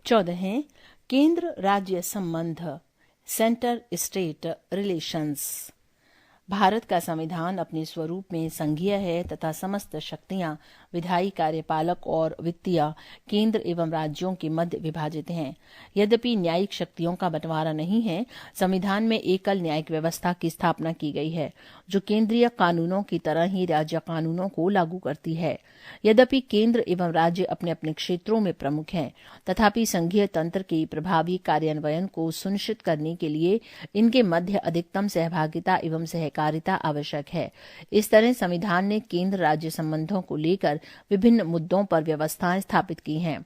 14 केंद्र राज्य संबंध, सेंटर स्टेट रिलेशंस। भारत का संविधान अपने स्वरूप में संघीय है तथा समस्त शक्तियां विधायी, कार्यपालक और वित्तीय केंद्र एवं राज्यों के मध्य विभाजित हैं। यद्यपि न्यायिक शक्तियों का बंटवारा नहीं है, संविधान में एकल न्यायिक व्यवस्था की स्थापना की गई है जो केंद्रीय कानूनों की तरह ही राज्य कानूनों को लागू करती है। यद्यपि केंद्र एवं राज्य अपने अपने क्षेत्रों में प्रमुख हैं, तथापि संघीय तंत्र के प्रभावी कार्यान्वयन को सुनिश्चित करने के लिए इनके मध्य अधिकतम सहभागिता एवं सहकारिता आवश्यक है। इस तरह संविधान ने केंद्र राज्य संबंधों को लेकर विभिन्न मुद्दों पर व्यवस्थाएं स्थापित की हैं।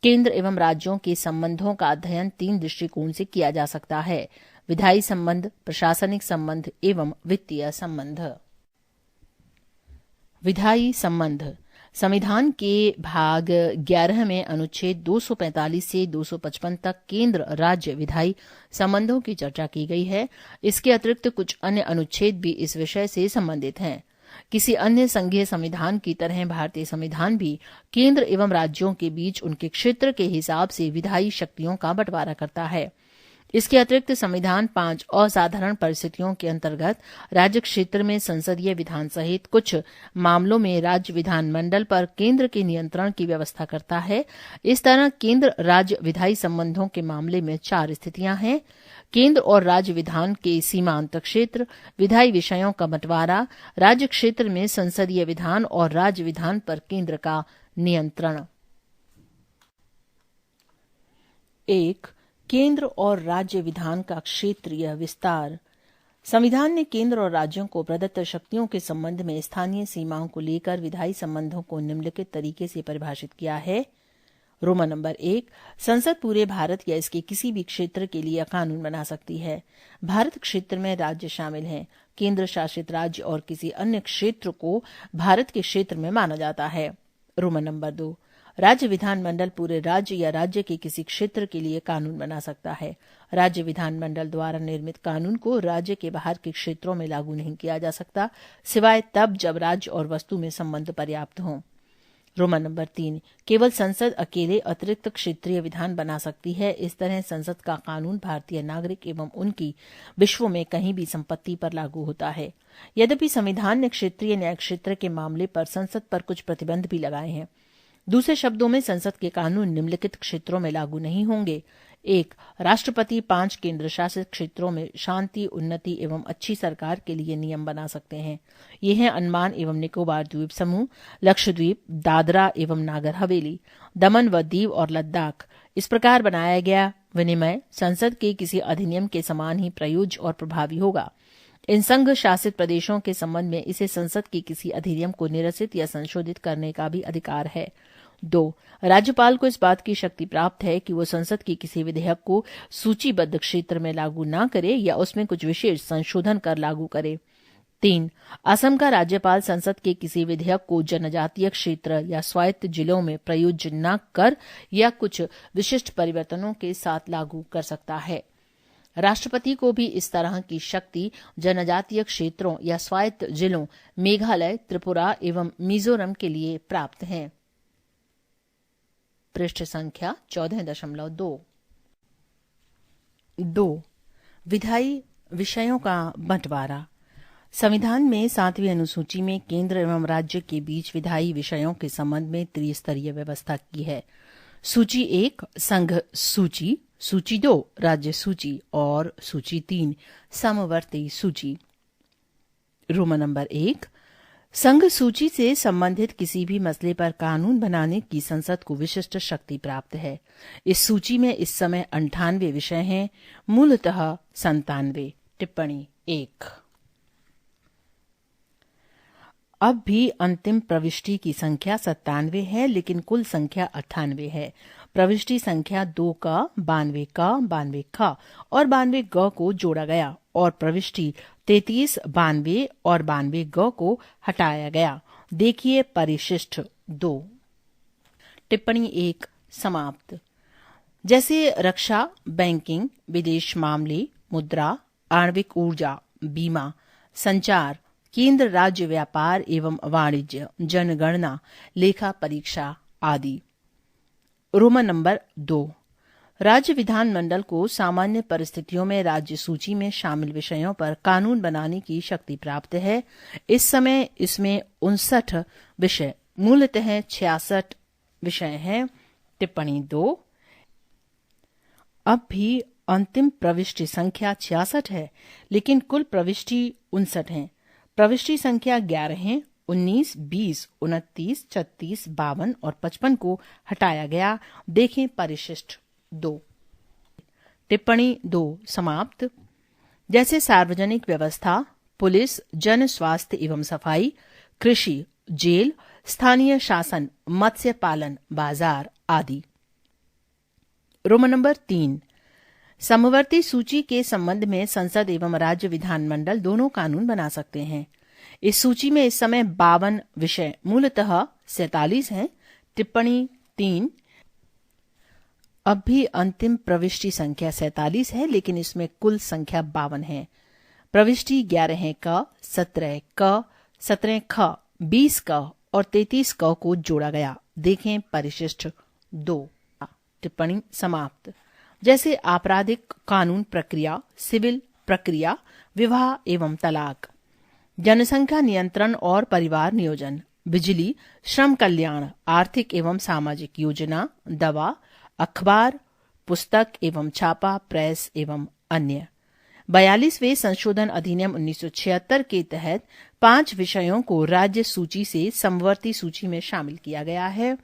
केंद्र एवं राज्यों के संबंधों का अध्ययन 3 दृष्टिकोण से किया जा सकता है: विधायी संबंध, प्रशासनिक संबंध एवं वित्तीय संबंध। विधायी संबंध संविधान के भाग 11 में अनुच्छेद 245 से 255 तक केंद्र राज्य विधायी संबंधों की चर्चा की गई है। इसके अतिरिक्त कुछ अन्य अनुच्छेद भी इस विषय से संबंधित हैं। किसी अन्य संघीय संविधान की तरह भारतीय संविधान भी केंद्र एवं राज्यों के बीच उनके क्षेत्र के हिसाब से विधायी शक्तियों का बंटवारा करता है। इसके अतिरिक्त संविधान 5 असाधारण परिस्थितियों के अंतर्गत राज्य क्षेत्र में संसदीय विधान सहित कुछ मामलों में राज्य विधानमंडल पर केंद्र के नियंत्रण की व्यवस्था करता है। इस तरह केंद्र राज्य विधायी संबंधों के मामले में 4 स्थितियां हैं: केंद्र और राज्य विधान के सीमांत क्षेत्र, विधायी विषयों का बंटवारा, राज्य क्षेत्र में संसदीय विधान और राज्य विधान पर केंद्र का नियंत्रण। 1. केंद्र और राज्य विधान का क्षेत्रीय विस्तार। संविधान ने केंद्र और राज्यों को प्रदत्त शक्तियों के संबंध में स्थानीय सीमाओं को लेकर विधायी संबंधों को निम्नलिखित तरीके से परिभाषित किया है। रोमन नंबर 1, संसद पूरे भारत या इसके किसी भी क्षेत्र के लिए कानून बना सकती है। भारत क्षेत्र में राज्य शामिल हैं। केंद्र शासित राज्य और किसी अन्य क्षेत्र को भारत के क्षेत्र में माना जाता है। रोमन नंबर 2, राज्य विधानमंडल पूरे राज्य या राज्य के किसी क्षेत्र के लिए कानून बना सकता है। राज्य विधानमंडल द्वारा निर्मित कानून को राज्य के बाहर के क्षेत्रों में लागू नहीं किया जा सकता, सिवाय तब जब राज्य और वस्तु में संबंध पर्याप्त हों। रोमन नंबर 3, केवल संसद अकेले अतिरिक्त क्षेत्रीय विधान बना सकती है। इस तरह संसद का कानून भारतीय नागरिक एवं उनकी विश्व में कहीं भी संपत्ति पर लागू होता है। यद्यपि संविधान ने क्षेत्रीय न्याय क्षेत्र के मामले पर संसद पर कुछ प्रतिबंध भी लगाए हैं। दूसरे शब्दों में संसद के कानून निम्नलिखित क्षेत्रों में लागू नहीं होंगे: 1. राष्ट्रपति 5 केंद्र शासित क्षेत्रों में शांति, उन्नति एवं अच्छी सरकार के लिए नियम बना सकते हैं। ये हैं अंडमान एवं निकोबार द्वीप समूह, लक्षद्वीप, दादरा एवं नागर हवेली, दमन व दीव और लद्दाख। इस प्रकार बनाया गया विनिमय संसद के किसी अधिनियम के समान ही प्रयोज्य और प्रभावी होगा। इन संघ शासित प्रदेशों के संबंध में इसे संसद के किसी अधिनियम को निरसित या संशोधित करने का भी अधिकार है। 2. राज्यपाल को इस बात की शक्ति प्राप्त है कि वो संसद के किसी विधेयक को सूचीबद्ध क्षेत्र में लागू न करे या उसमें कुछ विशेष संशोधन कर लागू करे। 3. असम का राज्यपाल संसद के किसी विधेयक को जनजातीय क्षेत्र या स्वायत्त जिलों में प्रयोज्य न कर या कुछ विशिष्ट परिवर्तनों के साथ लागू कर सकता है। राष्ट्रपति को भी इस तरह की शक्ति जनजातीय क्षेत्रों या स्वायत्त जिलों मेघालय, त्रिपुरा एवं मिजोरम के लिए प्राप्त है। पृष्ठ संख्या 14.2। 2. विधायी विषयों का बंटवारा। संविधान में 7वीं अनुसूची में केंद्र एवं राज्य के बीच विधायी विषयों के संबंध में त्रिस्तरीय व्यवस्था की है। सूची 1 संघ सूची, सूची 2 राज्य सूची और सूची 3 समवर्ती सूची। रोमन नंबर 1, संघ सूची से संबंधित किसी भी मसले पर कानून बनाने की संसद को विशिष्ट शक्ति प्राप्त है। इस सूची में इस समय 98 विषय हैं, मूलतः 97। टिप्पणी 1। अब भी अंतिम प्रविष्टि की संख्या 97 है, लेकिन कुल संख्या 98 है। प्रविष्टि संख्या 2 का 92 का 92 ख और 92 ग को जोड़ा गया और प्रविष्टि 33 92 और 92 ग को हटाया गया। देखिए परिशिष्ट 2। टिप्पणी 1 समाप्त। जैसे रक्षा, बैंकिंग, विदेश मामले, मुद्रा, आणविक ऊर्जा, बीमा, संचार, केंद्र राज्य व्यापार एवं वाणिज्य, जनगणना, लेखा परीक्षा आदि। रोमन नंबर 2, राज्य विधानमंडल को सामान्य परिस्थितियों में राज्य सूची में शामिल विषयों पर कानून बनाने की शक्ति प्राप्त है। इस समय इसमें 59 विषय, मूलतः 66 विषय हैं। टिप्पणी 2। अब भी अंतिम प्रविष्टि संख्या 66 है, लेकिन कुल प्रविष्टि 59 है। प्रविष्टि संख्या 11 है। 19, 20, 29, 36, 52 और 55 को हटाया गया। देखें परिशिष्ट 2। टिप्पणी 2 समाप्त। जैसे सार्वजनिक व्यवस्था, पुलिस, जन स्वास्थ्य एवं सफाई, कृषि, जेल, स्थानीय शासन, मत्स्य पालन, बाजार आदि। Roman number 3। समवर्ती सूची के संबंध में संसद एवं राज्य विधानमंडल दोनों कानून बना सकते हैं। इस सूची में इस समय 52 विषय, मूलतः 47 हैं। टिप्पणी 3। अब भी अंतिम प्रविष्टि संख्या 47 है, लेकिन इसमें कुल संख्या 52 है। प्रविष्टि 11 है क, 17 क, 17 ख, 20 क और 33 क को जोड़ा गया। देखें परिशिष्ट 2। टिप्पणी समाप्त। जैसे आपराधिक कानून प्रक्रिया, सिविल प्रक्रिया, विवाह एवं तलाक, जनसंख्या नियंत्रण और परिवार नियोजन, बिजली, श्रम कल्याण, आर्थिक एवं सामाजिक योजना, दवा, अखबार, पुस्तक एवं छापा, प्रेस एवं अन्य। 42वें संशोधन अधिनियम 1976 के तहत 5 विषयों को राज्य सूची से समवर्ती सूची में शामिल किया गया है।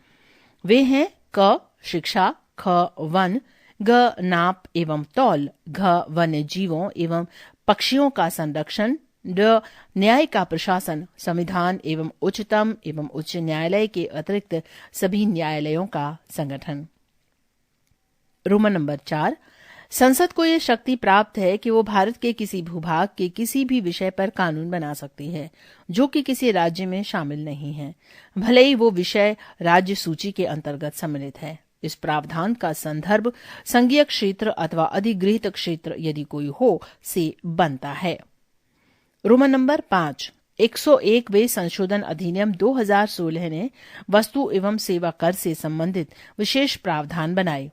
वे हैं क शिक्षा, ख वन, ग नाप एवं तौल, घ वन्य जीवों एवं पक्षियों का संरक्षण, ड न्याय का प्रशासन, संविधान एवं उच्चतम एवं उच्च न्यायालय के अतिरिक्त सभी न्यायालयों का संगठन। Roman number 4। संसद को यह शक्ति प्राप्त है कि वो भारत के किसी भूभाग के किसी भी विषय पर कानून बना सकती है जो कि किसी राज्य में शामिल नहीं है, भले ही वो विषय राज्य सूची के अंतर्गत सम्मिलित है। इस प्रावधान का संदर्भ संघीय क्षेत्र अथवा अधिगृहित क्षेत्र यदि कोई हो से बनता है। Roman number 5। 101वें संशोधन अधिनियम 2016 ने वस्तु एवं सेवा कर से संबंधित विशेष प्रावधान बनाए।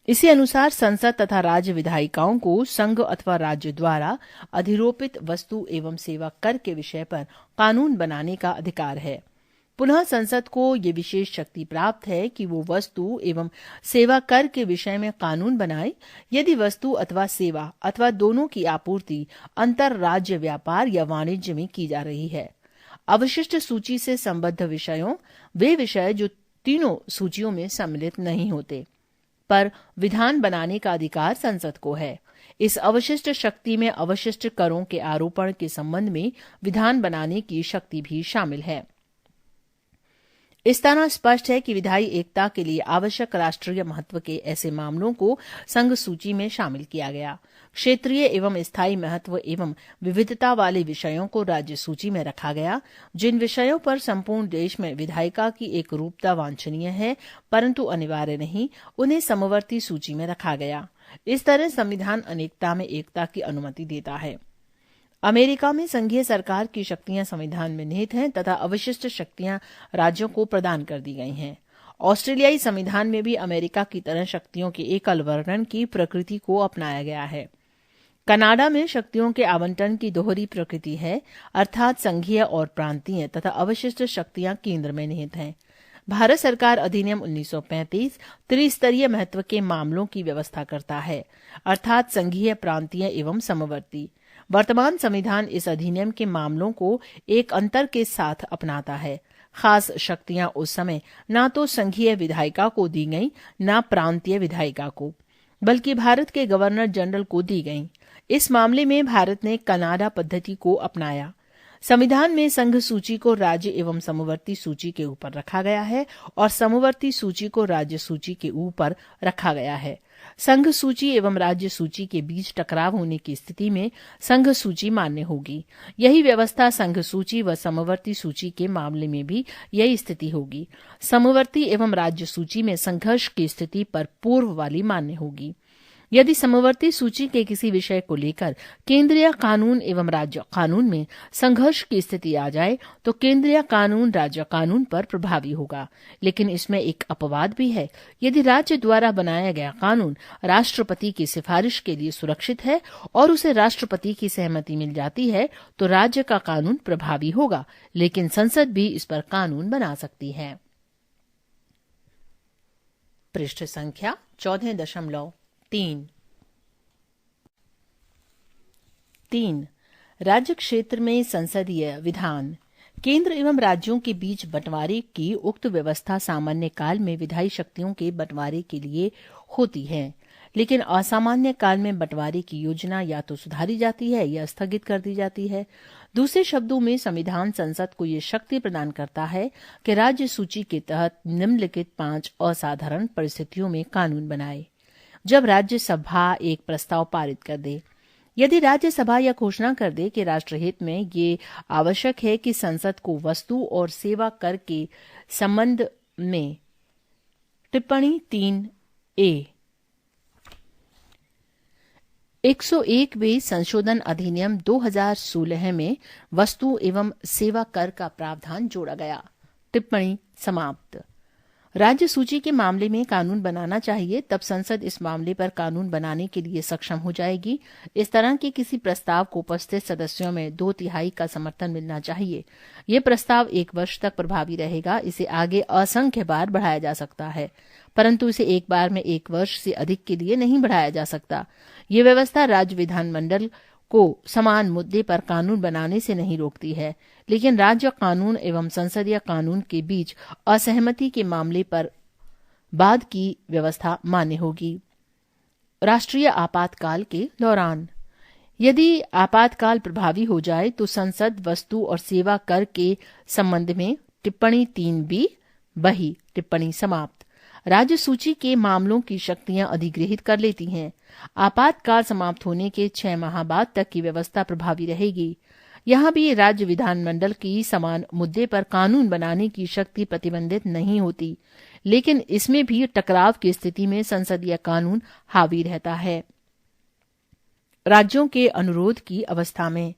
इसी अनुसार संसद तथा राज्य विधायिकाओं को संघ अथवा राज्य द्वारा अधिरोपित वस्तु एवं सेवा कर के विषय पर कानून बनाने का अधिकार है। पुनः संसद को ये विशेष शक्ति प्राप्त है कि वो वस्तु एवं सेवा कर के विषय में कानून बनाए यदि वस्तु अथवा सेवा अथवा दोनों की आपूर्ति अंतरराज्य व्यापार या वाणिज्य में की जा रही है। अवशिष्ट सूची से संबद्ध विषयों, वे विषय जो तीनों सूचियों में सम्मिलित नहीं होते, पर विधान बनाने का अधिकार संसद को है। इस अवशिष्ट शक्ति में अवशिष्ट करों के आरोपण के संबंध में विधान बनाने की शक्ति भी शामिल है। इस तरह स्पष्ट है कि विधायी एकता के लिए आवश्यक राष्ट्रीय महत्व के ऐसे मामलों को संघ सूची में शामिल किया गया। क्षेत्रीय एवं स्थायी महत्व एवं विविधता वाले विषयों को राज्य सूची में रखा गया। जिन विषयों पर संपूर्ण देश में विधायिका की एक रूपता वांछनीय है परंतु अनिवार्य नहीं, उन्हें समवर्ती सूची में रखा गया। इस तरह संविधान अनेकता में एकता की अनुमति देता है। अमेरिका में संघीय सरकार की शक्तियां संविधान में निहित हैं तथा अवशिष्ट शक्तियां राज्यों को प्रदान कर दी गई हैं। ऑस्ट्रेलियाई संविधान में भी अमेरिका की तरह शक्तियों के एकल वर्णन की प्रकृति को अपनाया गया है। कनाडा में शक्तियों के आवंटन की दोहरी प्रकृति है, अर्थात संघीय और प्रांतीय तथा अवशिष्ट शक्तियां केंद्र में निहित हैं। भारत सरकार अधिनियम 1935 त्रिस्तरीय महत्व के मामलों की व्यवस्था करता है, अर्थात संघीय, प्रांतीय एवं समवर्ती। वर्तमान संविधान इस अधिनियम के मामलों को एक अंतर के साथ अपनाता है। खास शक्तियां उस समय न तो संघीय विधायिका को दी गईं, न प्रांतीय विधायिका को, बल्कि भारत के गवर्नर जनरल को दी गईं। इस मामले में भारत ने कनाडा पद्धति को अपनाया। संविधान में संघ सूची को राज्य एवं समवर्ती सूची के ऊपर रखा गया है और समवर्ती सूची को राज्य सूची के ऊपर रखा गया है। संघ सूची एवं राज्य सूची के बीच टकराव होने की स्थिति में संघ सूची मान्य होगी। यही व्यवस्था संघ सूची व समवर्ती सूची के मामले में भी यही स्थिति होगी। समवर्ती एवं राज्य सूची में संघर्ष की स्थिति पर पूर्व वाली मान्य होगी। यदि समवर्ती सूची के किसी विषय को लेकर केंद्रीय कानून एवं राज्य कानून में संघर्ष की स्थिति आ जाए तो केंद्रीय कानून राज्य कानून पर प्रभावी होगा। लेकिन इसमें एक अपवाद भी है। यदि राज्य द्वारा बनाया गया कानून राष्ट्रपति की सिफारिश के लिए सुरक्षित है और उसे राष्ट्रपति की सहमति मिल जाती है तो राज्य का कानून प्रभावी होगा, लेकिन संसद भी इस पर कानून बना सकती है। पृष्ठ संख्या 14.3 राज्य क्षेत्र में संसदीय विधान। केंद्र एवं राज्यों के बीच बंटवारे की उक्त व्यवस्था सामान्य काल में विधायी शक्तियों के बंटवारे के लिए होती है, लेकिन असामान्य काल में बंटवारे की योजना या तो सुधारी जाती है या स्थगित कर दी जाती है। दूसरे शब्दों में संविधान संसद को ये शक्ति प्रदान करता है कि राज्य सूची के तहत निम्नलिखित 5 असाधारण परिस्थितियों में कानून बनाए। जब राज्यसभा एक प्रस्ताव पारित कर दे, यदि राज्यसभा यह घोषणा कर दे कि राष्ट्रहित में ये आवश्यक है कि संसद को वस्तु और सेवा कर के संबंध में टिप्पणी 3A 101वें संशोधन अधिनियम 2016 में वस्तु एवं सेवा कर का प्रावधान जोड़ा गया। टिप्पणी समाप्त। राज्य सूची के मामले में कानून बनाना चाहिए, तब संसद इस मामले पर कानून बनाने के लिए सक्षम हो जाएगी। इस तरह के किसी प्रस्ताव को उपस्थित सदस्यों में 2/3 का समर्थन मिलना चाहिए। ये प्रस्ताव 1 वर्ष तक प्रभावी रहेगा। इसे आगे असंख्य बार बढ़ाया जा सकता है, परंतु इसे एक बार में 1 वर्ष से अधिक के लिए नहीं बढ़ाया जा सकता। ये व्यवस्था राज्य विधानमंडल को समान मुद्दे पर कानून बनाने से नहीं रोकती है, लेकिन राज्य कानून एवं संसदीय कानून के बीच असहमति के मामले पर बाद की व्यवस्था मान्य होगी। राष्ट्रीय आपातकाल के दौरान यदि आपातकाल प्रभावी हो जाए तो संसद वस्तु और सेवा कर के संबंध में टिप्पणी 3B बही। टिप्पणी समाप्त। राज्य सूची के मामलों की शक्तियां अधिग्रहित कर लेती हैं। आपातकाल समाप्त होने के 6 माह बाद तक की व्यवस्था प्रभावी रहेगी। यहाँ भी राज्य विधानमंडल की समान मुद्दे पर कानून बनाने की शक्ति प्रतिबंधित नहीं होती, लेकिन इसमें भी टकराव की स्थिति में संसदीय कानून हावी रहता है। राज्यों के अनुरोध की अवस्था में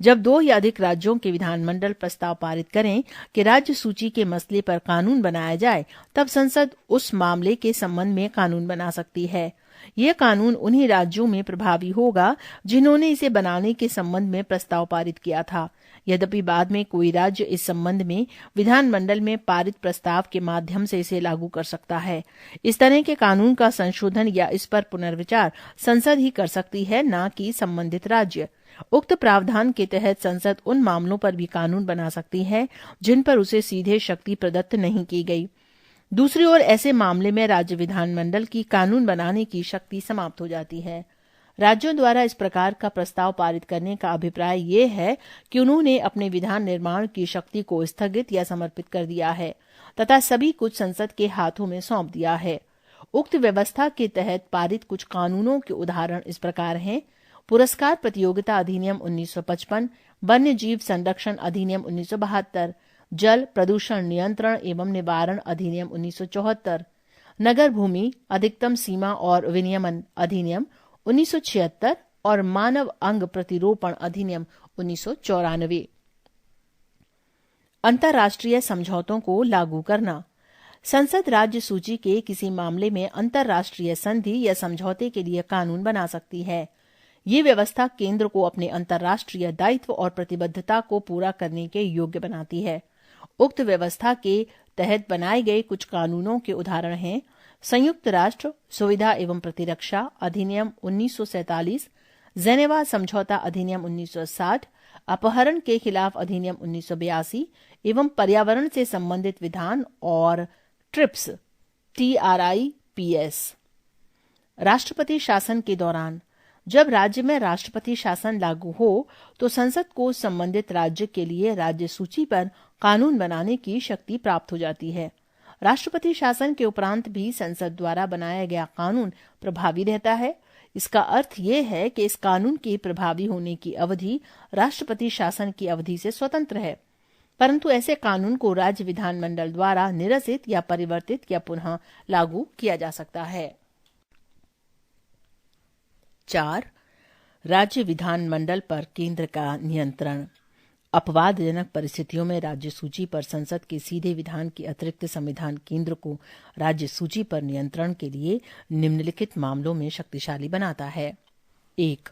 जब 2 या अधिक राज्यों के विधानमंडल प्रस्ताव पारित करें कि राज्य सूची के मसले पर कानून बनाया जाए, तब संसद उस मामले के संबंध में कानून बना सकती है। यह कानून उन्हीं राज्यों में प्रभावी होगा जिन्होंने इसे बनाने के संबंध में प्रस्ताव पारित किया था। यद्यपि बाद में कोई राज्य इस संबंध में विधानमंडल में पारित प्रस्ताव के माध्यम से इसे लागू कर सकता है। इस तरह के कानून का संशोधन या इस पर पुनर्विचार संसद ही कर सकती है, न कि संबंधित राज्य। उक्त प्रावधान के तहत संसद उन मामलों पर भी कानून बना सकती है जिन पर उसे सीधे शक्ति प्रदत्त नहीं की गई। दूसरी ओर ऐसे मामले में राज्य विधानमंडल की कानून बनाने की शक्ति समाप्त हो जाती है। राज्यों द्वारा इस प्रकार का प्रस्ताव पारित करने का अभिप्राय ये है कि उन्होंने अपने विधान निर्माण की शक्ति को स्थगित या समर्पित कर दिया है तथा सभी कुछ संसद के हाथों में सौंप दिया है। उक्त व्यवस्था के तहत पारित कुछ कानूनों के उदाहरण इस प्रकार हैं: पुरस्कार प्रतियोगिता अधिनियम 1955, वन्य जीव संरक्षण अधिनियम 1972, जल प्रदूषण नियंत्रण एवं निवारण अधिनियम 1974, नगर भूमि अधिकतम सीमा और विनियमन अधिनियम 1976 और मानव अंग प्रतिरोपण अधिनियम 1994। अंतर्राष्ट्रीय समझौतों को लागू करना। संसद राज्य सूची के किसी मामले में अंतर्राष्ट्रीय संधि या समझौते के लिए कानून बना सकती है। ये व्यवस्था केंद्र को अपने अंतर्राष्ट्रीय दायित्व और प्रतिबद्धता को पूरा करने के योग्य बनाती है। उक्त व्यवस्था के तहत बनाए गए कुछ कानूनों के उदाहरण हैं: संयुक्त राष्ट्र सुविधा एवं प्रतिरक्षा अधिनियम 1947, जेनेवा समझौता अधिनियम 1960, अपहरण के खिलाफ अधिनियम 1982 एवं पर्यावरण से संबंधित विधान और ट्रिप्स TRIPS। राष्ट्रपति शासन के दौरान जब राज्य में राष्ट्रपति शासन लागू हो तो संसद को संबंधित राज्य के लिए राज्य सूची पर कानून बनाने की शक्ति प्राप्त हो जाती है। राष्ट्रपति शासन के उपरांत भी संसद द्वारा बनाया गया कानून प्रभावी रहता है। इसका अर्थ ये है कि इस कानून के प्रभावी होने की अवधि राष्ट्रपति शासन की अवधि से स्वतंत्र है, परंतु ऐसे कानून को राज्य विधानमंडल द्वारा निरसित या परिवर्तित या पुनः लागू किया जा सकता है। 4. राज्य विधानमंडल पर केंद्र का नियंत्रण। अपवादजनक परिस्थितियों में राज्य सूची पर संसद के सीधे विधान के अतिरिक्त संविधान केंद्र को राज्य सूची पर नियंत्रण के लिए निम्नलिखित मामलों में शक्तिशाली बनाता है। 1.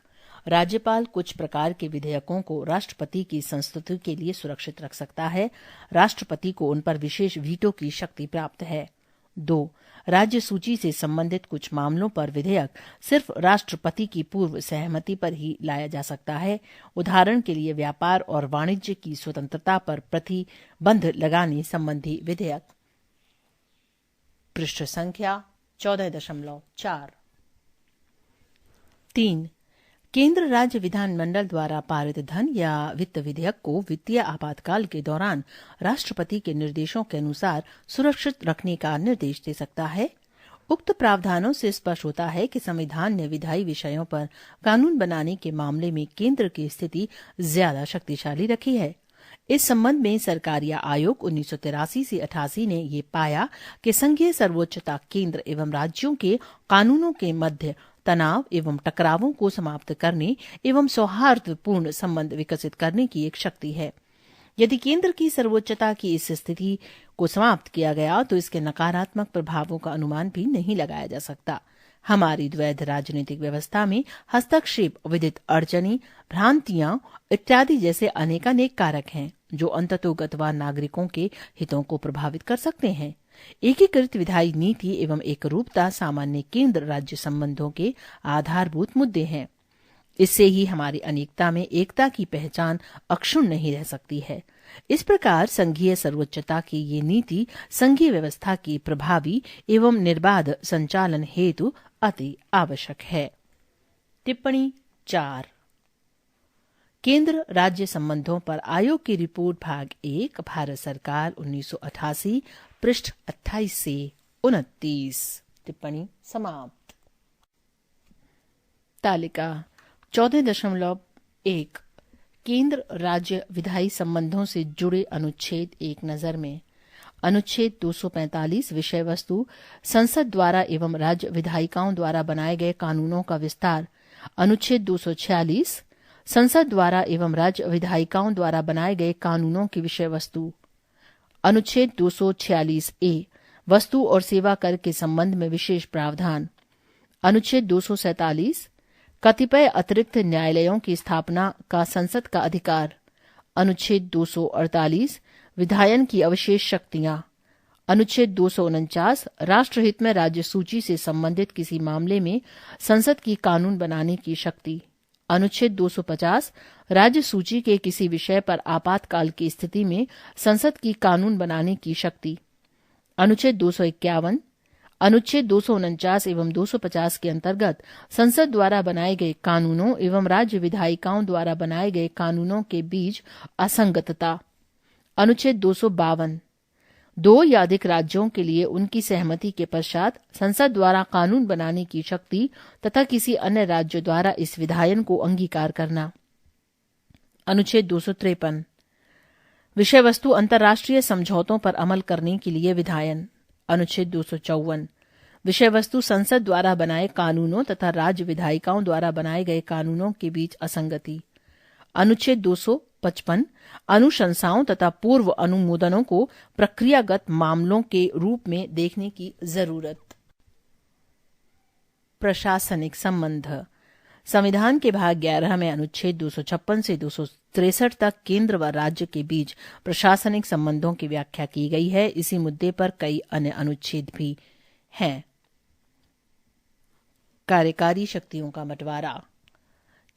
राज्यपाल कुछ प्रकार के विधेयकों को राष्ट्रपति की संस्तुति के लिए सुरक्षित रख सकता है। राष्ट्रपति को उन पर विशेष वीटो की शक्ति प्राप्त है। 2. राज्य सूची से संबंधित कुछ मामलों पर विधेयक सिर्फ राष्ट्रपति की पूर्व सहमति पर ही लाया जा सकता है। उदाहरण के लिए व्यापार और वाणिज्य की स्वतंत्रता पर प्रतिबंध लगाने संबंधी विधेयक। पृष्ठ संख्या 14.4। 3. केंद्र राज्य विधानमंडल द्वारा पारित धन या वित्त विधेयक को वित्तीय आपातकाल के दौरान राष्ट्रपति के निर्देशों के अनुसार सुरक्षित रखने का निर्देश दे सकता है। उक्त प्रावधानों से स्पष्ट होता है कि संविधान ने विधायी विषयों पर कानून बनाने के मामले में केंद्र की स्थिति ज्यादा शक्तिशाली रखी है। इस संबंध में सरकारिया आयोग 1983 से 88 ने ये पाया कि संघीय सर्वोच्चता केंद्र एवं राज्यों के कानूनों के मध्य तनाव एवं टकरावों को समाप्त करने एवं सौहार्दपूर्ण संबंध विकसित करने की एक शक्ति है। यदि केंद्र की सर्वोच्चता की इस स्थिति को समाप्त किया गया तो इसके नकारात्मक प्रभावों का अनुमान भी नहीं लगाया जा सकता। हमारी द्वैध राजनीतिक व्यवस्था में हस्तक्षेप, विदित अड़चनें, भ्रांतियां इत्यादि जैसे अनेकानेक कारक हैं जो अंततोगत्वा नागरिकों के हितों को प्रभावित कर सकते हैं। एकीकृत विधायी नीति एवं एकरूपता सामान्य केंद्र राज्य संबंधों के आधारभूत मुद्दे हैं। इससे ही हमारी अनेकता में एकता की पहचान अक्षुण्ण नहीं रह सकती है। इस प्रकार संघीय सर्वोच्चता की ये नीति संघीय व्यवस्था की प्रभावी एवं निर्बाध संचालन हेतु अति आवश्यक है। टिप्पणी 4। केंद्र राज्य संबंधों पर आयोग की रिपोर्ट भाग 1 भारत सरकार 1988 पृष्ठ 28 से 29। टिप्पणी समाप्त। तालिका 14.1 केंद्र राज्य विधायी संबंधों से जुड़े अनुच्छेद एक नजर में। अनुच्छेद 245 विषय वस्तु संसद द्वारा एवं राज्य विधायिकाओं द्वारा बनाए गए कानूनों का विस्तार। अनुच्छेद 246 संसद द्वारा एवं राज्य विधायिकाओं द्वारा बनाए गए कानूनों की विषय वस्तु। अनुच्छेद 246A वस्तु और सेवा कर के संबंध में विशेष प्रावधान। अनुच्छेद 247 कतिपय अतिरिक्त न्यायालयों की स्थापना का संसद का अधिकार। अनुच्छेद 248 विधायन की अवशेष शक्तियां। अनुच्छेद 249 राष्ट्रहित में राज्य सूची से संबंधित किसी मामले में संसद की कानून बनाने की शक्ति। अनुच्छेद 250 राज्य सूची के किसी विषय पर आपातकाल की स्थिति में संसद की कानून बनाने की शक्ति। अनुच्छेद 251 अनुच्छेद 249 एवं 250 के अंतर्गत संसद द्वारा बनाए गए कानूनों एवं राज्य विधायिकाओं द्वारा बनाए गए कानूनों के बीच असंगतता। अनुच्छेद 252 दो या अधिक राज्यों के लिए उनकी सहमति के पश्चात संसद द्वारा कानून बनाने की शक्ति तथा किसी अन्य राज्य द्वारा इस विधायन को अंगीकार करना। अनुच्छेद 253 विषय वस्तु अंतर्राष्ट्रीय समझौतों पर अमल करने के लिए विधायन। अनुच्छेद 254 विषय वस्तु संसद द्वारा बनाए कानूनों तथा राज्य विधायिकाओं द्वारा बनाए गए कानूनों के बीच असंगति। अनुच्छेद 255 अनुशंसाओं तथा पूर्व अनुमोदनों को प्रक्रियागत मामलों के रूप में देखने की जरूरत। प्रशासनिक संबंध। संविधान के भाग 11 में अनुच्छेद 256 से 263 तक केंद्र व राज्य के बीच प्रशासनिक संबंधों की व्याख्या की गई है। इसी मुद्दे पर कई अन्य अनुच्छेद भी हैं। कार्यकारी शक्तियों का बंटवारा।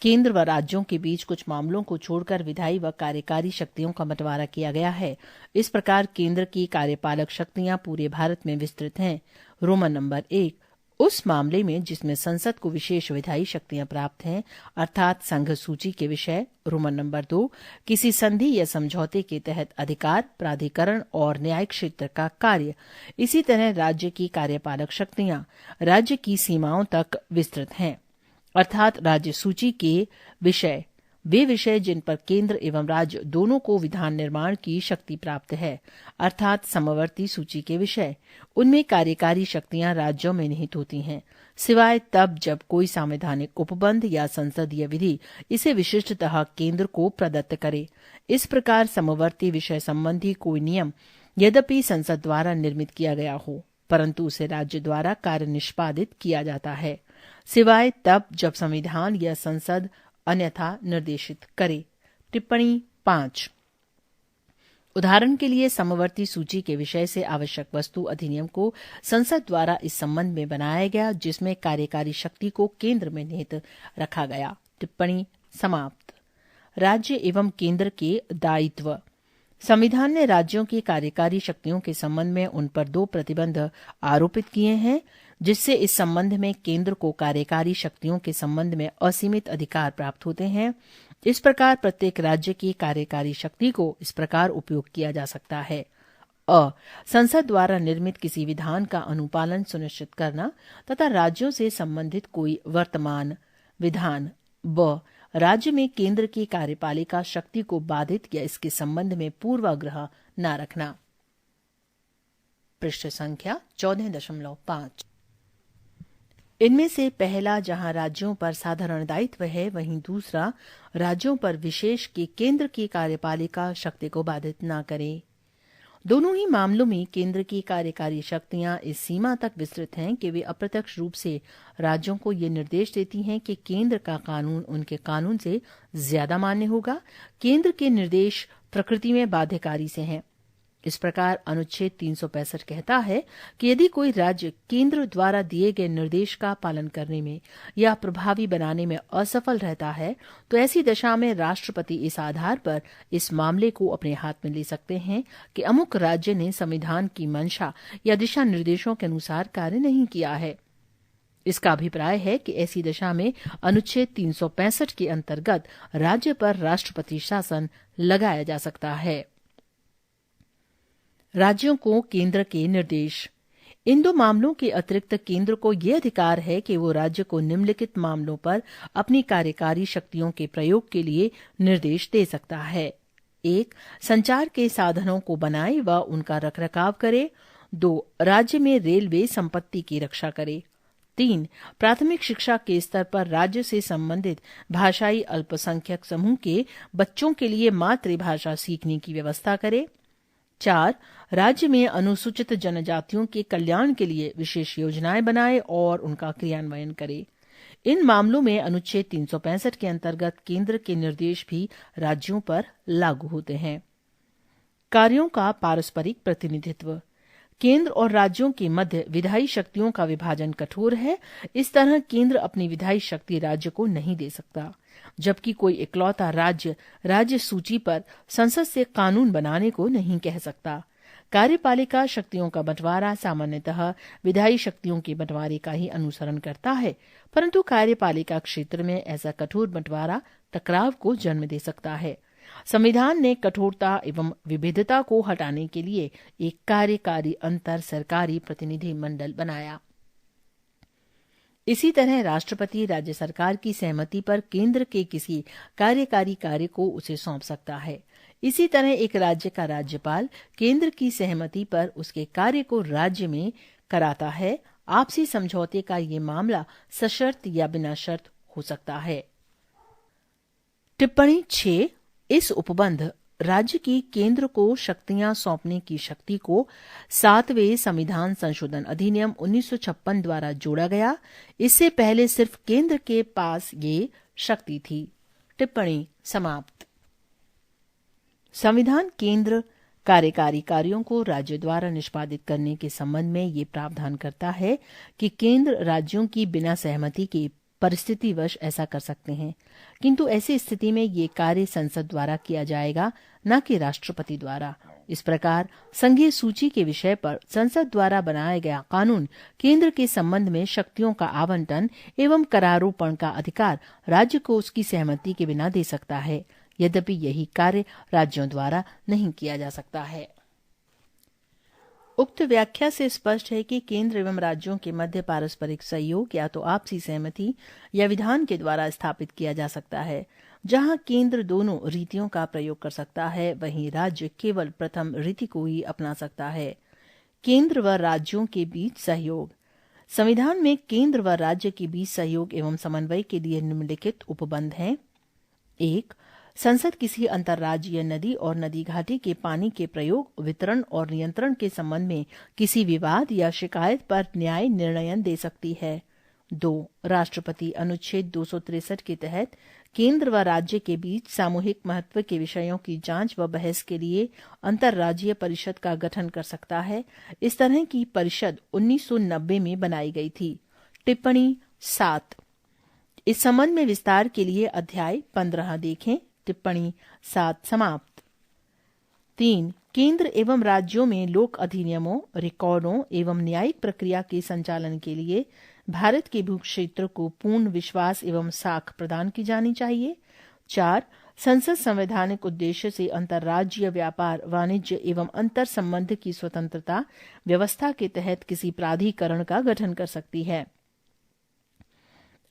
केंद्र व राज्यों के बीच कुछ मामलों को छोड़कर विधायी व कार्यकारी शक्तियों का बंटवारा किया गया है। इस प्रकार केंद्र की कार्यपालक शक्तियां पूरे भारत में विस्तृत हैं। रोमन नंबर 1 उस मामले में जिसमें संसद को विशेष विधायी शक्तियां प्राप्त हैं, अर्थात संघ सूची के विषय। रोमन नंबर 2 किसी संधि या समझौते के तहत अधिकार, प्राधिकरण और न्यायिक क्षेत्र का कार्य। इसी तरह राज्य की कार्यपालक शक्तियां राज्य की सीमाओं तक विस्तृत हैं, अर्थात राज्य सूची के विषय वे विषय जिन पर केंद्र एवं राज्य दोनों को विधान निर्माण की शक्ति प्राप्त है, अर्थात समवर्ती सूची के विषय, उनमें कार्यकारी शक्तियां राज्यों में निहित होती हैं, सिवाय तब जब कोई संवैधानिक उपबंध या संसदीय विधि इसे विशिष्टतः केंद्र को प्रदत्त करे। इस प्रकार समवर्ती विषय संबंधी कोई नियम यद्यपि संसद द्वारा निर्मित किया गया हो, परंतु उसे राज्य द्वारा कार्य निष्पादित किया जाता है, सिवाय तब जब संविधान या संसद अन्यथा निर्देशित करे। टिप्पणी 5। उदाहरण के लिए समवर्ती सूची के विषय से आवश्यक वस्तु अधिनियम को संसद द्वारा इस संबंध में बनाया गया जिसमें कार्यकारी शक्ति को केंद्र में निहित रखा गया। टिप्पणी समाप्त। राज्य एवं केंद्र के दायित्व। संविधान ने राज्यों की कार्यकारी शक्तियों के संबंध में उन पर 2 प्रतिबंध आरोपित किए हैं, जिससे इस संबंध में केंद्र को कार्यकारी शक्तियों के संबंध में असीमित अधिकार प्राप्त होते हैं। इस प्रकार प्रत्येक राज्य की कार्यकारी शक्ति को इस प्रकार उपयोग किया जा सकता है: अ. संसद द्वारा निर्मित किसी विधान का अनुपालन सुनिश्चित करना तथा राज्यों से संबंधित कोई वर्तमान विधान। ब. राज्य में केंद्र की कार्यपालिका शक्ति को बाधित या इसके संबंध में पूर्वाग्रह न रखना। पृष्ठ संख्या 14.5। इनमें से पहला जहां राज्यों पर साधारण दायित्व है, वहीं दूसरा राज्यों पर विशेष कि केंद्र की कार्यपालिका शक्ति को बाधित न करे। दोनों ही मामलों में केंद्र की कार्यकारी शक्तियां इस सीमा तक विस्तृत हैं कि वे अप्रत्यक्ष रूप से राज्यों को ये निर्देश देती हैं कि केंद्र का कानून उनके कानून से ज्यादा मान्य होगा। केंद्र के निर्देश प्रकृति में बाध्यकारी से हैं। इस प्रकार अनुच्छेद 365 कहता है कि यदि कोई राज्य केंद्र द्वारा दिए गए निर्देश का पालन करने में या प्रभावी बनाने में असफल रहता है, तो ऐसी दशा में राष्ट्रपति इस आधार पर इस मामले को अपने हाथ में ले सकते हैं कि अमुक राज्य ने संविधान की मंशा या दिशा निर्देशों के अनुसार कार्य नहीं किया है। इसका अभिप्राय है कि ऐसी दशा में अनुच्छेद 365 के अंतर्गत राज्य पर राष्ट्रपति शासन लगाया जा सकता है। राज्यों को केंद्र के निर्देश। इन 2 मामलों के अतिरिक्त केंद्र को यह अधिकार है कि वो राज्य को निम्नलिखित मामलों पर अपनी कार्यकारी शक्तियों के प्रयोग के लिए निर्देश दे सकता है: 1. संचार के साधनों को बनाए व उनका रखरखाव करे। 2. राज्य में रेलवे संपत्ति की रक्षा करे। 3. प्राथमिक शिक्षा के स्तर पर राज्य से संबंधित भाषाई अल्पसंख्यक समूह के बच्चों के लिए मातृभाषा सीखने की व्यवस्था करे। 4. राज्य में अनुसूचित जनजातियों के कल्याण के लिए विशेष योजनाएं बनाए और उनका क्रियान्वयन करे। इन मामलों में अनुच्छेद 365 के अंतर्गत केंद्र के निर्देश भी राज्यों पर लागू होते हैं। कार्यों का पारस्परिक प्रतिनिधित्व। केंद्र और राज्यों के मध्य विधायी शक्तियों का विभाजन कठोर है। इस तरह केंद्र अपनी विधायी शक्ति राज्य को नहीं दे सकता, जबकि कोई इकलौता राज्य सूची पर संसद से कानून बनाने को नहीं कह सकता। कार्यपालिका शक्तियों का बंटवारा सामान्यतः विधायी शक्तियों के बंटवारे का ही अनुसरण करता है, परंतु कार्यपालिका क्षेत्र में ऐसा कठोर बंटवारा टकराव को जन्म दे सकता है। संविधान ने कठोरता एवं विविधता को हटाने के लिए एक कार्यकारी अंतर सरकारी प्रतिनिधि मंडल बनाया। इसी तरह राष्ट्रपति राज्य सरकार की सहमति पर केंद्र के किसी कार्यकारी कार्य को उसे सौंप सकता है। इसी तरह एक राज्य का राज्यपाल केंद्र की सहमति पर उसके कार्य को राज्य में कराता है। आपसी समझौते का ये मामला सशर्त या बिना शर्त हो सकता है। टिप्पणी 6. इस उपबंध राज्य की केंद्र को शक्तियां सौंपने की शक्ति को 7वें संविधान संशोधन अधिनियम 1956 द्वारा जोड़ा गया। इससे पहले सिर्फ केंद्र के पास ये शक्ति थी। टिप्पणी समाप्त। संविधान केंद्र कार्यकारी कार्यों को राज्य द्वारा निष्पादित करने के संबंध में ये प्रावधान करता है कि केंद्र राज्यों की बिना सहमति के परिस्थितिवश ऐसा कर सकते हैं, किंतु ऐसी स्थिति में ये कार्य संसद द्वारा किया जाएगा, न कि राष्ट्रपति द्वारा। इस प्रकार संघीय सूची के विषय पर संसद द्वारा बनाया गया कानून केंद्र के संबंध में शक्तियों का आवंटन एवं करारोपण का अधिकार राज्य को उसकी सहमति के बिना दे सकता है, यद्यपि यही कार्य राज्यों द्वारा नहीं किया जा सकता है। उक्त व्याख्या से स्पष्ट है कि केंद्र एवं राज्यों के मध्य पारस्परिक सहयोग या तो आपसी सहमति या विधान के द्वारा स्थापित किया जा सकता है। जहां केंद्र दोनों रीतियों का प्रयोग कर सकता है, वहीं राज्य केवल प्रथम रीति को ही अपना सकता है। केंद्र व राज्यों के बीच सहयोग। संविधान में केंद्र व राज्य के बीच सहयोग एवं समन्वय के लिए निम्नलिखित उपबंध हैं। 1. संसद किसी अंतर्राज्यीय नदी और नदी घाटी के पानी के प्रयोग, वितरण और नियंत्रण के संबंध में किसी विवाद या शिकायत पर न्याय निर्णय दे सकती है। 2. राष्ट्रपति अनुच्छेद 263 के तहत केंद्र व राज्य के बीच सामूहिक महत्व के विषयों की जांच व बहस के लिए अंतर्राज्यीय परिषद का गठन कर सकता है। इस तरह की परिषद 1990 में बनाई गई थी। टिप्पणी 7। इस संबंध में विस्तार के लिए अध्याय 15 देखें। टिप्पणी 7 समाप्त। 3. केंद्र एवं राज्यों में लोक अधिनियमों, रिकॉर्डों एवं न्यायिक प्रक्रिया के संचालन के लिए भारत के भूक्षेत्र को पूर्ण विश्वास एवं साख प्रदान की जानी चाहिए। 4. संसद संवैधानिक उद्देश्य से अंतर्राज्यीय व्यापार, वाणिज्य एवं अंतर संबंध की स्वतंत्रता व्यवस्था के तहत किसी प्राधिकरण का गठन कर सकती है।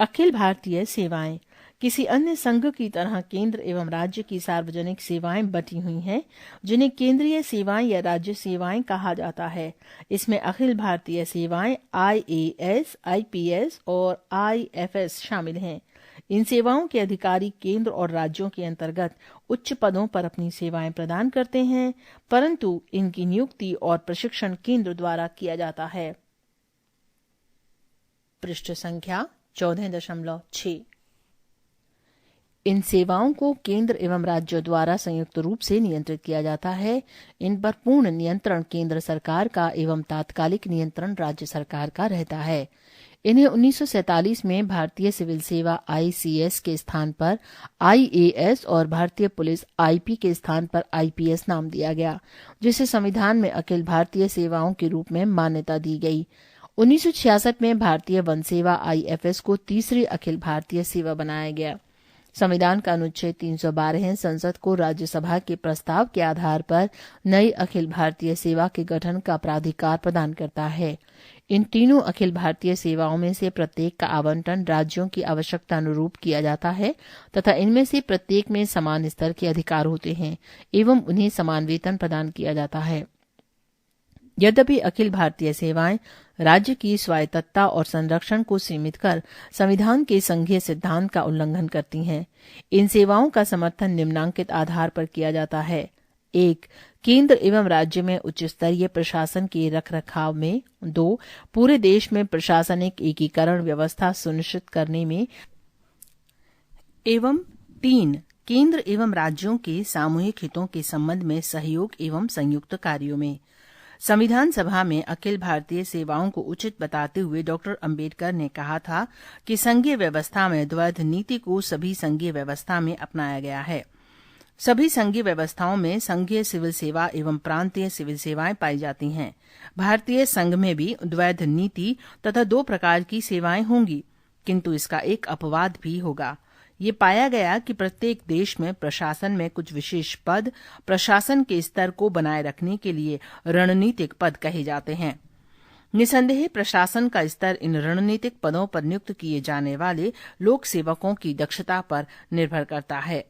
अखिल भारतीय सेवाएं। किसी अन्य संघ की तरह केंद्र एवं राज्य की सार्वजनिक सेवाएं बटी हुई हैं, जिन्हें केंद्रीय सेवाएं या राज्य सेवाएं कहा जाता है। इसमें अखिल भारतीय सेवाएं IAS, IPS और IFS शामिल हैं। इन सेवाओं के अधिकारी केंद्र और राज्यों के अंतर्गत उच्च पदों पर अपनी सेवाएं प्रदान करते हैं, परंतु इनकी नियुक्ति और प्रशिक्षण केंद्र द्वारा किया जाता है। पृष्ठ संख्या 14.6। इन सेवाओं को केंद्र एवं राज्यों द्वारा संयुक्त रूप से नियंत्रित किया जाता है। इन पर पूर्ण नियंत्रण केंद्र सरकार का एवं तात्कालिक नियंत्रण राज्य सरकार का रहता है। इन्हें 1947 में भारतीय सिविल सेवा ICS के स्थान पर IAS और भारतीय पुलिस IP के स्थान पर IPS नाम दिया गया, जिसे संविधान में अखिल भारतीय सेवाओं के रूप में मान्यता दी गई। 1966 में भारतीय वन सेवा IFS को तीसरी अखिल भारतीय सेवा बनाया गया। संविधान का अनुच्छेद 312 संसद को राज्यसभा के प्रस्ताव के आधार पर नई अखिल भारतीय सेवा के गठन का प्राधिकार प्रदान करता है। इन तीनों अखिल भारतीय सेवाओं में से प्रत्येक का आवंटन राज्यों की आवश्यकता अनुरूप किया जाता है तथा इनमें से प्रत्येक में समान स्तर के अधिकार होते हैं एवं उन्हें समान वेतन प्रदान किया जाता है। यद्यपि अखिल भारतीय सेवाएं राज्य की स्वायत्तता और संरक्षण को सीमित कर संविधान के संघीय सिद्धांत का उल्लंघन करती हैं। इन सेवाओं का समर्थन निम्नांकित आधार पर किया जाता है। 1. केंद्र एवं राज्य में उच्च स्तरीय प्रशासन के रखरखाव में। 2. पूरे देश में प्रशासनिक एकीकरण व्यवस्था सुनिश्चित करने में। एवं 3. केंद्र एवं राज्यों के सामूहिक हितों के संबंध में सहयोग एवं संयुक्त कार्यों में। संविधान सभा में अखिल भारतीय सेवाओं को उचित बताते हुए डॉक्टर अंबेडकर ने कहा था कि संघीय व्यवस्था में द्वैध नीति को सभी संघीय व्यवस्था में अपनाया गया है। सभी संघीय व्यवस्थाओं में संघीय सिविल सेवा एवं प्रांतीय सिविल सेवाएं पाई जाती हैं। भारतीय संघ में भी द्वैध नीति तथा 2 प्रकार की सेवाएं होंगी, किंतु इसका एक अपवाद भी होगा। ये पाया गया कि प्रत्येक देश में प्रशासन में कुछ विशेष पद प्रशासन के स्तर को बनाए रखने के लिए रणनीतिक पद कहे जाते हैं। निसंदेह प्रशासन का स्तर इन रणनीतिक पदों पर नियुक्त किए जाने वाले लोक सेवकों की दक्षता पर निर्भर करता है।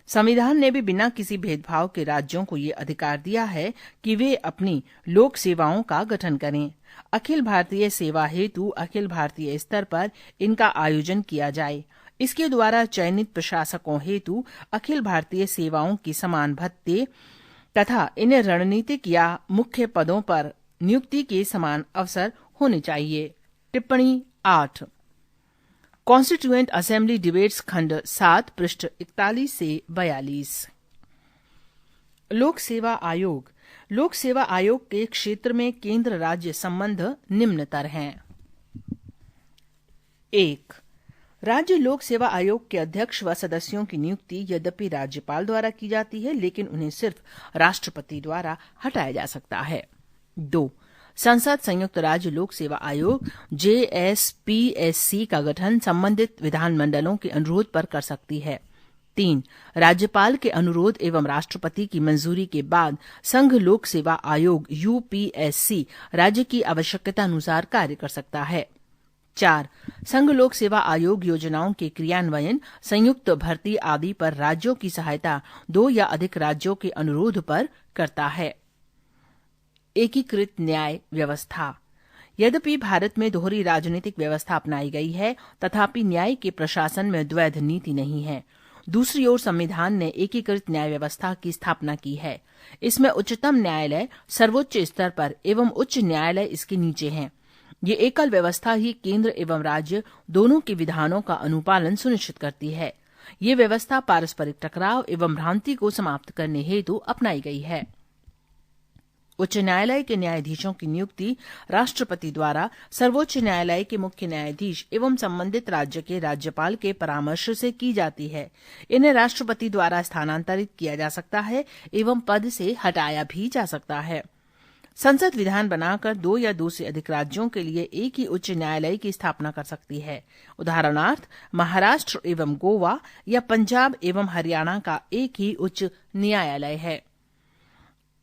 संविधान ने भी बिना किसी भेदभाव के राज्यों को ये अधिकार दिया है कि वे अपनी लोक सेवाओं का गठन करें। अखिल भारतीय सेवा हेतु अखिल भारतीय स्तर पर इनका आयोजन किया जाए। इसके द्वारा चयनित प्रशासकों हेतु अखिल भारतीय सेवाओं की समान भत्ते तथा इन्हें रणनीतिक या मुख्य पदों पर नियुक्ति के समान अवसर होने चाहिए। टिप्पणी 8। कॉन्स्टिट्यूएंट असेंबली डिबेट्स खंड 7 पृष्ठ 41 से 42। लोक सेवा आयोग। लोक सेवा आयोग के क्षेत्र में केंद्र राज्य संबंध निम्नतर हैं। 1. राज्य लोक सेवा आयोग के अध्यक्ष व सदस्यों की नियुक्ति यद्यपि राज्यपाल द्वारा की जाती है, लेकिन उन्हें सिर्फ राष्ट्रपति द्वारा हटाया जा सकता है। 2. संसद संयुक्त राज्य लोक सेवा आयोग JSPSC का गठन संबंधित विधानमंडलों के अनुरोध पर कर सकती है। 3. राज्यपाल के अनुरोध एवं राष्ट्रपति की मंजूरी के बाद संघ लोक सेवा आयोग यूपीएससी राज्य की आवश्यकता अनुसार कार्य कर सकता है। 4. संघ लोक सेवा आयोग योजनाओं के क्रियान्वयन, संयुक्त भर्ती आदि पर राज्यों की सहायता 2 या अधिक राज्यों के अनुरोध पर करता है। एकीकृत न्याय व्यवस्था। यद्यपि भारत में दोहरी राजनीतिक व्यवस्था अपनाई गई है, तथापि न्याय के प्रशासन में द्वैध नीति नहीं है। दूसरी ओर संविधान ने एकीकृत न्याय व्यवस्था की स्थापना की है। इसमें उच्चतम न्यायालय सर्वोच्च स्तर पर एवं उच्च न्यायालय इसके नीचे हैं। ये एकल व्यवस्था ही केंद्र एवं राज्य दोनों के विधानों का अनुपालन सुनिश्चित करती है। ये व्यवस्था पारस्परिक टकराव एवं भ्रांति को समाप्त करने हेतु अपनाई गई है। उच्च न्यायालय के न्यायाधीशों की नियुक्ति राष्ट्रपति द्वारा सर्वोच्च न्यायालय के मुख्य न्यायाधीश एवं संबंधित राज्य के राज्यपाल के परामर्श से की जाती है। इन्हें राष्ट्रपति द्वारा स्थानांतरित किया जा सकता है एवं पद से हटाया भी जा सकता है। संसद विधान बनाकर 2 या 2 से अधिक राज्यों के लिए एक ही उच्च न्यायालय की स्थापना कर सकती है। उदाहरणार्थ, महाराष्ट्र एवं गोवा या पंजाब एवं हरियाणा का एक ही उच्च न्यायालय है।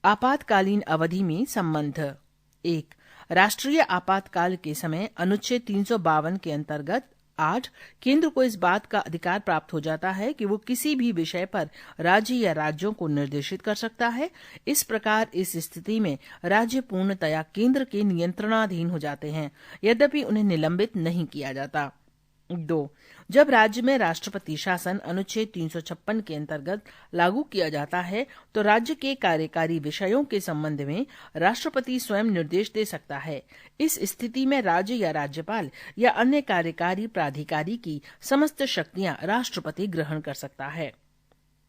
आपातकालीन अवधि में संबंध। 1. राष्ट्रीय आपातकाल के समय अनुच्छेद 352 के अंतर्गत 8. केंद्र को इस बात का अधिकार प्राप्त हो जाता है कि वो किसी भी विषय पर राज्य या राज्यों को निर्देशित कर सकता है। इस प्रकार इस स्थिति में राज्य पूर्णतया केंद्र के नियंत्रणाधीन हो जाते हैं, यद्यपि उन्हें निलंबित नहीं किया जाता। 2. जब राज्य में राष्ट्रपति शासन अनुच्छेद 356 के अंतर्गत लागू किया जाता है, तो राज्य के कार्यकारी विषयों के संबंध में राष्ट्रपति स्वयं निर्देश दे सकता है। इस स्थिति में राज्य या राज्यपाल या अन्य कार्यकारी प्राधिकारी की समस्त शक्तियां राष्ट्रपति ग्रहण कर सकता है।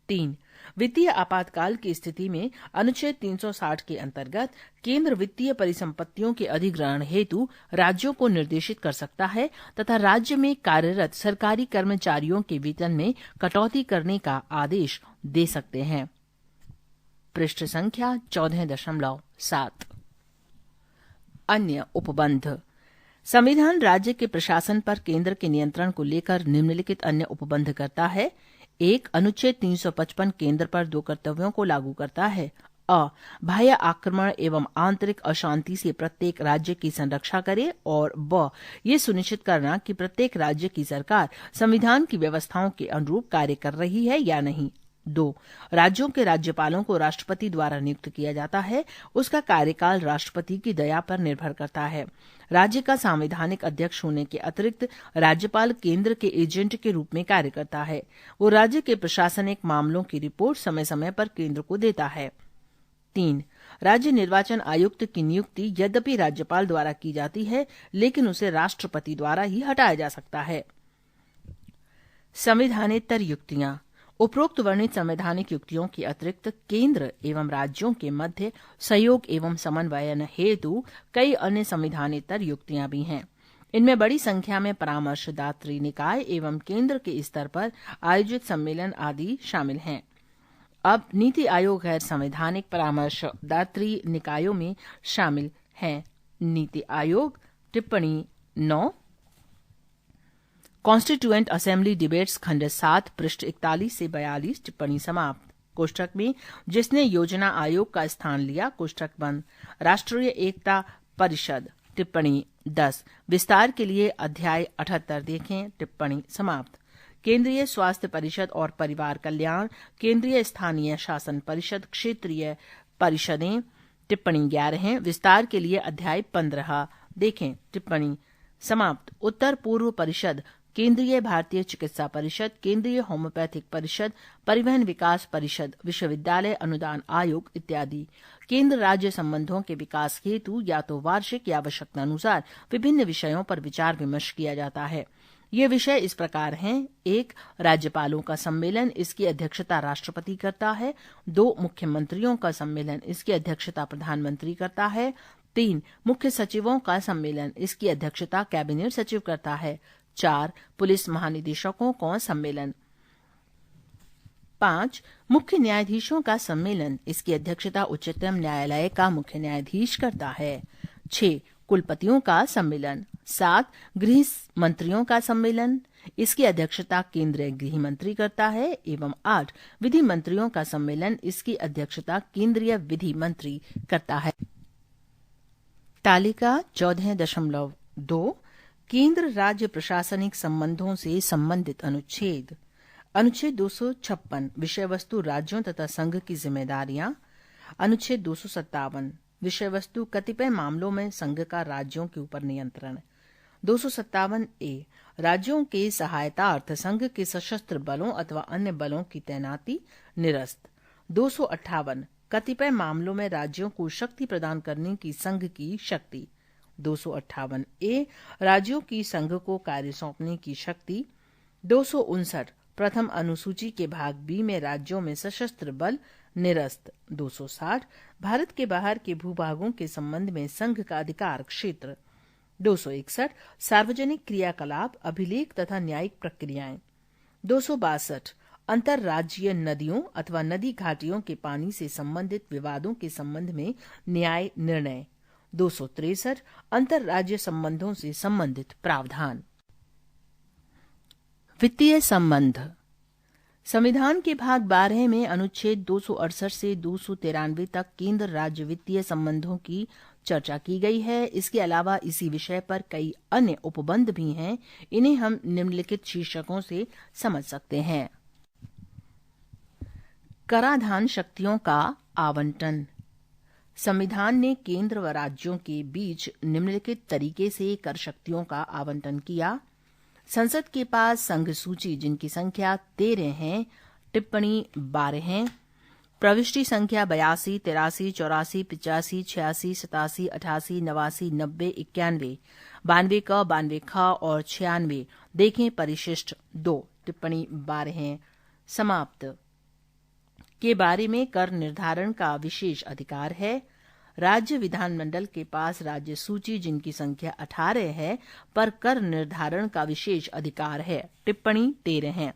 3. वित्तीय आपातकाल की स्थिति में अनुच्छेद 360 के अंतर्गत केंद्र वित्तीय परिसंपत्तियों के अधिग्रहण हेतु राज्यों को निर्देशित कर सकता है तथा राज्य में कार्यरत सरकारी कर्मचारियों के वेतन में कटौती करने का आदेश दे सकते हैं। पृष्ठ संख्या 14.7। अन्य उपबंध। संविधान राज्य के प्रशासन पर केंद्र के नियंत्रण को लेकर निम्नलिखित अन्य उपबंध करता है। 1. अनुच्छेद 355 केंद्र पर 2 कर्तव्यों को लागू करता है। अ. बाह्य आक्रमण एवं आंतरिक अशांति से प्रत्येक राज्य की संरक्षा करे और ब. ये सुनिश्चित करना कि प्रत्येक राज्य की सरकार संविधान की व्यवस्थाओं के अनुरूप कार्य कर रही है या नहीं। 2. राज्यों के राज्यपालों को राष्ट्रपति द्वारा नियुक्त किया जाता है। उसका कार्यकाल राष्ट्रपति की दया पर निर्भर करता है। राज्य का संवैधानिक अध्यक्ष होने के अतिरिक्त राज्यपाल केंद्र के एजेंट के रूप में कार्य करता है। वो राज्य के प्रशासनिक मामलों की रिपोर्ट समय समय पर केंद्र को देता है। 3. राज्य निर्वाचन आयुक्त की नियुक्ति यद्यपि राज्यपाल द्वारा की जाती है, लेकिन उसे राष्ट्रपति द्वारा ही हटाया जा सकता है। संवैधानेतर युक्तियां। उपरोक्त वर्णित संवैधानिक युक्तियों के अतिरिक्त केंद्र एवं राज्यों के मध्य सहयोग एवं समन्वयन हेतु कई अन्य संवैधानेतर युक्तियां भी हैं। इनमें बड़ी संख्या में परामर्शदात्री निकाय एवं केंद्र के स्तर पर आयोजित सम्मेलन आदि शामिल हैं। अब नीति आयोग गैर संवैधानिक परामर्शदात्री निकायों में शामिल हैं। नीति आयोग। टिप्पणी 9। कॉन्स्टिट्यूएंट असेंबली डिबेट्स खंड 7 पृष्ठ 41 से 42। टिप्पणी समाप्त। कोष्ठक में जिसने योजना आयोग का स्थान लिया, कोष्ठक बंद। राष्ट्रीय एकता परिषद। टिप्पणी 10। विस्तार के लिए अध्याय 78 देखें। टिप्पणी समाप्त। केंद्रीय स्वास्थ्य परिषद और परिवार कल्याण, केंद्रीय स्थानीय शासन परिषद, क्षेत्रीय परिषदें। टिप्पणी 11। विस्तार के लिए अध्याय 15 देखें। टिप्पणी समाप्त। उत्तर पूर्व परिषद, केंद्रीय भारतीय चिकित्सा परिषद, केंद्रीय होम्योपैथिक परिषद, परिवहन विकास परिषद, विश्वविद्यालय अनुदान आयोग इत्यादि। केंद्र राज्य संबंधों के विकास हेतु या तो वार्षिक या आवश्यकता अनुसार विभिन्न विषयों पर विचार विमर्श किया जाता है। ये विषय इस प्रकार हैं। 1. राज्यपालों का सम्मेलन, इसकी अध्यक्षता राष्ट्रपति करता है। 2. मुख्यमंत्रियों का सम्मेलन, इसकी अध्यक्षता प्रधानमंत्री करता है। 3. मुख्य सचिवों का सम्मेलन, इसकी अध्यक्षता कैबिनेट सचिव करता है। 4. पुलिस महानिदेशकों का सम्मेलन। 5. मुख्य न्यायाधीशों का सम्मेलन, इसकी अध्यक्षता उच्चतम न्यायालय का मुख्य न्यायाधीश करता है। 6. कुलपतियों का सम्मेलन। 7. गृह मंत्रियों का सम्मेलन। इसकी अध्यक्षता केंद्रीय गृह मंत्री करता है एवं 8 विधि मंत्रियों का सम्मेलन इसकी अध्यक्षता केंद्रीय विधि मंत्री करता है। तालिका 14.2 केंद्र राज्य प्रशासनिक संबंधों से संबंधित अनुच्छेद। अनुच्छेद 256 विषय वस्तु राज्यों तथा संघ की जिम्मेदारियां। अनुच्छेद 257 विषय वस्तु कतिपय मामलों में संघ का राज्यों के ऊपर नियंत्रण। 257A राज्यों के सहायतार्थ संघ के सशस्त्र बलों अथवा अन्य बलों की तैनाती निरस्त। 258 कतिपय मामलों में राज्यों को शक्ति प्रदान करने की संघ की शक्ति। 258A राज्यों की संघ को कार्य सौंपने की शक्ति। 259 प्रथम अनुसूची के भाग बी में राज्यों में सशस्त्र बल निरस्त। 260 भारत के बाहर के भूभागों के संबंध में संघ का अधिकार क्षेत्र। 261 सार्वजनिक क्रियाकलाप अभिलेख तथा न्यायिक प्रक्रियाएं। 262 अंतर्राज्यीय नदियों अथवा नदी घाटियों के पानी से संबंधित विवादों के संबंध में न्याय निर्णय। 263 अंतर्राज्य संबंधों से संबंधित प्रावधान। वित्तीय संबंध। संविधान के भाग 12 में अनुच्छेद 268 से 293 तक केंद्र राज्य वित्तीय संबंधों की चर्चा की गई है। इसके अलावा इसी विषय पर कई अन्य उपबंध भी हैं। इन्हें हम निम्नलिखित शीर्षकों से समझ सकते हैं। कराधान शक्तियों का आवंटन। संविधान ने केंद्र व राज्यों के बीच निम्नलिखित तरीके से कर शक्तियों का आवंटन किया। संसद के पास संघ सूची जिनकी संख्या 13 है, टिप्पणी 12 है, प्रविष्टि संख्या 82, 83, 84, 85, 86, 87, 88, 89, 90, 91, 92 क, 92 ख और 96 देखें परिशिष्ट 2, टिप्पणी 12 है। समाप्त। के बारे में कर निर्धारण का विशेष अधिकार है। राज्य विधानमंडल के पास राज्य सूची जिनकी संख्या 18 है पर कर निर्धारण का विशेष अधिकार है। टिप्पणी 13 है।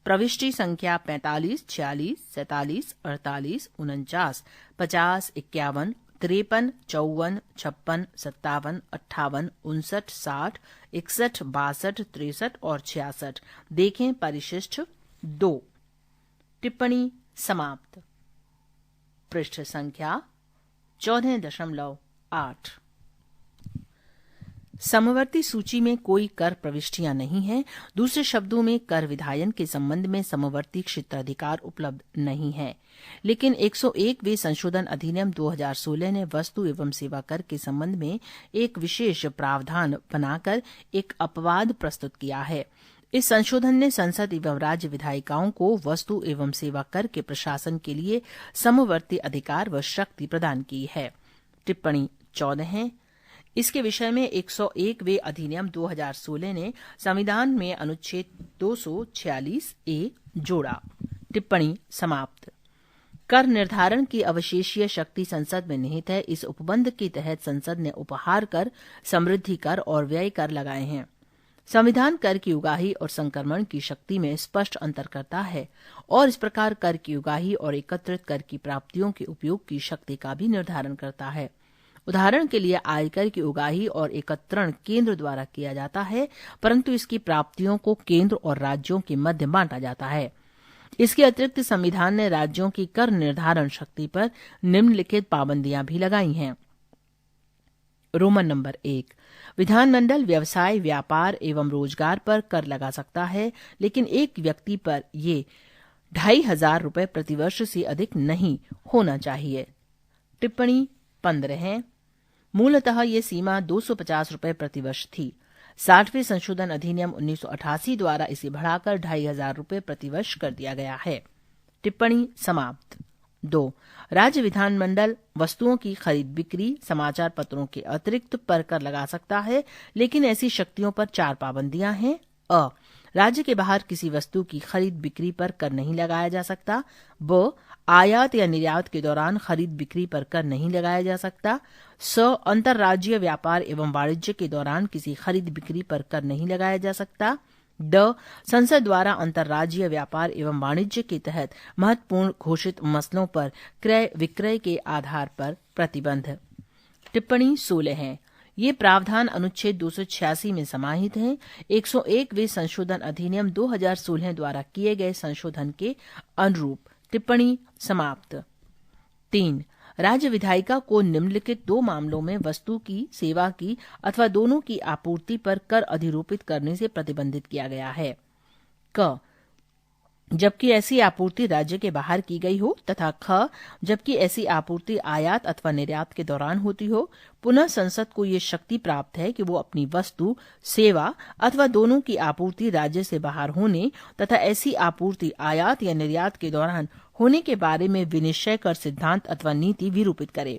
प्रविष्टि संख्या 45, 46, 47, 48, 49, 50, 51, 53, 54, 56, 57, 58, 59, 60, 61, 62, 63 और 66 देखें परिशिष्ट 2। टिप्पणी समाप्त। पृष्ठ संख्या 14.8। समवर्ती सूची में कोई कर प्रविष्टियां नहीं है। दूसरे शब्दों में कर विधायन के संबंध में समवर्ती क्षेत्राधिकार उपलब्ध नहीं है। लेकिन 101वें संशोधन अधिनियम 2016 ने वस्तु एवं सेवा कर के संबंध में एक विशेष प्रावधान बनाकर एक अपवाद प्रस्तुत किया है। इस संशोधन ने संसद एवं राज्य विधायिकाओं को वस्तु एवं सेवा कर के प्रशासन के लिए समवर्ती अधिकार व शक्ति प्रदान की है। टिप्पणी 14 है। इसके विषय में 101वें अधिनियम 2016 ने संविधान में अनुच्छेद 246A जोड़ा। टिप्पणी समाप्त। कर निर्धारण की अवशेषीय शक्ति संसद में निहित है। इस उपबंध के तहत संसद ने उपहार कर, समृद्धि कर और व्यय कर लगाए हैं। संविधान कर की उगाही और संक्रमण की शक्ति में स्पष्ट अंतर करता है और इस प्रकार कर की उगाही और एकत्रित कर की प्राप्तियों के उपयोग की शक्ति का भी निर्धारण करता है। उदाहरण के लिए आयकर की उगाही और एकत्रण केंद्र द्वारा किया जाता है, परंतु इसकी प्राप्तियों को केंद्र और राज्यों के मध्य बांटा जाता है। इसके अतिरिक्त संविधान ने राज्यों की कर निर्धारण शक्ति पर निम्नलिखित पाबंदियां भी लगाई हैं। रोमन नंबर 1 विधानमंडल व्यवसाय, व्यापार एवं रोजगार पर कर लगा सकता है, लेकिन एक व्यक्ति पर ये 2,500 रुपये प्रतिवर्ष से अधिक नहीं होना चाहिए। टिप्पणी 15 है। मूलतः ये सीमा 250 रुपये प्रतिवर्ष थी। 60वें संशोधन अधिनियम 1988 द्वारा इसे बढ़ाकर 2,500 रुपये प्रतिवर्ष कर दिया गया है। टिप्पणी समाप्त। 2 राज्य विधानमंडल वस्तुओं की खरीद बिक्री, समाचार पत्रों के अतिरिक्त पर कर लगा सकता है, लेकिन ऐसी शक्तियों पर 4 पाबंदियां हैं। अ राज्य के बाहर किसी वस्तु की खरीद बिक्री पर कर नहीं लगाया जा सकता। ब आयात या निर्यात के दौरान खरीद बिक्री पर कर नहीं लगाया जा सकता। स अंतर्राज्यीय व्यापार एवं वाणिज्य के दौरान किसी खरीद बिक्री पर कर नहीं लगाया जा सकता। ड संसद द्वारा अंतर्राज्यीय व्यापार एवं वाणिज्य के तहत महत्वपूर्ण घोषित मसलों पर क्रय विक्रय के आधार पर प्रतिबंध। टिप्पणी 16 है। ये प्रावधान अनुच्छेद 286 में समाहित हैं। 101वें संशोधन अधिनियम 2016 द्वारा किए गए संशोधन के अनुरूप। टिप्पणी समाप्त। 3. राज्य विधायिका को निम्नलिखित 2 मामलों में वस्तु की, सेवा की अथवा दोनों की आपूर्ति पर कर अधिरोपित करने से प्रतिबंधित किया गया है। क. जबकि ऐसी आपूर्ति राज्य के बाहर की गई हो, तथा ख. जबकि ऐसी आपूर्ति आयात अथवा निर्यात के दौरान होती हो। पुनः संसद को ये शक्ति प्राप्त है कि वो अपनी वस्तु, सेवा अथवा दोनों की आपूर्ति राज्य से बाहर होने तथा ऐसी आपूर्ति आयात या निर्यात के दौरान होने के बारे में विनिश्चय कर सिद्धांत अथवा नीति विरूपित करे।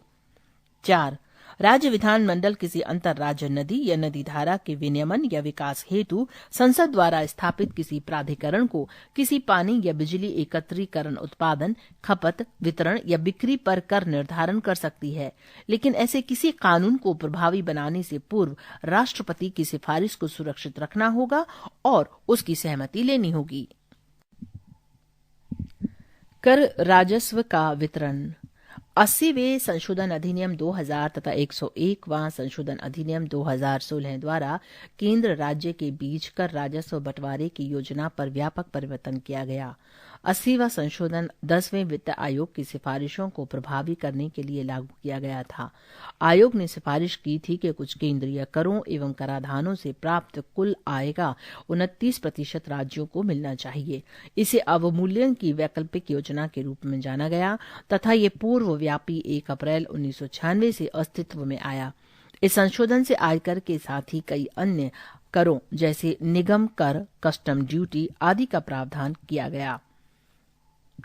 4. राज्य विधानमंडल किसी अंतर राज्य नदी या नदी धारा के विनियमन या विकास हेतु संसद द्वारा स्थापित किसी प्राधिकरण को किसी पानी या बिजली एकत्रीकरण, उत्पादन, खपत, वितरण या बिक्री पर कर निर्धारण कर सकती है, लेकिन ऐसे किसी कानून को प्रभावी बनाने से पूर्व राष्ट्रपति की सिफारिश को सुरक्षित रखना होगा और उसकी सहमति लेनी होगी। कर राजस्व का वितरण। 80वें संशोधन अधिनियम 2000 तथा 101वां संशोधन अधिनियम 2016 द्वारा केंद्र राज्य के बीच कर राजस्व बंटवारे की योजना पर व्यापक परिवर्तन किया गया। 80वां संशोधन 10वें वित्त आयोग की सिफारिशों को प्रभावी करने के लिए लागू किया गया था। आयोग ने सिफारिश की थी कि कुछ केंद्रीय करों एवं कराधानों से प्राप्त कुल आय का 29% राज्यों को मिलना चाहिए। इसे अवमूल्यन की वैकल्पिक योजना के रूप में जाना गया तथा ये पूर्वव्यापी 1 अप्रैल 1996 से अस्तित्व में आया। इस संशोधन से आयकर के साथ ही कई अन्य करों जैसे निगम कर, कस्टम ड्यूटी आदि का प्रावधान किया गया।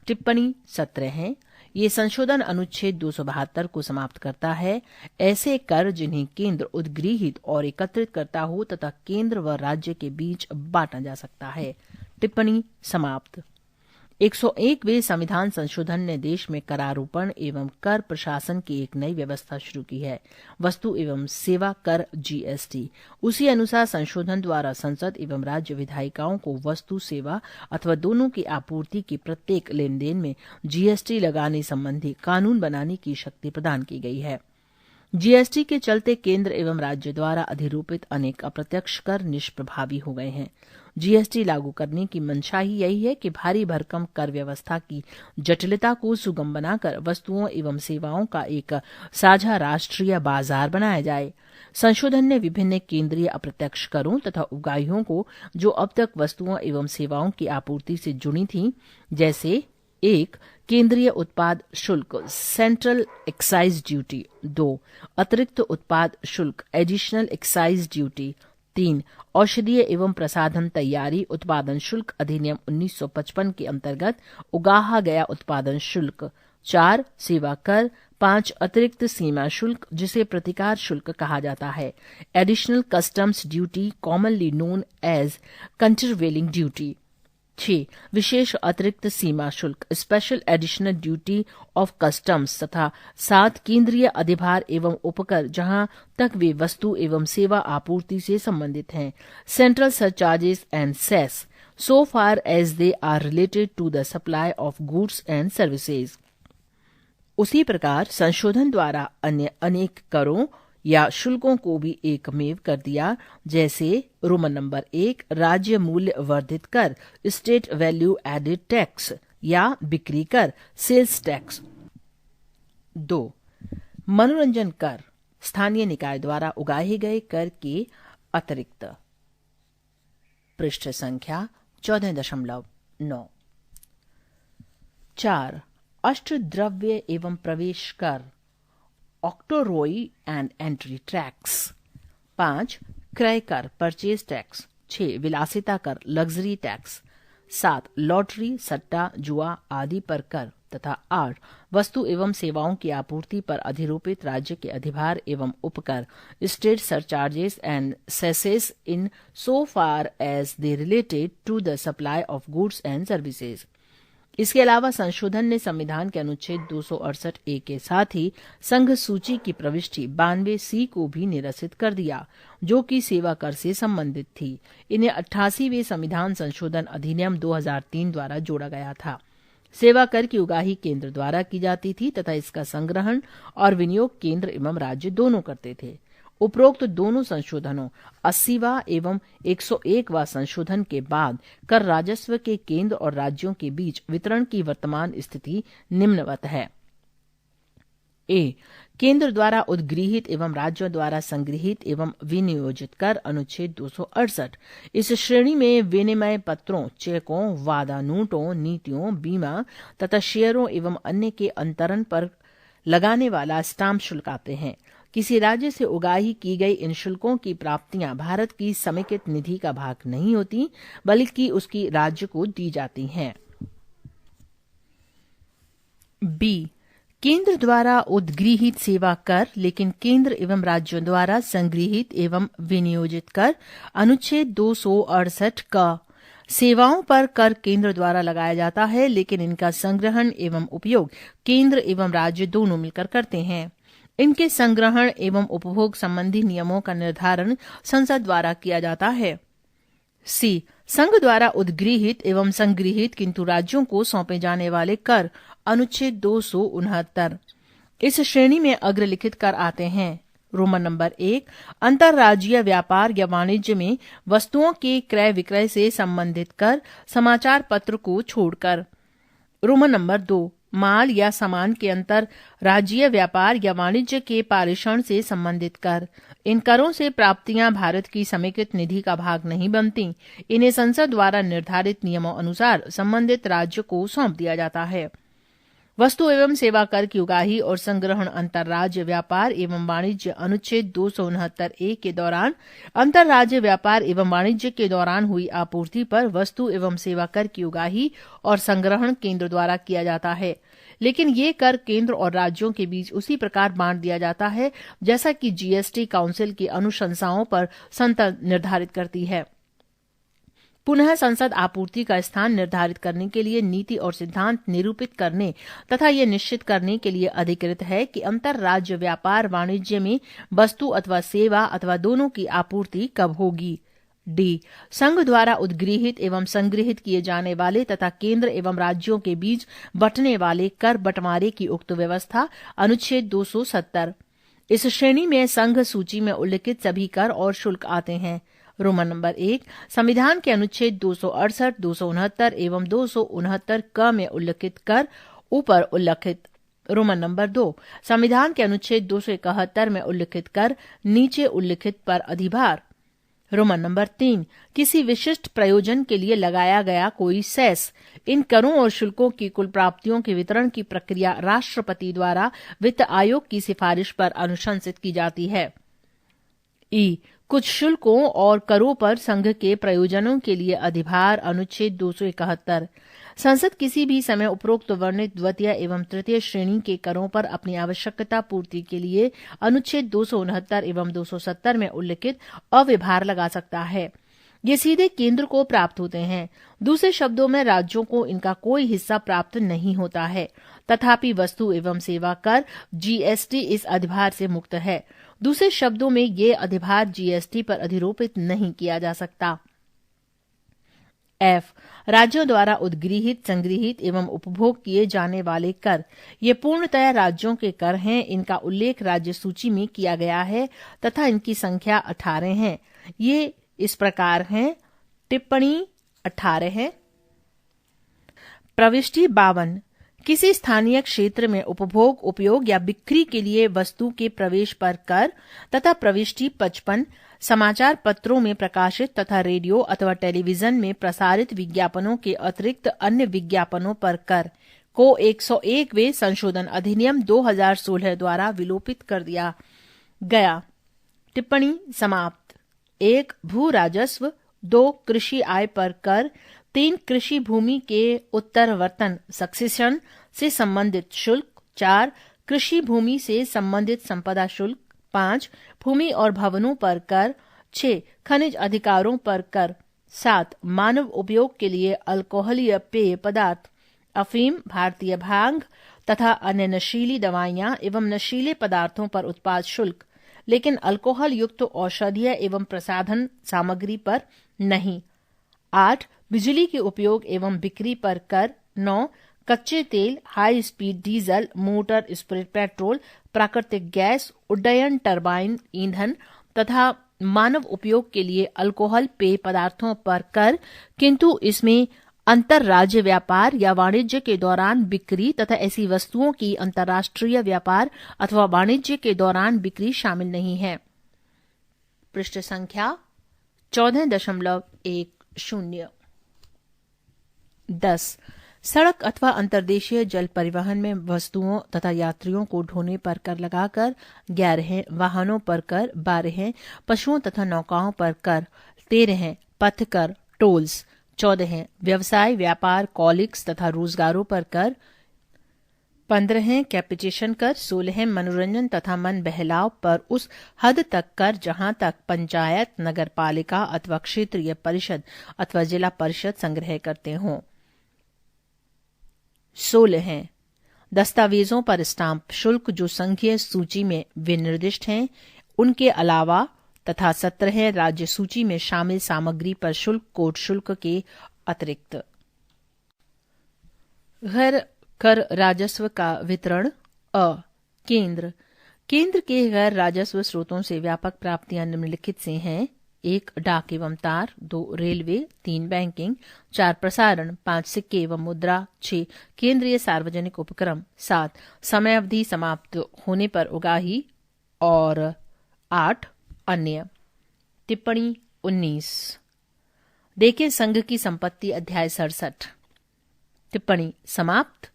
टिप्पणी 17 है। ये संशोधन अनुच्छेद 272 को समाप्त करता है। ऐसे कर जिन्हें केंद्र उद्गृहित और एकत्रित करता हो तथा केंद्र व राज्य के बीच बांटा जा सकता है। टिप्पणी समाप्त। 101वें संविधान संशोधन ने देश में करारोपण एवं कर प्रशासन की एक नई व्यवस्था शुरू की है, वस्तु एवं सेवा कर जीएसटी। उसी अनुसार संशोधन द्वारा संसद एवं राज्य विधायिकाओं को वस्तु, सेवा अथवा दोनों की आपूर्ति की प्रत्येक लेन देन में जीएसटी लगाने संबंधी कानून बनाने की शक्ति प्रदान की गई है। जीएसटी के चलते केंद्र एवं राज्य द्वारा अधिरोपित अनेक अप्रत्यक्ष कर निष्प्रभावी हो गए हैं। जीएसटी लागू करने की मंशा ही यही है कि भारी भरकम कर व्यवस्था की जटिलता को सुगम बनाकर वस्तुओं एवं सेवाओं का एक साझा राष्ट्रीय बाजार बनाया जाए। संशोधन ने विभिन्न केंद्रीय अप्रत्यक्ष करों तथा उगाहियों को जो अब तक वस्तुओं एवं सेवाओं की आपूर्ति से जुड़ी थीं, जैसे 1. केंद्रीय उत्पाद शुल्क सेंट्रल एक्साइज ड्यूटी, 2. अतिरिक्त उत्पाद शुल्क एडिशनल एक्साइज ड्यूटी, 3. औषधीय एवं प्रसाधन तैयारी उत्पादन शुल्क अधिनियम 1955 के अंतर्गत उगाहा गया उत्पादन शुल्क, 4. सेवा कर, 5. अतिरिक्त सीमा शुल्क जिसे प्रतिकार शुल्क कहा जाता है, additional customs duty commonly known as countervailing duty, 6. विशेष अतिरिक्त सीमा शुल्क special additional duty of customs तथा 7. केंद्रीय अधिभार एवं उपकर जहां तक वे वस्तु एवं सेवा आपूर्ति से संबंधित हैं, central surcharges and cess so far as they are related to the supply of goods and services. उसी प्रकार संशोधन द्वारा अन्य अनेक करों या शुल्कों को भी एकमेव कर दिया, जैसे रोमन नंबर 1 राज्य मूल्य वर्धित कर स्टेट वैल्यू एडेड टैक्स या बिक्री कर सेल्स टैक्स। 2. मनोरंजन कर स्थानीय निकाय द्वारा उगाए गए कर के अतिरिक्त। पृष्ठ संख्या 14.9। 4. अष्टद्रव्य एवं प्रवेश कर ऑक्टोरोई एंड एंट्री टैक्स। 5. क्रय कर परचेज टैक्स। 6. विलासिता कर लग्जरी टैक्स। 7. लॉटरी, सट्टा, जुआ आदि पर कर तथा 8. वस्तु एवं सेवाओं की आपूर्ति पर अधिरोपित राज्य के अधिभार एवं उपकर state surcharges and cesses in so far as they related to the supply of goods and services. इसके अलावा संशोधन ने संविधान के अनुच्छेद 268A के साथ ही संघ सूची की प्रविष्टि 92C को भी निरसित कर दिया, जो कि सेवा कर से संबंधित थी। इन्हें 88वें संविधान संशोधन अधिनियम 2003 द्वारा जोड़ा गया था। सेवा कर की उगाही केंद्र द्वारा की जाती थी तथा इसका संग्रहण और विनियोग केंद्र एवं राज्य दोनों करते थे। उपरोक्त दोनों संशोधनों 80वां एवं 101वां संशोधन के बाद कर राजस्व के केंद्र और राज्यों के बीच वितरण की वर्तमान स्थिति निम्नवत है। ए, केंद्र द्वारा उद्गृहित एवं राज्यों द्वारा संग्रहित एवं विनियोजित कर अनुच्छेद 268। इस श्रेणी में विनिमय पत्रों, चेकों, वादा नोटों, नीतियों, बीमा तथा शेयरों एवं अन्य के अंतरण पर लगाने वाला स्टाम्प शुल्क आते हैं। किसी राज्य से उगाही की गई इन शुल्कों की प्राप्तियां भारत की समेकित निधि का भाग नहीं होती, बल्कि उसकी राज्य को दी जाती हैं। बी, केंद्र द्वारा उद्गृहित सेवा कर, लेकिन केंद्र एवं राज्यों द्वारा संगृहित एवं विनियोजित कर अनुच्छेद 268 का सेवाओं पर कर केंद्र द्वारा लगाया जाता है, लेकिन इनका संग्रहण एवं उपयोग केंद्र एवं राज्य दोनों मिलकर करते हैं। इनके संग्रहण एवं उपभोग संबंधी नियमों का निर्धारण संसद द्वारा किया जाता है। सी, संघ द्वारा उद्गृहित एवं संग्रहित किंतु राज्यों को सौंपे जाने वाले कर अनुच्छेद 269। इस श्रेणी में अग्रलिखित कर आते हैं। रोमन नंबर 1, अंतर्राज्यीय व्यापार या वाणिज्य में वस्तुओं के क्रय विक्रय से संबंधित कर, समाचार पत्र को छोड़कर। रोमन नंबर 2, माल या सामान के अंतर राज्यीय व्यापार या वाणिज्य के पारेषण से संबंधित कर। इन करों से प्राप्तियां भारत की समेकित निधि का भाग नहीं बनती। इन्हें संसद द्वारा निर्धारित नियमों अनुसार संबंधित राज्य को सौंप दिया जाता है। वस्तु एवं सेवा कर की उगाही और संग्रहण अंतर्राज्य व्यापार एवं वाणिज्य अनुच्छेद 269A के दौरान अंतर्राज्य व्यापार एवं वाणिज्य के दौरान हुई आपूर्ति पर वस्तु एवं सेवा कर की उगाही और संग्रहण केंद्र द्वारा किया जाता है, लेकिन ये कर केंद्र और राज्यों के बीच उसी प्रकार बांट दिया जाता है जैसा कि जीएसटी काउंसिल की अनुशंसाओं पर संसद निर्धारित करती है। पुनः संसद आपूर्ति का स्थान निर्धारित करने के लिए नीति और सिद्धांत निरूपित करने तथा ये निश्चित करने के लिए अधिकृत है कि अंतर्राज्य व्यापार वाणिज्य में वस्तु अथवा सेवा अथवा दोनों की आपूर्ति कब होगी। डी, संघ द्वारा उद्गृहित एवं संग्रहित किए जाने वाले तथा केंद्र एवं राज्यों के बीच बंटने वाले कर बंटवारे की उक्त व्यवस्था अनुच्छेद 270। इस श्रेणी में संघ सूची में उल्लिखित सभी कर और शुल्क आते हैं। रोमन नंबर 1, संविधान के अनुच्छेद 268, 269 एवं 269 क में उल्लिखित कर ऊपर उल्लिखित। रोमन नंबर 2, संविधान के अनुच्छेद 271 में उल्लिखित कर नीचे उल्लिखित पर अधिभार। रोमन नंबर 3, किसी विशिष्ट प्रयोजन के लिए लगाया गया कोई सेस। इन करों और शुल्कों की कुल प्राप्तियों के वितरण की प्रक्रिया राष्ट्रपति द्वारा वित्त आयोग की सिफारिश पर अनुशंसित की जाती है। ई, कुछ शुल्कों और करों पर संघ के प्रयोजनों के लिए अधिभार अनुच्छेद 271। संसद किसी भी समय उपरोक्त वर्णित द्वितीय एवं तृतीय श्रेणी के करों पर अपनी आवश्यकता पूर्ति के लिए अनुच्छेद 269 एवं 270 में उल्लिखित अविभार लगा सकता है। ये सीधे केंद्र को प्राप्त होते हैं। दूसरे शब्दों में राज्यों को इनका कोई हिस्सा प्राप्त नहीं होता है। तथापि वस्तु एवं सेवा कर जीएसटी इस अधिभार से मुक्त है। दूसरे शब्दों में ये अधिभार जीएसटी पर अधिरोपित नहीं किया जा सकता। एफ, राज्यों द्वारा उद्गृहित, संग्रहित एवं उपभोग किए जाने वाले कर। ये पूर्णतया राज्यों के कर हैं। इनका उल्लेख राज्य सूची में किया गया है तथा इनकी संख्या 18 है। ये इस प्रकार हैं। टिप्पणी 18 है। प्रविष्टि 52, किसी स्थानीय क्षेत्र में उपभोग, उपयोग या बिक्री के लिए वस्तु के प्रवेश पर कर तथा प्रविष्टि 55, समाचार पत्रों में प्रकाशित तथा रेडियो अथवा टेलीविजन में प्रसारित विज्ञापनों के अतिरिक्त अन्य विज्ञापनों पर कर को 101वें संशोधन अधिनियम 2016 द्वारा विलोपित कर दिया गया। टिप्पणी समाप्त। 1, भू राजस्व। 2, कृषि आय पर कर। 3, कृषि भूमि के उत्तरवर्तन सक्सेशन से संबंधित शुल्क। 4, कृषि भूमि से संबंधित संपदा शुल्क। 5, भूमि और भवनों पर कर। 6, खनिज अधिकारों पर कर। 7, मानव उपयोग के लिए अल्कोहलीय पेय पदार्थ, अफीम, भारतीय भांग तथा अन्य नशीली दवाइयां एवं नशीले पदार्थों पर उत्पाद शुल्क, लेकिन अल्कोहल युक्त औषधीय एवं प्रसाधन सामग्री पर नहीं। 8, बिजली के उपयोग एवं बिक्री पर कर। 9, कच्चे तेल, high speed diesel, motor spirit petrol, प्राकृतिक गैस, उड्डयन टरबाइन ईंधन तथा मानव उपयोग के लिए अल्कोहल पेय पदार्थों पर कर, किंतु इसमें अंतर्राज्य व्यापार या वाणिज्य के दौरान बिक्री तथा ऐसी वस्तुओं की अंतर्राष्ट्रीय व्यापार अथवा वाणिज्य के दौरान बिक्री शामिल नहीं है। पृष्ठ संख्या 14.10। 10. सड़क अथवा अंतर्देशीय जल परिवहन में वस्तुओं तथा यात्रियों को ढोने पर कर लगाकर। 11. वाहनों पर कर। 12. पशुओं तथा नौकाओं पर कर। 13. पथ कर टोल्स। 14. व्यवसाय व्यापार कॉलिक्स तथा रोजगारों पर कर। 15. कैपिटेशन कर। 16. मनोरंजन तथा मन बहलाव पर उस हद तक कर जहां तक पंचायत, नगर पालिका अथवा क्षेत्रीय परिषद अथवा जिला परिषद संग्रह करते हों। 16. दस्तावेजों पर स्टाम्प शुल्क जो संघीय सूची में विनिर्दिष्ट हैं उनके अलावा तथा 17. राज्य सूची में शामिल सामग्री पर शुल्क कोट शुल्क के अतिरिक्त। गैर कर राजस्व का वितरण। केंद्र के गैर राजस्व स्रोतों से व्यापक प्राप्तियां निम्नलिखित से हैं। 1. डाक एवं तार। 2. रेलवे। 3. बैंकिंग। 4. प्रसारण। 5. सिक्के एवं मुद्रा। 6. केंद्रीय सार्वजनिक उपक्रम। 7. समयावधि समाप्त होने पर उगाही। और 8. अन्य। टिप्पणी 19। देखें संघ की संपत्ति अध्याय 67। टिप्पणी समाप्त।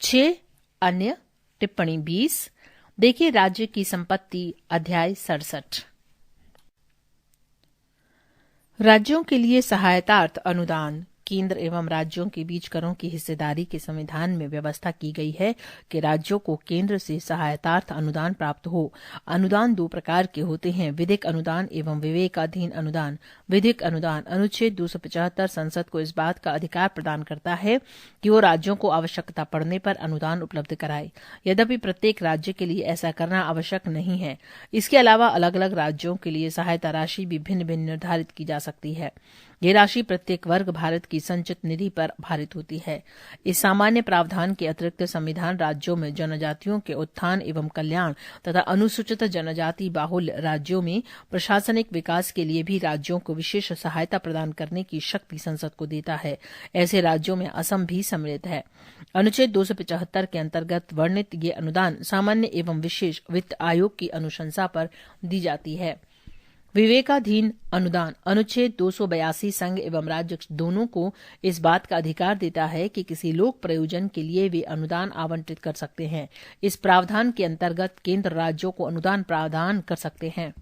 6. अन्य। टिप्पणी 20। देखिए राज्य की संपत्ति अध्याय 67। राज्यों के लिए सहायतार्थ अनुदान। केंद्र एवं राज्यों के बीच करों की हिस्सेदारी के संविधान में व्यवस्था की गई है कि राज्यों को केंद्र से सहायतार्थ अनुदान प्राप्त हो। अनुदान 2 प्रकार के होते हैं, विधिक अनुदान एवं विवेकाधीन अनुदान। विधिक अनुदान अनुच्छेद 275 संसद को इस बात का अधिकार प्रदान करता है कि वो राज्यों को आवश्यकता पड़ने पर अनुदान उपलब्ध कराए। यद्यपि प्रत्येक राज्य के लिए ऐसा करना आवश्यक नहीं है। इसके अलावा अलग अलग राज्यों के लिए सहायता राशि भी भिन्न भिन्न निर्धारित की जा सकती है। ये राशि प्रत्येक वर्ग भारत की संचित निधि पर भारित होती है। इस सामान्य प्रावधान के अतिरिक्त संविधान राज्यों में जनजातियों के उत्थान एवं कल्याण तथा अनुसूचित जनजाति बाहुल्य राज्यों में प्रशासनिक विकास के लिए भी राज्यों को विशेष सहायता प्रदान करने की शक्ति संसद को देता है। ऐसे राज्यों में असम भी सम्मिलित है। अनुच्छेद 275 के अंतर्गत वर्णित ये अनुदान सामान्य एवं विशेष वित्त आयोग की अनुशंसा पर दी जाती है। विवेकाधीन अनुदान अनुच्छेद 282 संघ एवं राज्य दोनों को इस बात का अधिकार देता है कि किसी लोक प्रयोजन के लिए वे अनुदान आवंटित कर सकते हैं। इस प्रावधान के अंतर्गत केंद्र राज्यों को अनुदान प्रदान कर सकते हैं।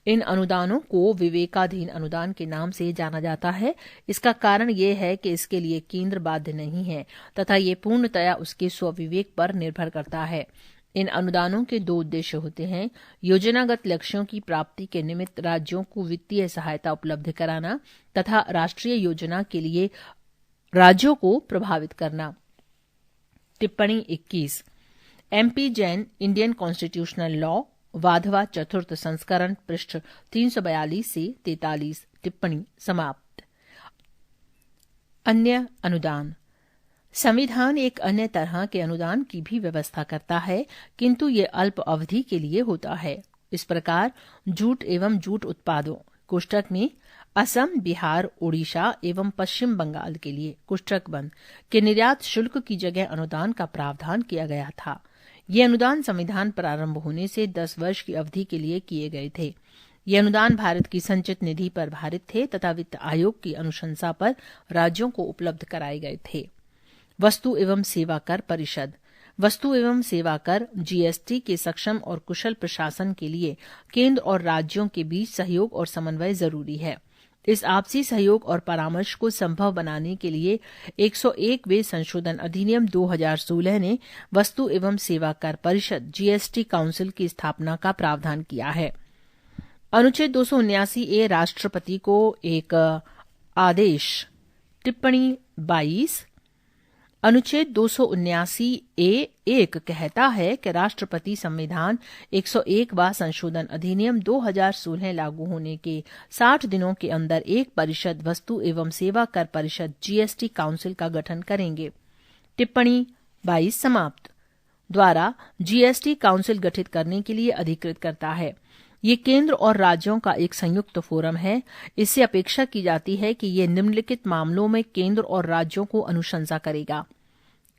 इन अनुदानों को विवेकाधीन अनुदान के नाम से जाना जाता है। इसका कारण ये है कि इसके लिए केंद्र बाध्य नहीं है तथा ये पूर्णतया उसके स्वविवेक पर निर्भर करता है। इन अनुदानों के 2 उद्देश्य होते हैं, योजनागत लक्ष्यों की प्राप्ति के निमित्त राज्यों को वित्तीय सहायता उपलब्ध कराना तथा राष्ट्रीय योजना के लिए राज्यों को प्रभावित करना। टिप्पणी 21। MP Jain Indian constitutional law Wadhwa चतुर्थ संस्करण पृष्ठ 342 से 43। टिप्पणी समाप्त। अन्य अनुदान संविधान एक अन्य तरह के अनुदान की भी व्यवस्था करता है, किंतु ये अल्प अवधि के लिए होता है। इस प्रकार जूट एवं जूट उत्पादों कोष्ठक में असम, बिहार, ओडिशा एवं पश्चिम बंगाल के लिए कोष्ठक बंद के निर्यात शुल्क की जगह अनुदान का प्रावधान किया गया था। ये अनुदान संविधान प्रारंभ होने से 10 वर्ष की अवधि के लिए किए गए थे। ये अनुदान भारत की संचित निधि पर भारित थे तथा वित्त आयोग की अनुशंसा पर राज्यों को उपलब्ध कराए गए थे। वस्तु एवं सेवा कर परिषद वस्तु एवं सेवा कर GST के सक्षम और कुशल प्रशासन के लिए केंद्र और राज्यों के बीच सहयोग और समन्वय जरूरी है। इस आपसी सहयोग और परामर्श को संभव बनाने के लिए 101वें संशोधन अधिनियम 2016 ने वस्तु एवं सेवा कर परिषद GST काउंसिल की स्थापना का प्रावधान किया है। अनुच्छेद 279A राष्ट्रपति को एक आदेश। टिप्पणी 22। अनुच्छेद 279A(1) कहता है कि राष्ट्रपति संविधान 101वां संशोधन अधिनियम 2016 लागू होने के 60 दिनों के अंदर एक परिषद वस्तु एवं सेवा कर परिषद GST काउंसिल का गठन करेंगे। टिप्पणी 22 समाप्त। द्वारा जीएसटी काउंसिल गठित करने के लिए अधिकृत करता है। ये केंद्र और राज्यों का एक संयुक्त फोरम है। इससे अपेक्षा की जाती है कि ये निम्नलिखित मामलों में केंद्र और राज्यों को अनुशंसा करेगा।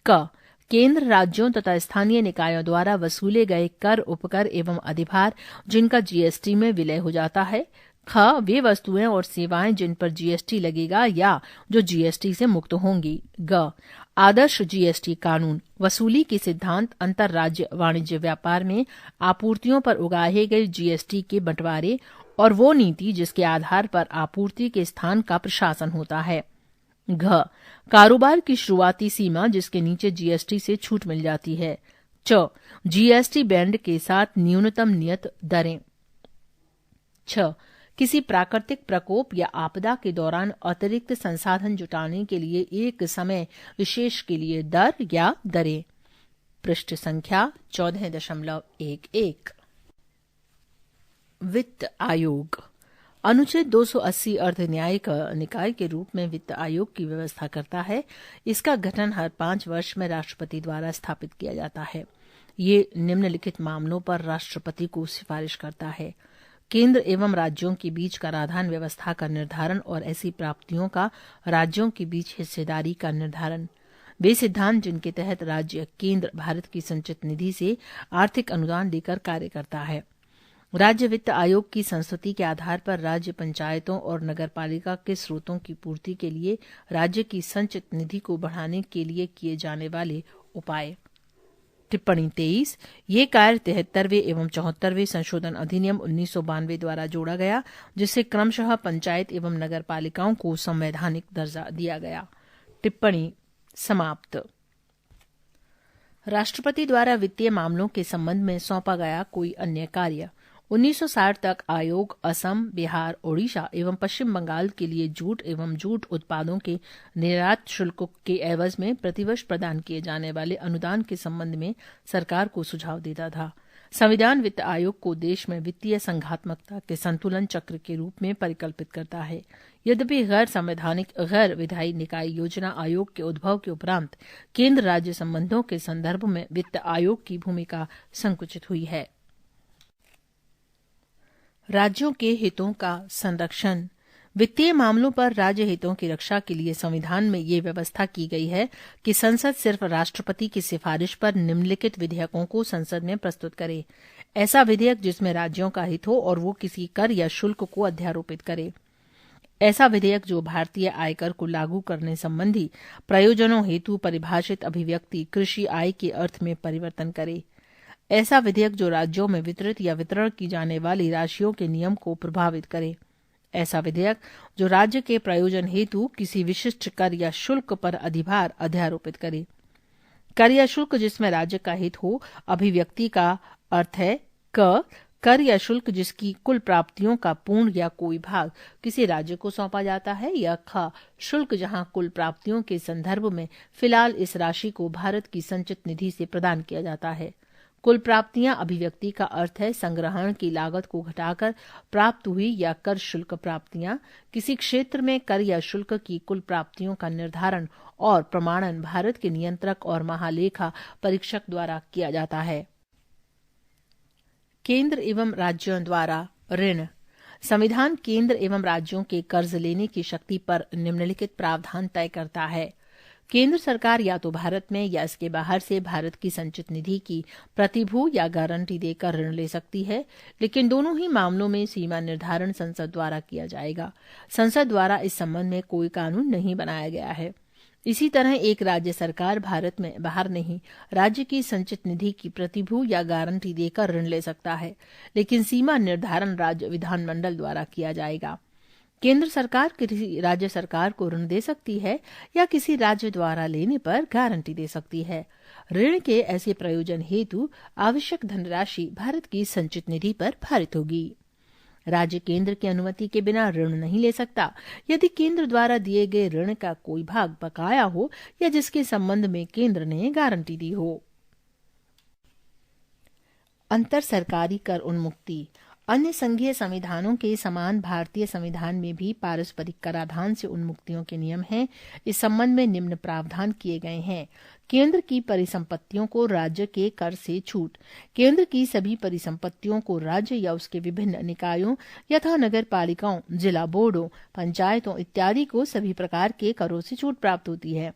क, केंद्र राज्यों तथा स्थानीय निकायों द्वारा वसूले गए कर, उपकर एवं अधिभार जिनका जीएसटी में विलय हो जाता है। ख, वे वस्तुएं और सेवाएं जिन पर जीएसटी लगेगा या जो जीएसटी से मुक्त होंगी। ग, आदर्श जीएसटी कानून, वसूली के सिद्धांत, अंतर्राज्य वाणिज्य व्यापार में आपूर्तियों पर उगाहे गए जीएसटी के बंटवारे और वो नीति जिसके आधार पर आपूर्ति के स्थान का प्रशासन होता है। घ, कारोबार की शुरुआती सीमा जिसके नीचे जीएसटी से छूट मिल जाती है। च, जीएसटी बैंड के साथ न्यूनतम नियत दरें। छ, किसी प्राकृतिक प्रकोप या आपदा के दौरान अतिरिक्त संसाधन जुटाने के लिए एक समय विशेष के लिए दर या दरें। पृष्ठ संख्या 14.11। वित्त आयोग। अनुच्छेद 280 अर्ध न्यायिक निकाय के रूप में वित्त आयोग की व्यवस्था करता है। इसका गठन हर 5 वर्ष में राष्ट्रपति द्वारा स्थापित किया जाता है। ये निम्नलिखित मामलों पर राष्ट्रपति को सिफारिश करता है। केंद्र एवं राज्यों के बीच कराधान व्यवस्था का निर्धारण और ऐसी प्राप्तियों का राज्यों के बीच हिस्सेदारी का निर्धारण। वे सिद्धांत जिनके तहत राज्य केंद्र भारत की संचित निधि से आर्थिक अनुदान लेकर कार्य करता है। राज्य वित्त आयोग की संस्तुति के आधार पर राज्य पंचायतों और नगरपालिका के स्रोतों की पूर्ति के लिए राज्य की संचित निधि को बढ़ाने के लिए किए जाने वाले उपाय। टिप्पणी 23। ये कार्य 73वें एवं 74वें संशोधन अधिनियम 1992 द्वारा जोड़ा गया, जिससे क्रमशः पंचायत एवं नगरपालिकाओं को संवैधानिक दर्जा दिया गया। टिप्पणी समाप्त। राष्ट्रपति द्वारा वित्तीय मामलों के संबंध में सौंपा गया कोई अन्य कार्य। 1960 तक आयोग असम, बिहार, ओडिशा एवं पश्चिम बंगाल के लिए जूट एवं जूट उत्पादों के निर्यात शुल्क के एवज में प्रतिवर्ष प्रदान किए जाने वाले अनुदान के संबंध में सरकार को सुझाव देता था। संविधान वित्त आयोग को देश में वित्तीय संघात्मकता के संतुलन चक्र के रूप में परिकल्पित करता है। यद्यपि गैर संवैधानिक गैर विधायी निकाय योजना आयोग के उद्भव के उपरांत केंद्र राज्य संबंधों के संदर्भ में वित्त आयोग की भूमिका संकुचित हुई है। राज्यों के हितों का संरक्षण। वित्तीय मामलों पर राज्य हितों की रक्षा के लिए संविधान में ये व्यवस्था की गई है कि संसद सिर्फ राष्ट्रपति की सिफारिश पर निम्नलिखित विधेयकों को संसद में प्रस्तुत करे। ऐसा विधेयक जिसमें राज्यों का हित हो और वो किसी कर या शुल्क को अध्यारोपित करे। ऐसा विधेयक जो भारतीय आयकर को लागू करने संबंधी प्रयोजनों हेतु परिभाषित अभिव्यक्ति कृषि आय के अर्थ में परिवर्तन करे। ऐसा विधेयक जो राज्यों में वितरित या वितरण की जाने वाली राशियों के नियम को प्रभावित करे। ऐसा विधेयक जो राज्य के प्रयोजन हेतु किसी विशिष्ट कर या शुल्क पर अधिभार अध्यारोपित करे। कर या शुल्क जिसमें राज्य का हित हो। अभिव्यक्ति का अर्थ है क, कर या शुल्क जिसकी कुल प्राप्तियों का पूर्ण या कोई भाग किसी राज्य को सौंपा जाता है, या ख, शुल्क जहां कुल प्राप्तियों के संदर्भ में फिलहाल इस राशि को भारत की संचित निधि से प्रदान किया जाता है। कुल प्राप्तियां अभिव्यक्ति का अर्थ है संग्रहण की लागत को घटाकर प्राप्त हुई या कर शुल्क प्राप्तियां। किसी क्षेत्र में कर या शुल्क की कुल प्राप्तियों का निर्धारण और प्रमाणन भारत के नियंत्रक और महालेखा परीक्षक द्वारा किया जाता है। केंद्र एवं राज्यों द्वारा ऋण। संविधान केंद्र एवं राज्यों के कर्ज लेने की शक्ति पर निम्नलिखित प्रावधान तय करता है। केंद्र सरकार या तो भारत में या इसके बाहर से भारत की संचित निधि की प्रतिभू या गारंटी देकर ऋण ले सकती है, लेकिन दोनों ही मामलों में सीमा निर्धारण संसद द्वारा किया जाएगा। संसद द्वारा इस संबंध में कोई कानून नहीं बनाया गया है। इसी तरह एक राज्य सरकार भारत में बाहर नहीं राज्य की संचित निधि की प्रतिभू या गारंटी देकर ऋण ले सकता है, लेकिन सीमा निर्धारण राज्य विधानमंडल द्वारा किया जाएगा। केंद्र सरकार किसी राज्य सरकार को ऋण दे सकती है या किसी राज्य द्वारा लेने पर गारंटी दे सकती है। ऋण के ऐसे प्रयोजन हेतु आवश्यक धनराशि भारत की संचित निधि पर भारित होगी। राज्य केंद्र की अनुमति के बिना ऋण नहीं ले सकता यदि केंद्र द्वारा दिए गए ऋण का कोई भाग बकाया हो या जिसके संबंध में केंद्र ने गारंटी दी हो। अंतर सरकारी कर उन्मुक्ति। अन्य संघीय संविधानों के समान भारतीय संविधान में भी पारस्परिक कराधान से उन्मुक्तियों के नियम हैं। इस संबंध में निम्न प्रावधान किए गए हैं। केंद्र की परिसंपत्तियों को राज्य के कर से छूट। केंद्र की सभी परिसंपत्तियों को राज्य या उसके विभिन्न निकायों यथा नगर पालिकाओं, जिला बोर्डों, पंचायतों इत्यादि को सभी प्रकार के करों से छूट प्राप्त होती है।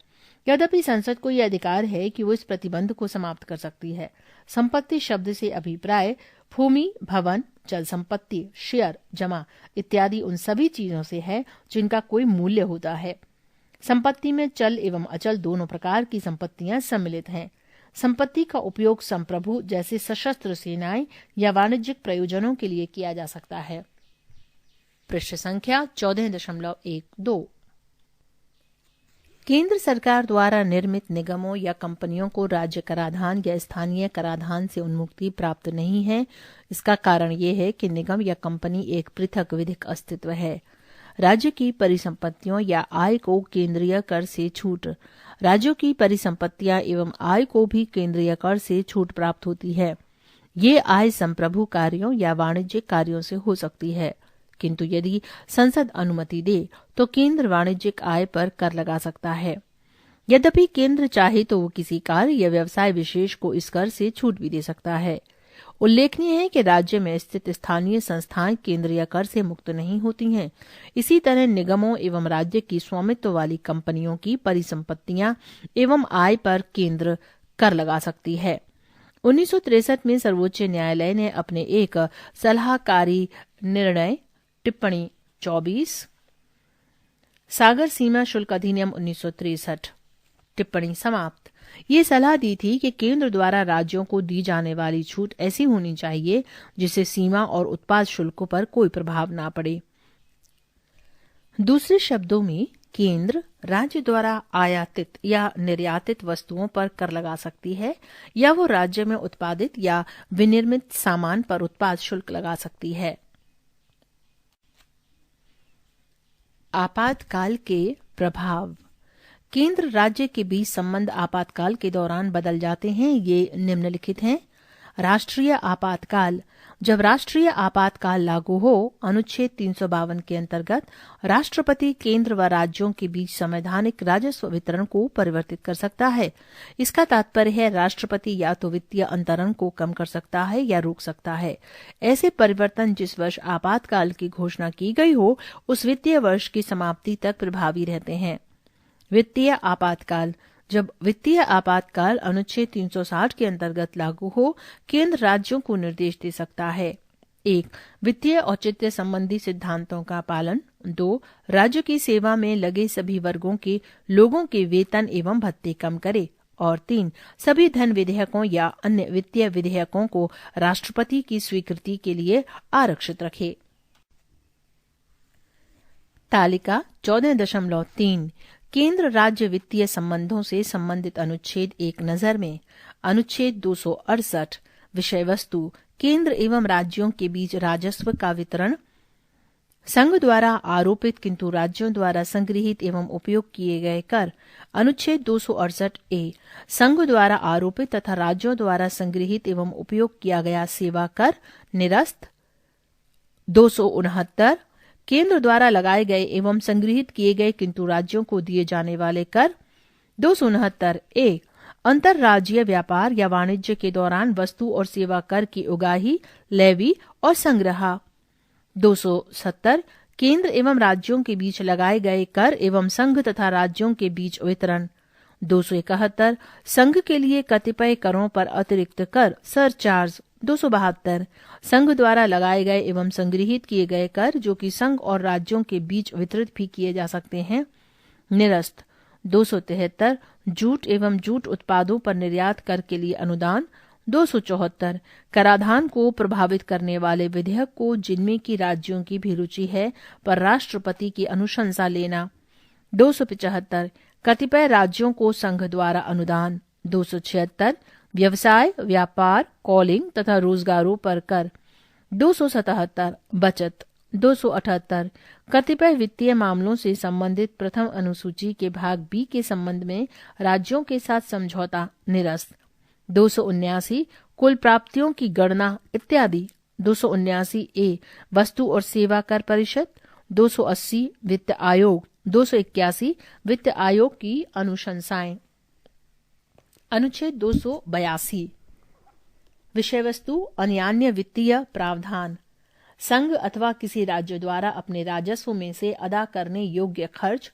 यद्यपि संसद को यह अधिकार है कि वो इस प्रतिबंध को समाप्त कर सकती है। संपत्ति शब्द से अभिप्राय भूमि, भवन, चल संपत्ति, शेयर, जमा इत्यादि उन सभी चीजों से है जिनका कोई मूल्य होता है। संपत्ति में चल एवं अचल दोनों प्रकार की संपत्तियां सम्मिलित हैं। संपत्ति का उपयोग संप्रभु जैसे सशस्त्र सेनाएं या वाणिज्यिक प्रयोजनों के लिए किया जा सकता है। पृष्ठ संख्या 14.12। केंद्र सरकार द्वारा निर्मित निगमों या कंपनियों को राज्य कराधान या स्थानीय कराधान से उन्मुक्ति प्राप्त नहीं है। इसका कारण ये है कि निगम या कंपनी एक पृथक विधिक अस्तित्व है। राज्य की परिसंपत्तियों या आय को केंद्रीय कर से छूट। राज्यों की परिसंपत्तियां एवं आय को भी केंद्रीय कर से छूट प्राप्त होती है। ये आय संप्रभु कार्यों या वाणिज्यिक कार्यों से हो सकती है, किंतु यदि संसद अनुमति दे तो केंद्र वाणिज्यिक आय पर कर लगा सकता है। यद्यपि केंद्र चाहे तो वो किसी कार्य या व्यवसाय विशेष को इस कर से छूट भी दे सकता है। उल्लेखनीय है कि राज्य में स्थित स्थानीय संस्थाएं केंद्रीय कर से मुक्त नहीं होती हैं। इसी तरह निगमों एवं राज्य की स्वामित्व वाली कंपनियों की परिसंपत्तियां एवं आय पर केंद्र कर लगा सकती है। 1963 में सर्वोच्च न्यायालय ने अपने एक सलाहकारी निर्णय टिप्पणी 24 सागर सीमा शुल्क अधिनियम 1963 टिप्पणी समाप्त ये सलाह दी थी कि केंद्र द्वारा राज्यों को दी जाने वाली छूट ऐसी होनी चाहिए जिससे सीमा और उत्पाद शुल्कों पर कोई प्रभाव न पड़े। दूसरे शब्दों में केंद्र राज्य द्वारा आयातित या निर्यातित वस्तुओं पर कर लगा सकती है या वो राज्य में उत्पादित या विनिर्मित सामान पर उत्पाद शुल्क लगा सकती है। आपातकाल के प्रभाव। केंद्र राज्य के बीच संबंध आपातकाल के दौरान बदल जाते हैं। ये निम्नलिखित हैं। राष्ट्रीय आपातकाल। जब राष्ट्रीय आपातकाल लागू हो, अनुच्छेद 352 के अंतर्गत राष्ट्रपति केंद्र व राज्यों के बीच संवैधानिक राजस्व वितरण को परिवर्तित कर सकता है। इसका तात्पर्य है राष्ट्रपति या तो वित्तीय अंतरण को कम कर सकता है या रोक सकता है। ऐसे परिवर्तन जिस वर्ष आपातकाल की घोषणा की गई हो उस वित्तीय वर्ष की समाप्ति तक प्रभावी रहते हैं। वित्तीय आपातकाल। जब वित्तीय आपातकाल अनुच्छेद 360 के अंतर्गत लागू हो, केंद्र राज्यों को निर्देश दे सकता है। 1. वित्तीय औचित्य संबंधी सिद्धांतों का पालन। 2. राज्य की सेवा में लगे सभी वर्गों के लोगों के वेतन एवं भत्ते कम करे। और 3. सभी धन विधेयकों या अन्य वित्तीय विधेयकों को राष्ट्रपति की स्वीकृति के लिए आरक्षित रखे। तालिका 14.3 केंद्र राज्य वित्तीय संबंधों से संबंधित अनुच्छेद एक नजर में। अनुच्छेद 268 विषय वस्तु केंद्र एवं राज्यों के बीच राजस्व का वितरण। संघ द्वारा आरोपित किंतु राज्यों द्वारा संग्रहित एवं उपयोग किए गए कर। अनुच्छेद 268 ए संघ द्वारा आरोपित तथा राज्यों द्वारा संग्रहित एवं उपयोग किया गया सेवा कर निरस्त। 269 केंद्र द्वारा लगाए गए एवं संग्रहित किए गए किंतु राज्यों को दिए जाने वाले कर। 269 ए अंतरराज्यीय व्यापार या वाणिज्य के दौरान वस्तु और सेवा कर की उगाही, लेवी और संग्रह। 270 केंद्र एवं राज्यों के बीच लगाए गए कर एवं संघ तथा राज्यों के बीच वितरण। 271 संघ के लिए कतिपय करों पर अतिरिक्त कर सरचार्ज। 272 संघ द्वारा लगाए गए एवं संग्रहित किए गए कर जो कि संघ और राज्यों के बीच वितरित भी किए जा सकते हैं, निरस्त। 273 जूट एवं जूट उत्पादों पर निर्यात कर के लिए अनुदान। 274 कराधान को प्रभावित करने वाले विधेयक को जिनमें की राज्यों की भी रुचि है पर राष्ट्रपति की अनुशंसा लेना। 275 कतिपय राज्यों को संघ द्वारा अनुदान। 276 व्यवसाय, व्यापार, कॉलिंग तथा रोजगारों पर कर। 277 बचत। 278 कतिपय वित्तीय मामलों से संबंधित प्रथम अनुसूची के भाग बी के संबंध में राज्यों के साथ समझौता, निरस्त। 279 कुल प्राप्तियों की गणना इत्यादि। 279 ए वस्तु और सेवा कर परिषद, 280 वित्त आयोग, 281 वित्त आयोग की अनुशंसाएं। अनुच्छेद 282 विषय वस्तु अन्यान्य वित्तीय प्रावधान। संघ अथवा किसी राज्य द्वारा अपने राजस्व में से अदा करने योग्य खर्च।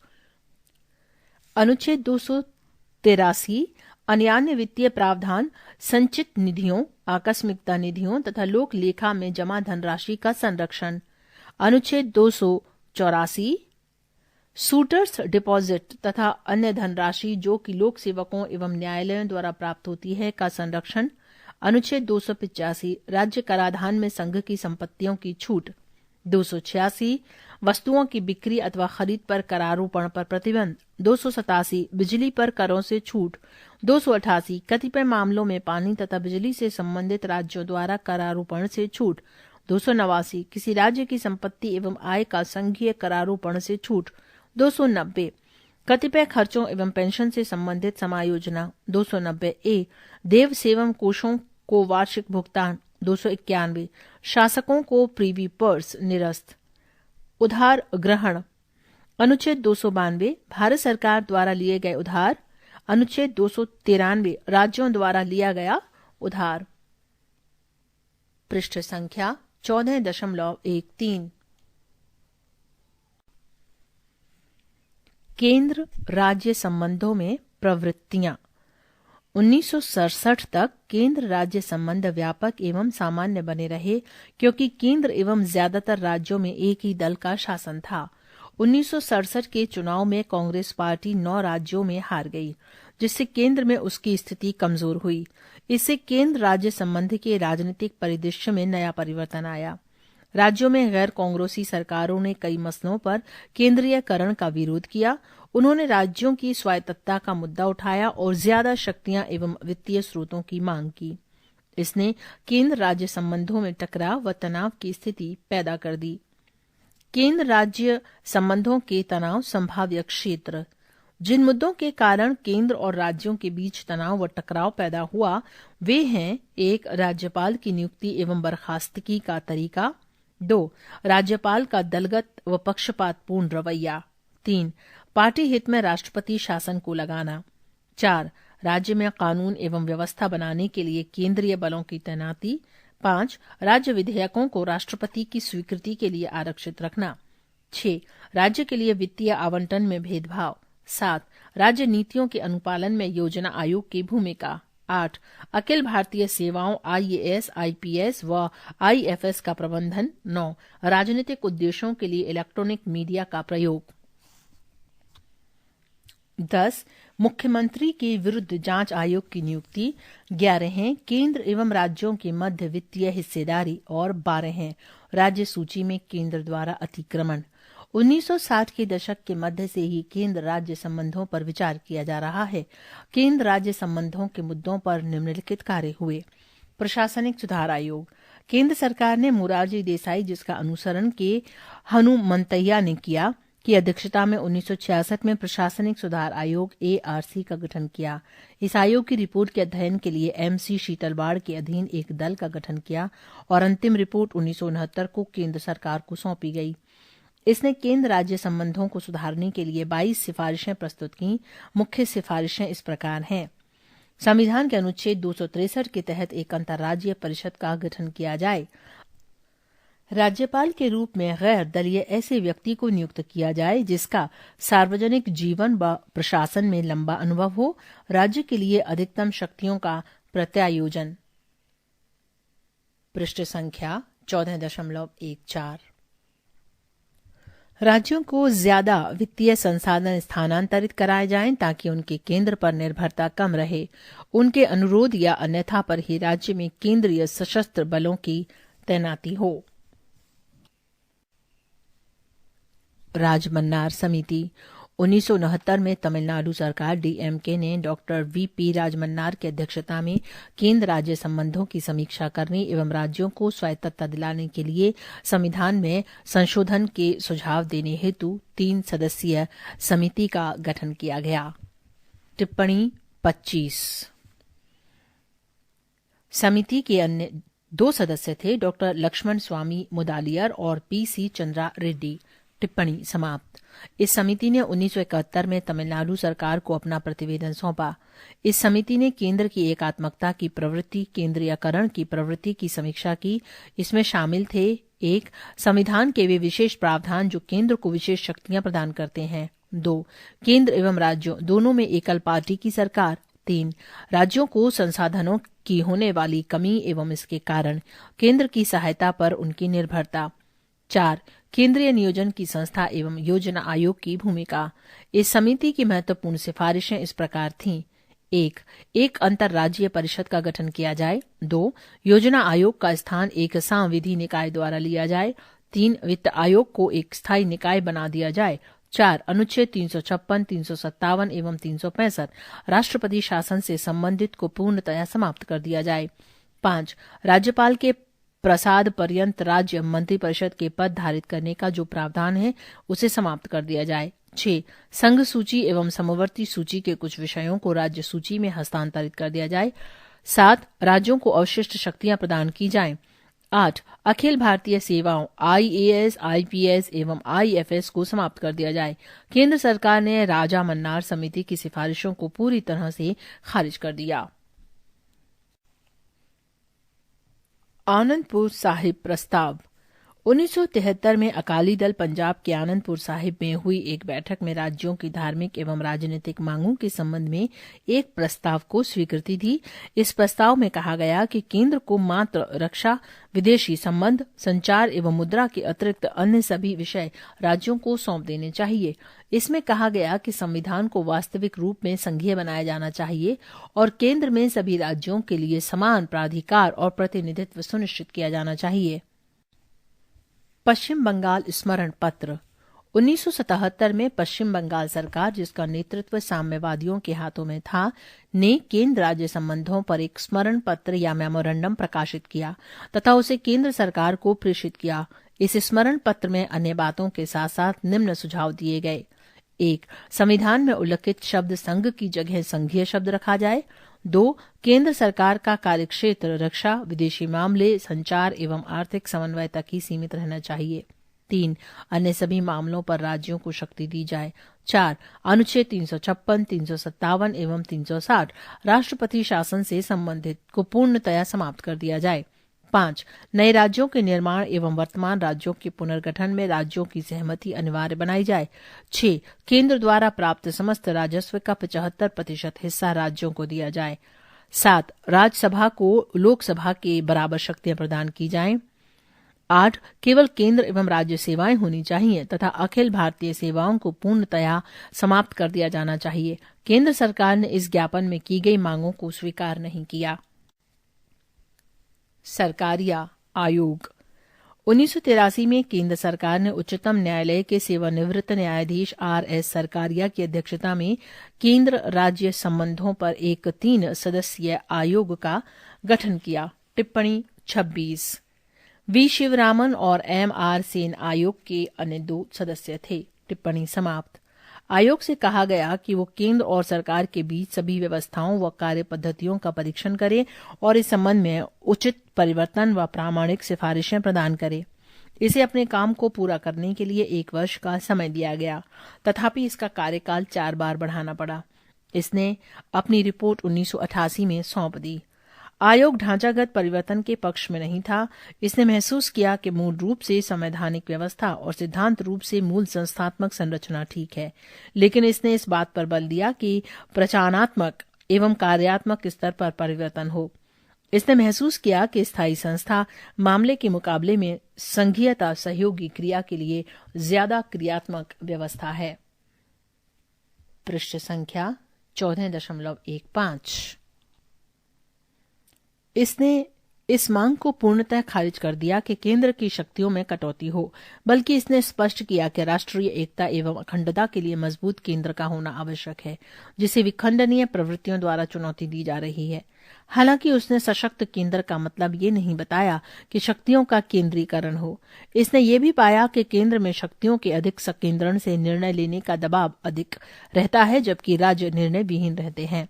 अनुच्छेद 283 अन्यान्य वित्तीय प्रावधान संचित निधियों, आकस्मिकता निधियों तथा लोक लेखा में जमा धनराशि का संरक्षण। अनुच्छेद 284 सूटर्स डिपॉजिट तथा अन्य धनराशि जो कि लोक सेवकों एवं न्यायालयों द्वारा प्राप्त होती है का संरक्षण। अनुच्छेद 285 राज्य कराधान में संघ की संपत्तियों की छूट। 286 वस्तुओं की बिक्री अथवा खरीद पर करारोपण पर प्रतिबंध। 287 बिजली पर करों से छूट। 288 कतिपय मामलों में पानी तथा बिजली से संबंधित राज्यों द्वारा करारोपण से छूट। 289 किसी राज्य की संपत्ति एवं आय का संघीय करारोपण से छूट। 290 कतिपय खर्चों एवं पेंशन से संबंधित समायोजना। 290 ए देव सेवम कोषों को वार्षिक भुगतान। 291 शासकों को प्रीवी पर्स निरस्त। उधार ग्रहण। अनुच्छेद 292 भारत सरकार द्वारा लिए गए उधार। अनुच्छेद 293 राज्यों द्वारा लिया गया उधार। पृष्ठ संख्या 14.13। केंद्र राज्य संबंधों में प्रवृत्तियां। 1967 तक केंद्र राज्य संबंध व्यापक एवं सामान्य बने रहे क्योंकि केंद्र एवं ज्यादातर राज्यों में एक ही दल का शासन था। 1967 के चुनाव में कांग्रेस पार्टी 9 राज्यों में हार गई, जिससे केंद्र में उसकी स्थिति कमजोर हुई। इससे केंद्र राज्य संबंध के राजनीतिक परिदृश्य में नया परिवर्तन आया। राज्यों में गैर कांग्रेसी सरकारों ने कई मसलों पर केंद्रीयकरण का विरोध किया। उन्होंने राज्यों की स्वायत्तता का मुद्दा उठाया और ज्यादा शक्तियां एवं वित्तीय स्रोतों की मांग की। इसने केंद्र राज्य संबंधों में टकराव व तनाव की स्थिति पैदा कर दी। केंद्र राज्य संबंधों के तनाव संभाव्य क्षेत्र। जिन मुद्दों के कारण केंद्र और राज्यों के बीच तनाव व टकराव पैदा हुआ वे हैं: 1 राज्यपाल की नियुक्ति एवं बर्खास्तगी का तरीका। 2 राज्यपाल का दलगत व पक्षपातपूर्ण रवैया। 3 पार्टी हित में राष्ट्रपति शासन को लगाना। 4 राज्य में कानून एवं व्यवस्था बनाने के लिए केंद्रीय बलों की तैनाती। 5 राज्य विधेयकों को राष्ट्रपति की स्वीकृति के लिए आरक्षित रखना। 6 राज्य के लिए वित्तीय आवंटन में भेदभाव। 7 राज्य नीतियों के अनुपालन में योजना आयोग की भूमिका। 8 अखिल भारतीय सेवाओं IAS, IPS व IFS का प्रबंधन। 9 राजनीतिक उद्देश्यों के लिए इलेक्ट्रॉनिक मीडिया का प्रयोग। 10 मुख्यमंत्री के विरुद्ध जांच आयोग की नियुक्ति। 11 हैं केंद्र एवं राज्यों के मध्य वित्तीय हिस्सेदारी और 12 हैं राज्य सूची में केंद्र द्वारा अतिक्रमण। 1960 के दशक के मध्य से ही केंद्र राज्य संबंधों पर विचार किया जा रहा है। केंद्र राज्य संबंधों के मुद्दों पर निम्नलिखित कार्य हुए। प्रशासनिक सुधार आयोग। केंद्र सरकार ने मोरारजी देसाई, जिसका अनुसरण के हनुमंतैया ने किया, की अध्यक्षता में 1966 में प्रशासनिक सुधार आयोग ARC का गठन किया। इस आयोग की रिपोर्ट के अध्ययन के लिए MC शीतलवाड़ के अधीन एक दल का गठन किया और अंतिम रिपोर्ट 1969 को केंद्र सरकार को सौंपी गई। इसने केंद्र राज्य संबंधों को सुधारने के लिए 22 सिफारिशें प्रस्तुत की। मुख्य सिफारिशें इस प्रकार हैं: संविधान के अनुच्छेद 263 के तहत एक अंतर्राज्यीय परिषद का गठन किया जाए। राज्यपाल के रूप में गैर दलीय ऐसे व्यक्ति को नियुक्त किया जाए जिसका सार्वजनिक जीवन व प्रशासन में लंबा अनुभव हो। राज्य के लिए अधिकतम शक्तियों का प्रत्यायोजन। पृष्ठ संख्या 14.14। राज्यों को ज्यादा वित्तीय संसाधन स्थानांतरित कराए जाएं ताकि उनके केंद्र पर निर्भरता कम रहे। उनके अनुरोध या अन्यथा पर ही राज्य में केंद्रीय सशस्त्र बलों की तैनाती हो। राजमन्नार समिति। 1969 में तमिलनाडु सरकार DMK ने डॉक्टर VP राजमन्नार की अध्यक्षता में केंद्र राज्य संबंधों की समीक्षा करने एवं राज्यों को स्वायत्तता दिलाने के लिए संविधान में संशोधन के सुझाव देने हेतु 3 सदस्यीय समिति का गठन किया गया। टिप्पणी 25। समिति के अन्य 2 सदस्य थे, डॉक्टर लक्ष्मण स्वामी मुदालियर और पीसी चंद्रा रेड्डी। टिप्पणी समाप्त। इस समिति ने 1971 में तमिलनाडु सरकार को अपना प्रतिवेदन सौंपा। इस समिति ने केंद्र की एकात्मकता की प्रवृत्ति, केंद्रीयकरण की प्रवृत्ति की समीक्षा की। इसमें शामिल थे: 1. संविधान के वे विशेष प्रावधान जो केंद्र को विशेष शक्तियां प्रदान करते हैं। 2. केंद्र एवं राज्यों दोनों में एकल पार्टी की सरकार। 3. राज्यों को संसाधनों की होने वाली कमी एवं इसके कारण केंद्र की सहायता पर उनकी निर्भरता। 4. केंद्रीय नियोजन की संस्था एवं योजना आयोग की भूमिका। इस समिति की महत्वपूर्ण सिफारिशें इस प्रकार थीं: 1. एक अंतर्राज्यीय परिषद का गठन किया जाए। 2. योजना आयोग का स्थान एक सांविधि निकाय द्वारा लिया जाए। 3. वित्त आयोग को एक स्थायी निकाय बना दिया जाए। 4. अनुच्छेद 356, 357 एवं 365 राष्ट्रपति शासन से संबंधित को पूर्णतया समाप्त कर दिया जाए। 5. राज्यपाल के प्रसाद पर्यंत राज्य मंत्रिपरिषद के पद धारित करने का जो प्रावधान है उसे समाप्त कर दिया जाए। 6. संघ सूची एवं समवर्ती सूची के कुछ विषयों को राज्य सूची में हस्तांतरित कर दिया जाए। 7. राज्यों को अवशिष्ट शक्तियां प्रदान की जाएं। 8. अखिल भारतीय सेवाओं IAS, IPS एवं IFS को समाप्त कर दिया जाए। केंद्र सरकार ने राजा मन्नार समिति की सिफारिशों को पूरी तरह से खारिज कर दिया। आनंदपुर साहिब प्रस्ताव। 1973 में अकाली दल पंजाब के आनंदपुर साहिब में हुई एक बैठक में राज्यों की धार्मिक एवं राजनीतिक मांगों के संबंध में एक प्रस्ताव को स्वीकृति दी। इस प्रस्ताव में कहा गया कि केंद्र को मात्र रक्षा, विदेशी संबंध, संचार एवं मुद्रा के अतिरिक्त अन्य सभी विषय राज्यों को सौंप देने चाहिए। इसमें कहा गया कि संविधान को वास्तविक रूप में संघीय बनाया जाना चाहिए और केंद्र में सभी राज्यों के लिए समान प्राधिकार और प्रतिनिधित्व सुनिश्चित किया जाना चाहिए। पश्चिम बंगाल स्मरण पत्र। 1977 में पश्चिम बंगाल सरकार, जिसका नेतृत्व साम्यवादियों के हाथों में था, ने केंद्र राज्य संबंधों पर एक स्मरण पत्र या मेमोरेंडम प्रकाशित किया तथा उसे केंद्र सरकार को प्रेषित किया। इस स्मरण पत्र में अन्य बातों के साथ साथ निम्न सुझाव दिए गए: 1. संविधान में उल्लिखित शब्द संघ की जगह संघीय शब्द रखा जाए। 2. केंद्र सरकार का कार्यक्षेत्र रक्षा, विदेशी मामले, संचार एवं आर्थिक समन्वय तक ही सीमित रहना चाहिए। 3. अन्य सभी मामलों पर राज्यों को शक्ति दी जाए। 4. अनुच्छेद 356, 357 एवं 360 राष्ट्रपति शासन से संबंधित को पूर्णतया समाप्त कर दिया जाए। 5. नए राज्यों के निर्माण एवं वर्तमान राज्यों के पुनर्गठन में राज्यों की सहमति अनिवार्य बनाई जाए। 6. केंद्र द्वारा प्राप्त समस्त राजस्व का 75% हिस्सा राज्यों को दिया जाए। 7. राज्यसभा को लोकसभा के बराबर शक्तियां प्रदान की जाएं। 8. केवल केंद्र एवं राज्य सेवाएं होनी चाहिए तथा अखिल भारतीय सेवाओं को पूर्णतया समाप्त कर दिया जाना चाहिए। केंद्र सरकार ने इस ज्ञापन में की गई मांगों को स्वीकार नहीं किया। सरकारिया आयोग। 1983 में केंद्र सरकार ने उच्चतम न्यायालय के सेवानिवृत्त न्यायाधीश RS सरकारिया की अध्यक्षता में केंद्र राज्य संबंधों पर एक 3 सदस्यीय आयोग का गठन किया। टिप्पणी 26। V. शिवरामन और MR सेन आयोग के अन्य 2 सदस्य थे। टिप्पणी समाप्त। आयोग से कहा गया कि वो केंद्र और सरकार के बीच सभी व्यवस्थाओं व कार्य पद्धतियों का परीक्षण करे और इस संबंध में उचित परिवर्तन व प्रामाणिक सिफारिशें प्रदान करे। इसे अपने काम को पूरा करने के लिए 1 वर्ष का समय दिया गया, तथापि इसका कार्यकाल 4 बार बढ़ाना पड़ा। इसने अपनी रिपोर्ट 1988 में सौंप दी। आयोग ढांचागत परिवर्तन के पक्ष में नहीं था। इसने महसूस किया कि मूल रूप से संवैधानिक व्यवस्था और सिद्धांत रूप से मूल संस्थात्मक संरचना ठीक है, लेकिन इसने इस बात पर बल दिया कि प्रचारात्मक एवं कार्यात्मक स्तर पर परिवर्तन हो। इसने महसूस किया कि स्थायी संस्था मामले के मुकाबले में संघीयता सहयोगी क्रिया के लिए ज्यादा क्रियात्मक व्यवस्था है। पृष्ठ संख्या 14.15। इसने इस मांग को पूर्णतः खारिज कर दिया कि केंद्र की शक्तियों में कटौती हो, बल्कि इसने स्पष्ट किया कि राष्ट्रीय एकता एवं अखंडता के लिए मजबूत केंद्र का होना आवश्यक है, जिसे विखंडनीय प्रवृत्तियों द्वारा चुनौती दी जा रही है। हालांकि उसने सशक्त केंद्र का मतलब ये नहीं बताया कि शक्तियों का केंद्रीकरण हो। इसने ये भी पाया कि केंद्र में शक्तियों के अधिक संकेंद्रण से निर्णय लेने का दबाव अधिक रहता है, जबकि राज्य निर्णय विहीन रहते हैं।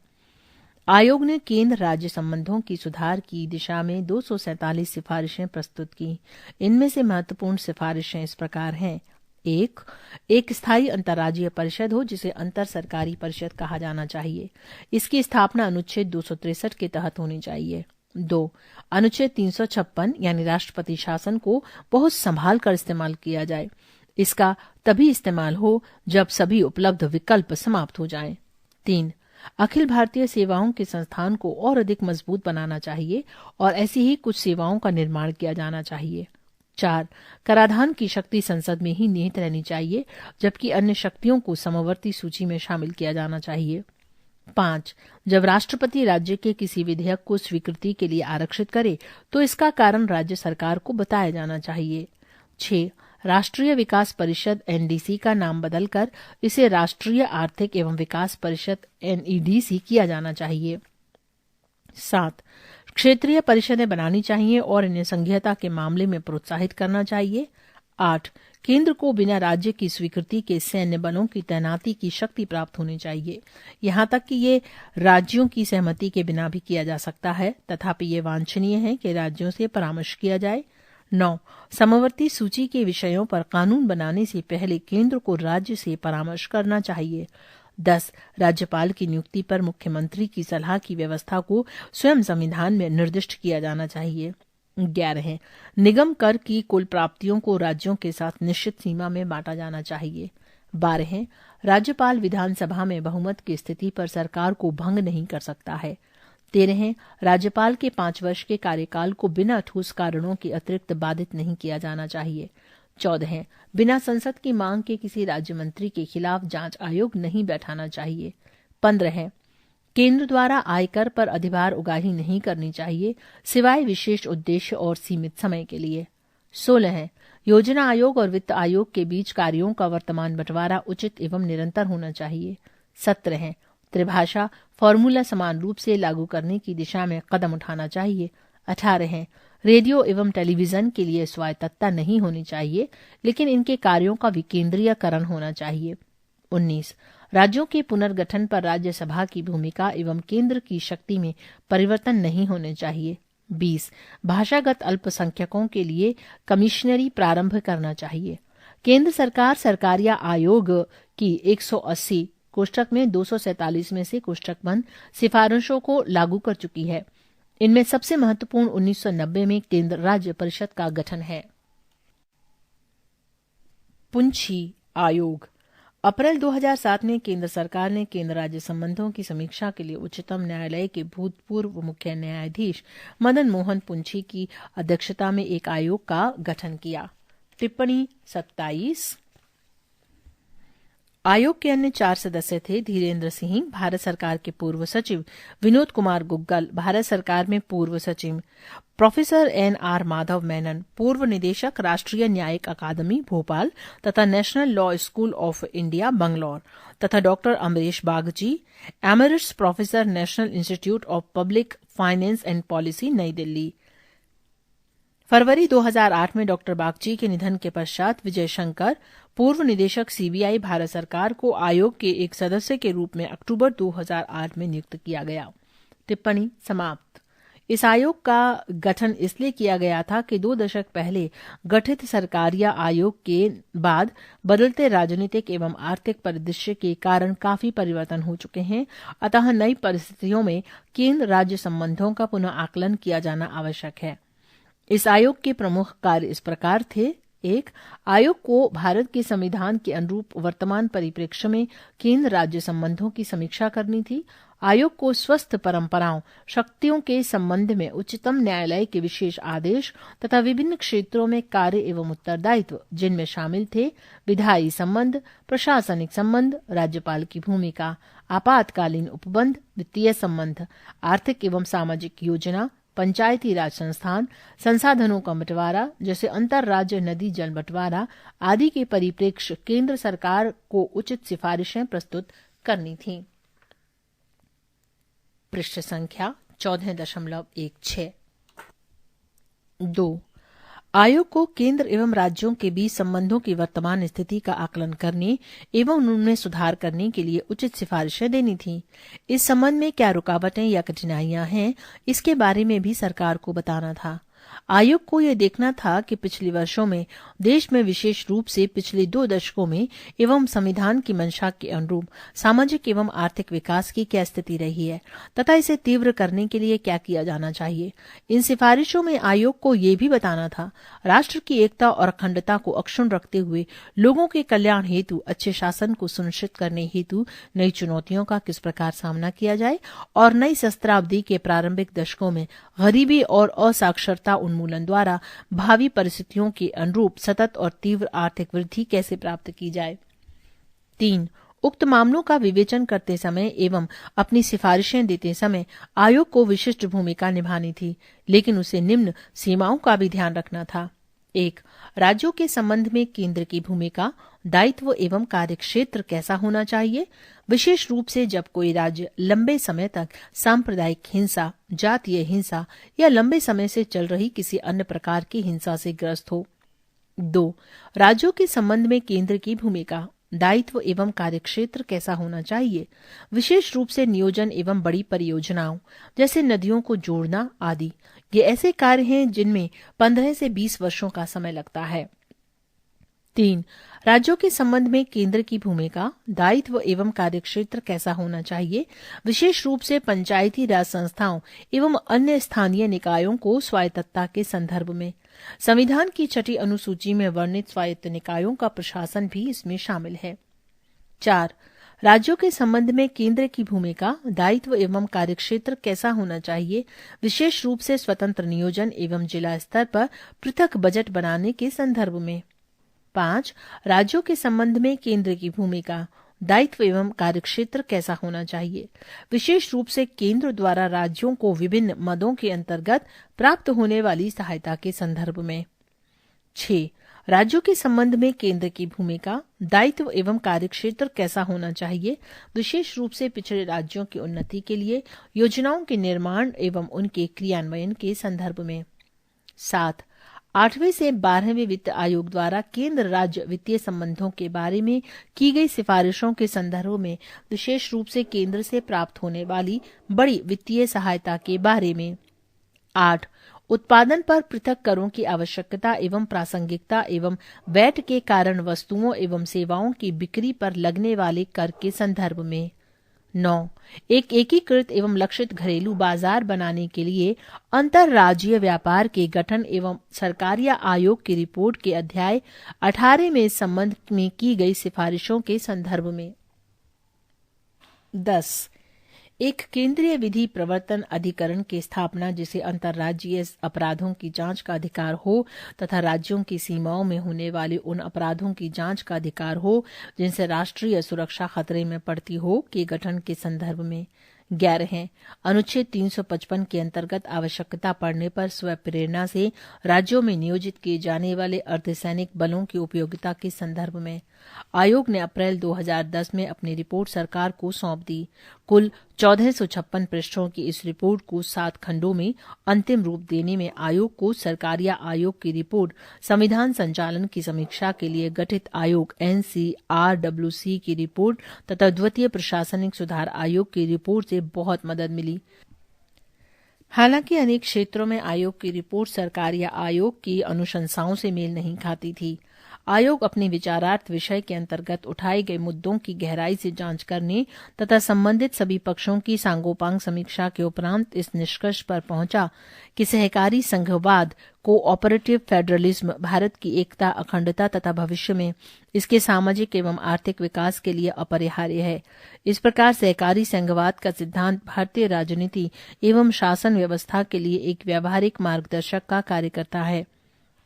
आयोग ने केंद्र राज्य संबंधों की सुधार की दिशा में 247 सिफारिशें प्रस्तुत की। इनमें से महत्वपूर्ण सिफारिशें इस प्रकार हैं। एक स्थायी अंतर्राज्यीय परिषद हो जिसे अंतर सरकारी परिषद कहा जाना चाहिए। इसकी स्थापना अनुच्छेद 263 के तहत होनी चाहिए। 2. अनुच्छेद 356 यानी राष्ट्रपति शासन को बहुत संभाल कर इस्तेमाल किया जाए। इसका तभी इस्तेमाल हो जब सभी उपलब्ध विकल्प समाप्त हो जाएं। 3. अखिल भारतीय सेवाओं के संस्थान को और अधिक मजबूत बनाना चाहिए और ऐसी ही कुछ सेवाओं का निर्माण किया जाना चाहिए। 4. कराधान की शक्ति संसद में ही निहित रहनी चाहिए, जबकि अन्य शक्तियों को समवर्ती सूची में शामिल किया जाना चाहिए। 5. जब राष्ट्रपति राज्य के किसी विधेयक को स्वीकृति के लिए आरक्षित करे तो इसका कारण राज्य सरकार को बताया जाना चाहिए। 6. राष्ट्रीय विकास परिषद एनडीसी का नाम बदलकर इसे राष्ट्रीय आर्थिक एवं विकास परिषद एनईडीसी किया जाना चाहिए। 7. क्षेत्रीय परिषदें बनानी चाहिए और इन्हें संघीयता के मामले में प्रोत्साहित करना चाहिए। 8. केंद्र को बिना राज्य की स्वीकृति के सैन्य बलों की तैनाती की शक्ति प्राप्त होनी चाहिए, यहां तक कि ये राज्यों की सहमति के बिना भी किया जा सकता है, तथापि ये वांछनीय है कि राज्यों से परामर्श किया जाए। 9. समवर्ती सूची के विषयों पर कानून बनाने से पहले केंद्र को राज्य से परामर्श करना चाहिए। 10. राज्यपाल की नियुक्ति पर मुख्यमंत्री की सलाह की व्यवस्था को स्वयं संविधान में निर्दिष्ट किया जाना चाहिए। 11. निगम कर की कुल प्राप्तियों को राज्यों के साथ निश्चित सीमा में बांटा जाना चाहिए। 12. राज्यपाल विधानसभा में बहुमत की स्थिति पर सरकार को भंग नहीं कर सकता है। 13. राज्यपाल के 5 वर्ष के कार्यकाल को बिना ठोस कारणों के अतिरिक्त बाधित नहीं किया जाना चाहिए। 14. बिना संसद की मांग के किसी राज्य मंत्री के खिलाफ जांच आयोग नहीं बैठाना चाहिए। 15. केंद्र द्वारा आयकर पर अधिभार उगाही नहीं करनी चाहिए, सिवाय विशेष उद्देश्य और सीमित समय के लिए। 16. योजना आयोग और वित्त आयोग के बीच कार्यों का वर्तमान बंटवारा उचित एवं निरंतर होना चाहिए। 17. त्रिभाषा फॉर्मूला समान रूप से लागू करने की दिशा में कदम उठाना चाहिए। 18. रेडियो एवं टेलीविजन के लिए स्वायत्तता नहीं होनी चाहिए, लेकिन इनके कार्यों का विकेंद्रीयकरण होना चाहिए। 19. राज्यों के पुनर्गठन पर राज्यसभा की भूमिका एवं केंद्र की शक्ति में परिवर्तन नहीं होने चाहिए। 20. भाषागत अल्पसंख्यकों के लिए कमिश्नरी प्रारंभ करना चाहिए। केंद्र सरकार सरकारिया आयोग की 180 कोष्टक में 247 में से कोष्टक बंद सिफारिशों को लागू कर चुकी है। इनमें सबसे महत्वपूर्ण 1990 में केंद्र राज्य परिषद का गठन है। पुंछी आयोग। अप्रैल 2007 में केंद्र सरकार ने केंद्र राज्य संबंधों की समीक्षा के लिए उच्चतम न्यायालय के भूतपूर्व मुख्य न्यायाधीश मदन मोहन पुंछी की अध्यक्षता में एक आयोग का गठन किया। टिप्पणी 27। आयोग के अन्य 4 सदस्य थे धीरेन्द्र सिंह, भारत सरकार के पूर्व सचिव, विनोद कुमार गुग्गल, भारत सरकार में पूर्व सचिव, प्रोफेसर NR माधव मेनन, पूर्व निदेशक राष्ट्रीय न्यायिक अकादमी भोपाल तथा national law school of India Bangalore, तथा doctor Amrish Bagchi, emeritus professor national institute of public finance and policy नई दिल्ली। फरवरी 2008 में डॉक्टर बागची के निधन के पश्चात विजय शंकर, पूर्व निदेशक CBI, भारत सरकार को आयोग के एक सदस्य के रूप में अक्टूबर 2008 में नियुक्त किया गया। टिप्पणी समाप्त। इस आयोग का गठन इसलिए किया गया था कि 2 दशक पहले गठित सरकारिया आयोग के बाद बदलते राजनीतिक एवं आर्थिक परिदृश्य के कारण काफी परिवर्तन हो चुके हैं, अतः नई परिस्थितियों में केंद्र राज्य संबंधों का पुनः आकलन किया जाना आवश्यक है। इस आयोग के प्रमुख कार्य इस प्रकार थे। 1. आयोग को भारत के संविधान के अनुरूप वर्तमान परिप्रेक्ष्य में केंद्र राज्य संबंधों की समीक्षा करनी थी। आयोग को स्वस्थ परंपराओं, शक्तियों के संबंध में उच्चतम न्यायालय के विशेष आदेश तथा विभिन्न क्षेत्रों में कार्य एवं उत्तरदायित्व, जिनमें शामिल थे विधायी संबंध, प्रशासनिक संबंध, राज्यपाल की भूमिका, आपातकालीन उपबंध, वित्तीय संबंध, आर्थिक एवं सामाजिक योजना, पंचायती राज संस्थान, संसाधनों का बंटवारा जैसे अंतर राज्य नदी जल बंटवारा आदि के परिप्रेक्ष्य केंद्र सरकार को उचित सिफारिशें प्रस्तुत करनी थीं। पृष्ठ संख्या 14.16। 2. आयोग को केंद्र एवं राज्यों के बीच संबंधों की वर्तमान स्थिति का आकलन करने एवं उनमें सुधार करने के लिए उचित सिफारिशें देनी थी। इस संबंध में क्या रुकावटें या कठिनाइयां हैं, इसके बारे में भी सरकार को बताना था। आयोग को यह देखना था कि पिछले वर्षों में देश में, विशेष रूप से पिछले 2 दशकों में एवं संविधान की मंशा के अनुरूप सामाजिक एवं आर्थिक विकास की क्या स्थिति रही है तथा इसे तीव्र करने के लिए क्या किया जाना चाहिए। इन सिफारिशों में आयोग को यह भी बताना था राष्ट्र की एकता और अखंडता को अक्षुण्ण रखते हुए लोगों के कल्याण हेतु अच्छे शासन को सुनिश्चित करने हेतु नई चुनौतियों का किस प्रकार सामना किया जाए और नई सहस्त्राब्दी के प्रारंभिक दशकों में गरीबी और असाक्षरता उन्मूलन द्वारा भावी परिस्थितियों के अनुरूप सतत और तीव्र आर्थिक वृद्धि कैसे प्राप्त की जाए। 3. उक्त मामलों का विवेचन करते समय एवं अपनी सिफारिशें देते समय आयोग को विशिष्ट भूमिका निभानी थी, लेकिन उसे निम्न सीमाओं का भी ध्यान रखना था। 1. राज्यों के संबंध में केंद्र की भूमिका, दायित्व एवं कार्यक्षेत्र कैसा होना चाहिए, विशेष रूप से जब कोई राज्य लंबे समय तक सांप्रदायिक हिंसा, जातीय हिंसा या लंबे समय से चल रही किसी अन्य प्रकार की हिंसा से ग्रस्त हो। 2. राज्यों के संबंध में केंद्र की भूमिका, दायित्व एवं कार्यक्षेत्र कैसा होना चाहिए, विशेष रूप से नियोजन एवं बड़ी परियोजनाओं जैसे नदियों को जोड़ना आदि। ये ऐसे कार्य हैं जिनमें 15 से 20 वर्षों का समय लगता है। 3. राज्यों के संबंध में केंद्र की भूमिका, दायित्व एवं कार्यक्षेत्र कैसा होना चाहिए, विशेष रूप से पंचायती राज संस्थाओं एवं अन्य स्थानीय निकायों को स्वायत्तता के संदर्भ में। संविधान की 6ठी अनुसूची में वर्णित स्वायत्त निकायों का प्रशासन भी इसमें शामिल है। 4. राज्यों के संबंध में केंद्र की भूमिका, दायित्व एवं कार्यक्षेत्र कैसा होना चाहिए, विशेष रूप से स्वतंत्र नियोजन एवं जिला स्तर पर पृथक बजट बनाने के संदर्भ में। 5. राज्यों के संबंध में केंद्र की भूमिका, दायित्व एवं कार्यक्षेत्र कैसा होना चाहिए, विशेष रूप से केंद्र द्वारा राज्यों को विभिन्न मदों के अंतर्गत प्राप्त होने वाली सहायता के संदर्भ में। 6. राज्यों के संबंध में केंद्र की भूमिका, दायित्व एवं कार्यक्षेत्र कैसा होना चाहिए, विशेष रूप से पिछड़े राज्यों की उन्नति के लिए योजनाओं के निर्माण एवं उनके क्रियान्वयन के संदर्भ में। 7. 8वें से 12वें वित्त आयोग द्वारा केंद्र राज्य वित्तीय संबंधों के बारे में की गई सिफारिशों के संदर्भ में, विशेष रूप से केंद्र से प्राप्त होने वाली बड़ी वित्तीय सहायता के बारे में। 8. उत्पादन पर पृथक करों की आवश्यकता एवं प्रासंगिकता एवं वैट के कारण वस्तुओं एवं सेवाओं की बिक्री पर लगने वाले कर के संदर्भ में। 9. एक एकीकृत एवं लक्षित घरेलू बाजार बनाने के लिए अंतर्राज्यीय व्यापार के गठन एवं सरकारिया आयोग की रिपोर्ट के अध्याय 18 में इस संबंध में की गई सिफारिशों के संदर्भ में। 10. एक केंद्रीय विधि प्रवर्तन अधिकरण की स्थापना जिसे अंतर्राज्यीय अपराधों की जांच का अधिकार हो तथा राज्यों की सीमाओं में होने वाले उन अपराधों की जांच का अधिकार हो जिनसे राष्ट्रीय सुरक्षा खतरे में पड़ती हो के गठन के संदर्भ में। 11 हैं। अनुच्छेद 355 के अंतर्गत आवश्यकता पड़ने पर स्वप्रेरणा से राज्यों में नियोजित किए जाने वाले अर्धसैनिक बलों की उपयोगिता के संदर्भ में। आयोग ने अप्रैल 2010 में अपनी रिपोर्ट सरकार को सौंप दी। कुल 1456 पृष्ठों की इस रिपोर्ट को 7 खंडों में अंतिम रूप देने में आयोग को सरकारिया आयोग की रिपोर्ट, संविधान संचालन की समीक्षा के लिए गठित आयोग NCRWC की रिपोर्ट तथा द्वितीय प्रशासनिक सुधार आयोग की रिपोर्ट से बहुत मदद मिली। हालांकि अनेक क्षेत्रों में आयोग की रिपोर्ट सरकारिया आयोग की अनुशंसाओं से मेल नहीं खाती थी। आयोग अपने विचारार्थ विषय के अंतर्गत उठाए गए मुद्दों की गहराई से जांच करने तथा संबंधित सभी पक्षों की सांगोपांग समीक्षा के उपरांत इस निष्कर्ष पर पहुंचा कि सहकारी संघवाद, कोऑपरेटिव फेडरलिज्म भारत की एकता, अखंडता तथा भविष्य में इसके सामाजिक एवं आर्थिक विकास के लिए अपरिहार्य है। इस प्रकार सहकारी संघवाद का सिद्धांत भारतीय राजनीति एवं शासन व्यवस्था के लिए एक व्यावहारिक मार्गदर्शक का कार्य करता है।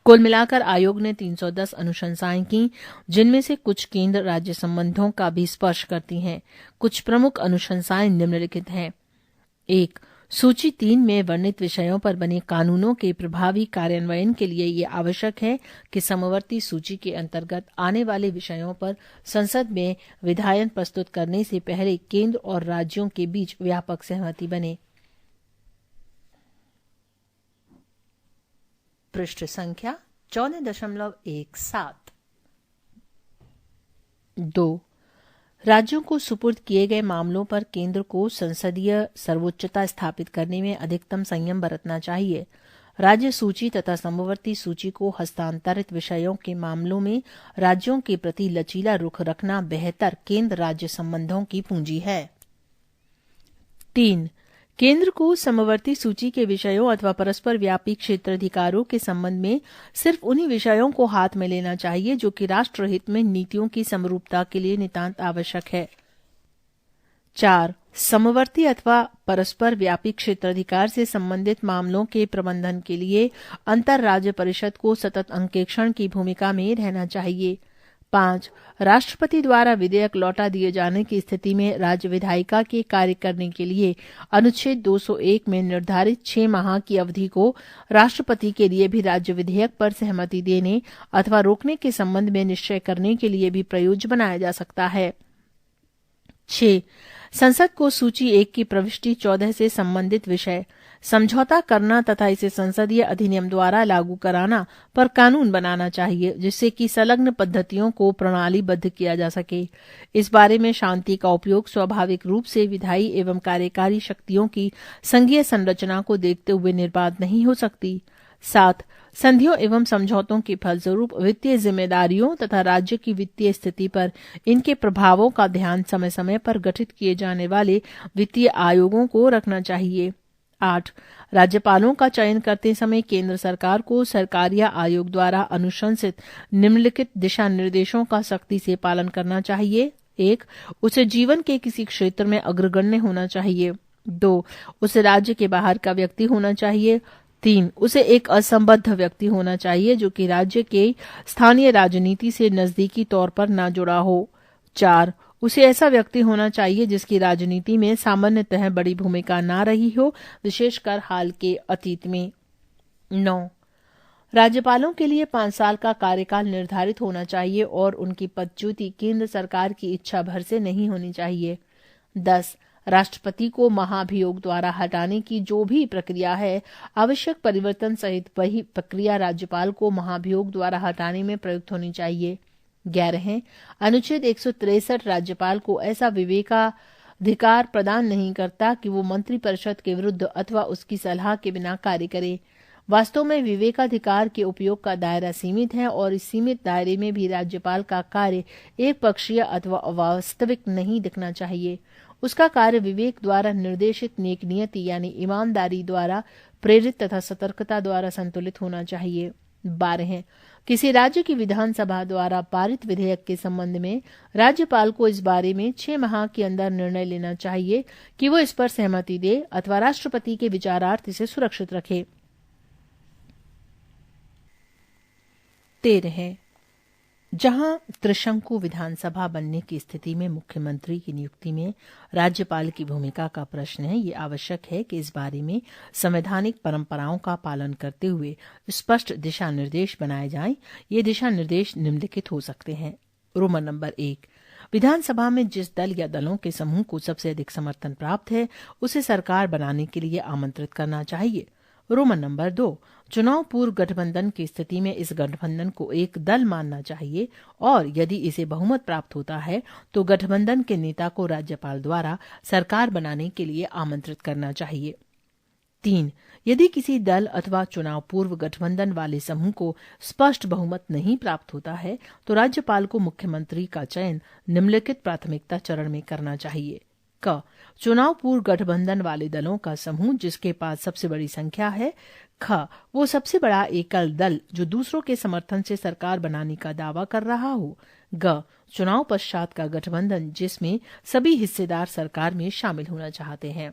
कुल मिलाकर आयोग ने 310 अनुशंसाएं की, जिनमें से कुछ केंद्र राज्य संबंधों का भी स्पर्श करती हैं। कुछ प्रमुख अनुशंसाएं निम्नलिखित हैं। 1. सूची 3 में वर्णित विषयों पर बने कानूनों के प्रभावी कार्यान्वयन के लिए ये आवश्यक है कि समवर्ती सूची के अंतर्गत आने वाले विषयों पर संसद में विधायन प्रस्तुत करने से पहले केंद्र और राज्यों के बीच व्यापक सहमति बने। पृष्ठ संख्या 14.17। 2. राज्यों को सुपुर्द किए गए मामलों पर केंद्र को संसदीय सर्वोच्चता स्थापित करने में अधिकतम संयम बरतना चाहिए। राज्य सूची तथा समवर्ती सूची को हस्तांतरित विषयों के मामलों में राज्यों के प्रति लचीला रुख रखना बेहतर केंद्र राज्य संबंधों की पूंजी है। 3. केंद्र को समवर्ती सूची के विषयों अथवा परस्पर व्यापी क्षेत्राधिकारों के संबंध में सिर्फ उन्हीं विषयों को हाथ में लेना चाहिए जो कि राष्ट्रहित में नीतियों की समरूपता के लिए नितांत आवश्यक है। 4. समवर्ती अथवा परस्पर व्यापी क्षेत्राधिकार से संबंधित मामलों के प्रबंधन के लिए अंतर राज्य परिषद को सतत अंकेक्षण की भूमिका में रहना चाहिए। 5. राष्ट्रपति द्वारा विधेयक लौटा दिए जाने की स्थिति में राज्य विधायिका के कार्य करने के लिए अनुच्छेद 201 में निर्धारित 6 माह की अवधि को राष्ट्रपति के लिए भी राज्य विधेयक पर सहमति देने अथवा रोकने के संबंध में निश्चय करने के लिए भी प्रयोज्य बनाया जा सकता है। 6. संसद को सूची 1 की प्रविष्टि 14 से संबंधित विषय समझौता करना तथा इसे संसदीय अधिनियम द्वारा लागू कराना पर कानून बनाना चाहिए, जिससे कि संलग्न पद्धतियों को प्रणालीबद्ध किया जा सके। इस बारे में शांति का उपयोग स्वाभाविक रूप से विधायी एवं कार्यकारी शक्तियों की संघीय संरचना को देखते हुए निर्बाध नहीं हो सकती। 7. संधियों एवं समझौतों के फलस्वरूप वित्तीय जिम्मेदारियों तथा राज्य की वित्तीय स्थिति पर इनके प्रभावों का ध्यान समय समय पर गठित किए जाने वाले वित्तीय आयोगों को रखना चाहिए। 8. राज्यपालों का चयन करते समय केंद्र सरकार को सरकार या आयोग द्वारा अनुशंसित निम्नलिखित दिशा निर्देशों का सख्ती से पालन करना चाहिए। 1. उसे जीवन के किसी क्षेत्र में अग्रगण्य होना चाहिए। 2. उसे राज्य के बाहर का व्यक्ति होना चाहिए। 3. उसे एक असंबद्ध व्यक्ति होना चाहिए जो कि राज्य के स्थानीय राजनीति से नजदीकी तौर पर न जुड़ा हो। 4. उसे ऐसा व्यक्ति होना चाहिए जिसकी राजनीति में सामान्यतः बड़ी भूमिका ना रही हो, विशेषकर हाल के अतीत में। 9. राज्यपालों के लिए 5 साल का कार्यकाल निर्धारित होना चाहिए और उनकी पदच्युति केंद्र सरकार की इच्छा भर से नहीं होनी चाहिए। 10. राष्ट्रपति को महाभियोग द्वारा हटाने की जो भी प्रक्रिया है, आवश्यक परिवर्तन सहित वही प्रक्रिया राज्यपाल को महाभियोग द्वारा हटाने में प्रयुक्त होनी चाहिए। 11. अनुच्छेद 163 राज्यपाल को ऐसा विवेकाधिकार प्रदान नहीं करता कि वो मंत्रिपरिषद के विरुद्ध अथवा उसकी सलाह के बिना कार्य करे। वास्तव में विवेकाधिकार के उपयोग का दायरा सीमित है और इस सीमित दायरे में भी राज्यपाल का कार्य एक पक्षीय अथवा अवास्तविक नहीं दिखना चाहिए। उसका कार्य विवेक द्वारा निर्देशित नेक नियति यानी ईमानदारी द्वारा प्रेरित तथा सतर्कता द्वारा संतुलित होना चाहिए। 12. किसी राज्य की विधानसभा द्वारा पारित विधेयक के संबंध में राज्यपाल को इस बारे में 6 माह के अंदर निर्णय लेना चाहिए कि वो इस पर सहमति दे अथवा राष्ट्रपति के विचारार्थ इसे सुरक्षित रखे। 13. जहां त्रिशंकु विधानसभा बनने की स्थिति में मुख्यमंत्री की नियुक्ति में राज्यपाल की भूमिका का प्रश्न है, ये आवश्यक है कि इस बारे में संवैधानिक परंपराओं का पालन करते हुए स्पष्ट दिशा निर्देश बनाए जाएं। ये दिशा निर्देश निम्नलिखित हो सकते हैं। रोमन नंबर 1, विधानसभा में जिस दल या दलों के समूह को सबसे अधिक समर्थन प्राप्त है उसे सरकार बनाने के लिए आमंत्रित करना चाहिए। रोमन नंबर 2, चुनाव पूर्व गठबंधन की स्थिति में इस गठबंधन को एक दल मानना चाहिए और यदि इसे बहुमत प्राप्त होता है तो गठबंधन के नेता को राज्यपाल द्वारा सरकार बनाने के लिए आमंत्रित करना चाहिए। 3, यदि किसी दल अथवा चुनाव पूर्व गठबंधन वाले समूह को स्पष्ट बहुमत नहीं प्राप्त होता है तो राज्यपाल को मुख्यमंत्री का चयन निम्नलिखित प्राथमिकता चरण में करना चाहिए। क, चुनाव पूर्व गठबंधन वाले दलों का समूह जिसके पास सबसे बड़ी संख्या है। ख, वो सबसे बड़ा एकल दल जो दूसरों के समर्थन से सरकार बनाने का दावा कर रहा हो। ग, चुनाव पश्चात का गठबंधन जिसमें सभी हिस्सेदार सरकार में शामिल होना चाहते हैं।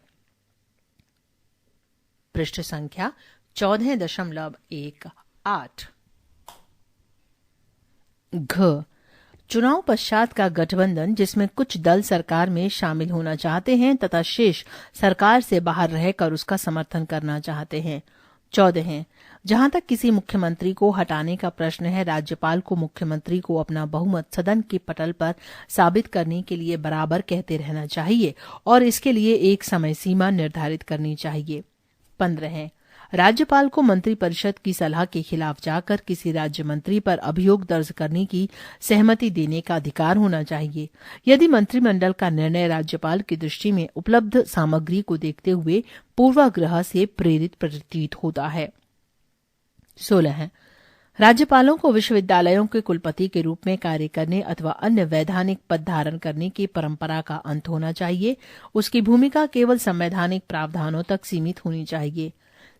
पृष्ठ संख्या 14.18। घ, चुनाव पश्चात का गठबंधन जिसमें कुछ दल सरकार में शामिल होना चाहते हैं तथा शेष सरकार से बाहर रहकर उसका समर्थन करना चाहते हैं। 14. जहां तक किसी मुख्यमंत्री को हटाने का प्रश्न है, राज्यपाल को मुख्यमंत्री को अपना बहुमत सदन के पटल पर साबित करने के लिए बराबर कहते रहना चाहिए और इसके लिए एक समय सीमा निर्धारित करनी चाहिए। 15. राज्यपाल को मंत्रिपरिषद की सलाह के खिलाफ जाकर किसी राज्य मंत्री पर अभियोग दर्ज करने की सहमति देने का अधिकार होना चाहिए, यदि मंत्रिमंडल का निर्णय राज्यपाल की दृष्टि में उपलब्ध सामग्री को देखते हुए पूर्वाग्रह से प्रेरित प्रतीत होता है। 16 राज्यपालों को विश्वविद्यालयों के कुलपति के रूप में कार्य करने अथवा अन्य वैधानिक पद धारण करने की परंपरा का अंत होना चाहिए। उसकी भूमिका केवल संवैधानिक प्रावधानों तक सीमित होनी चाहिए।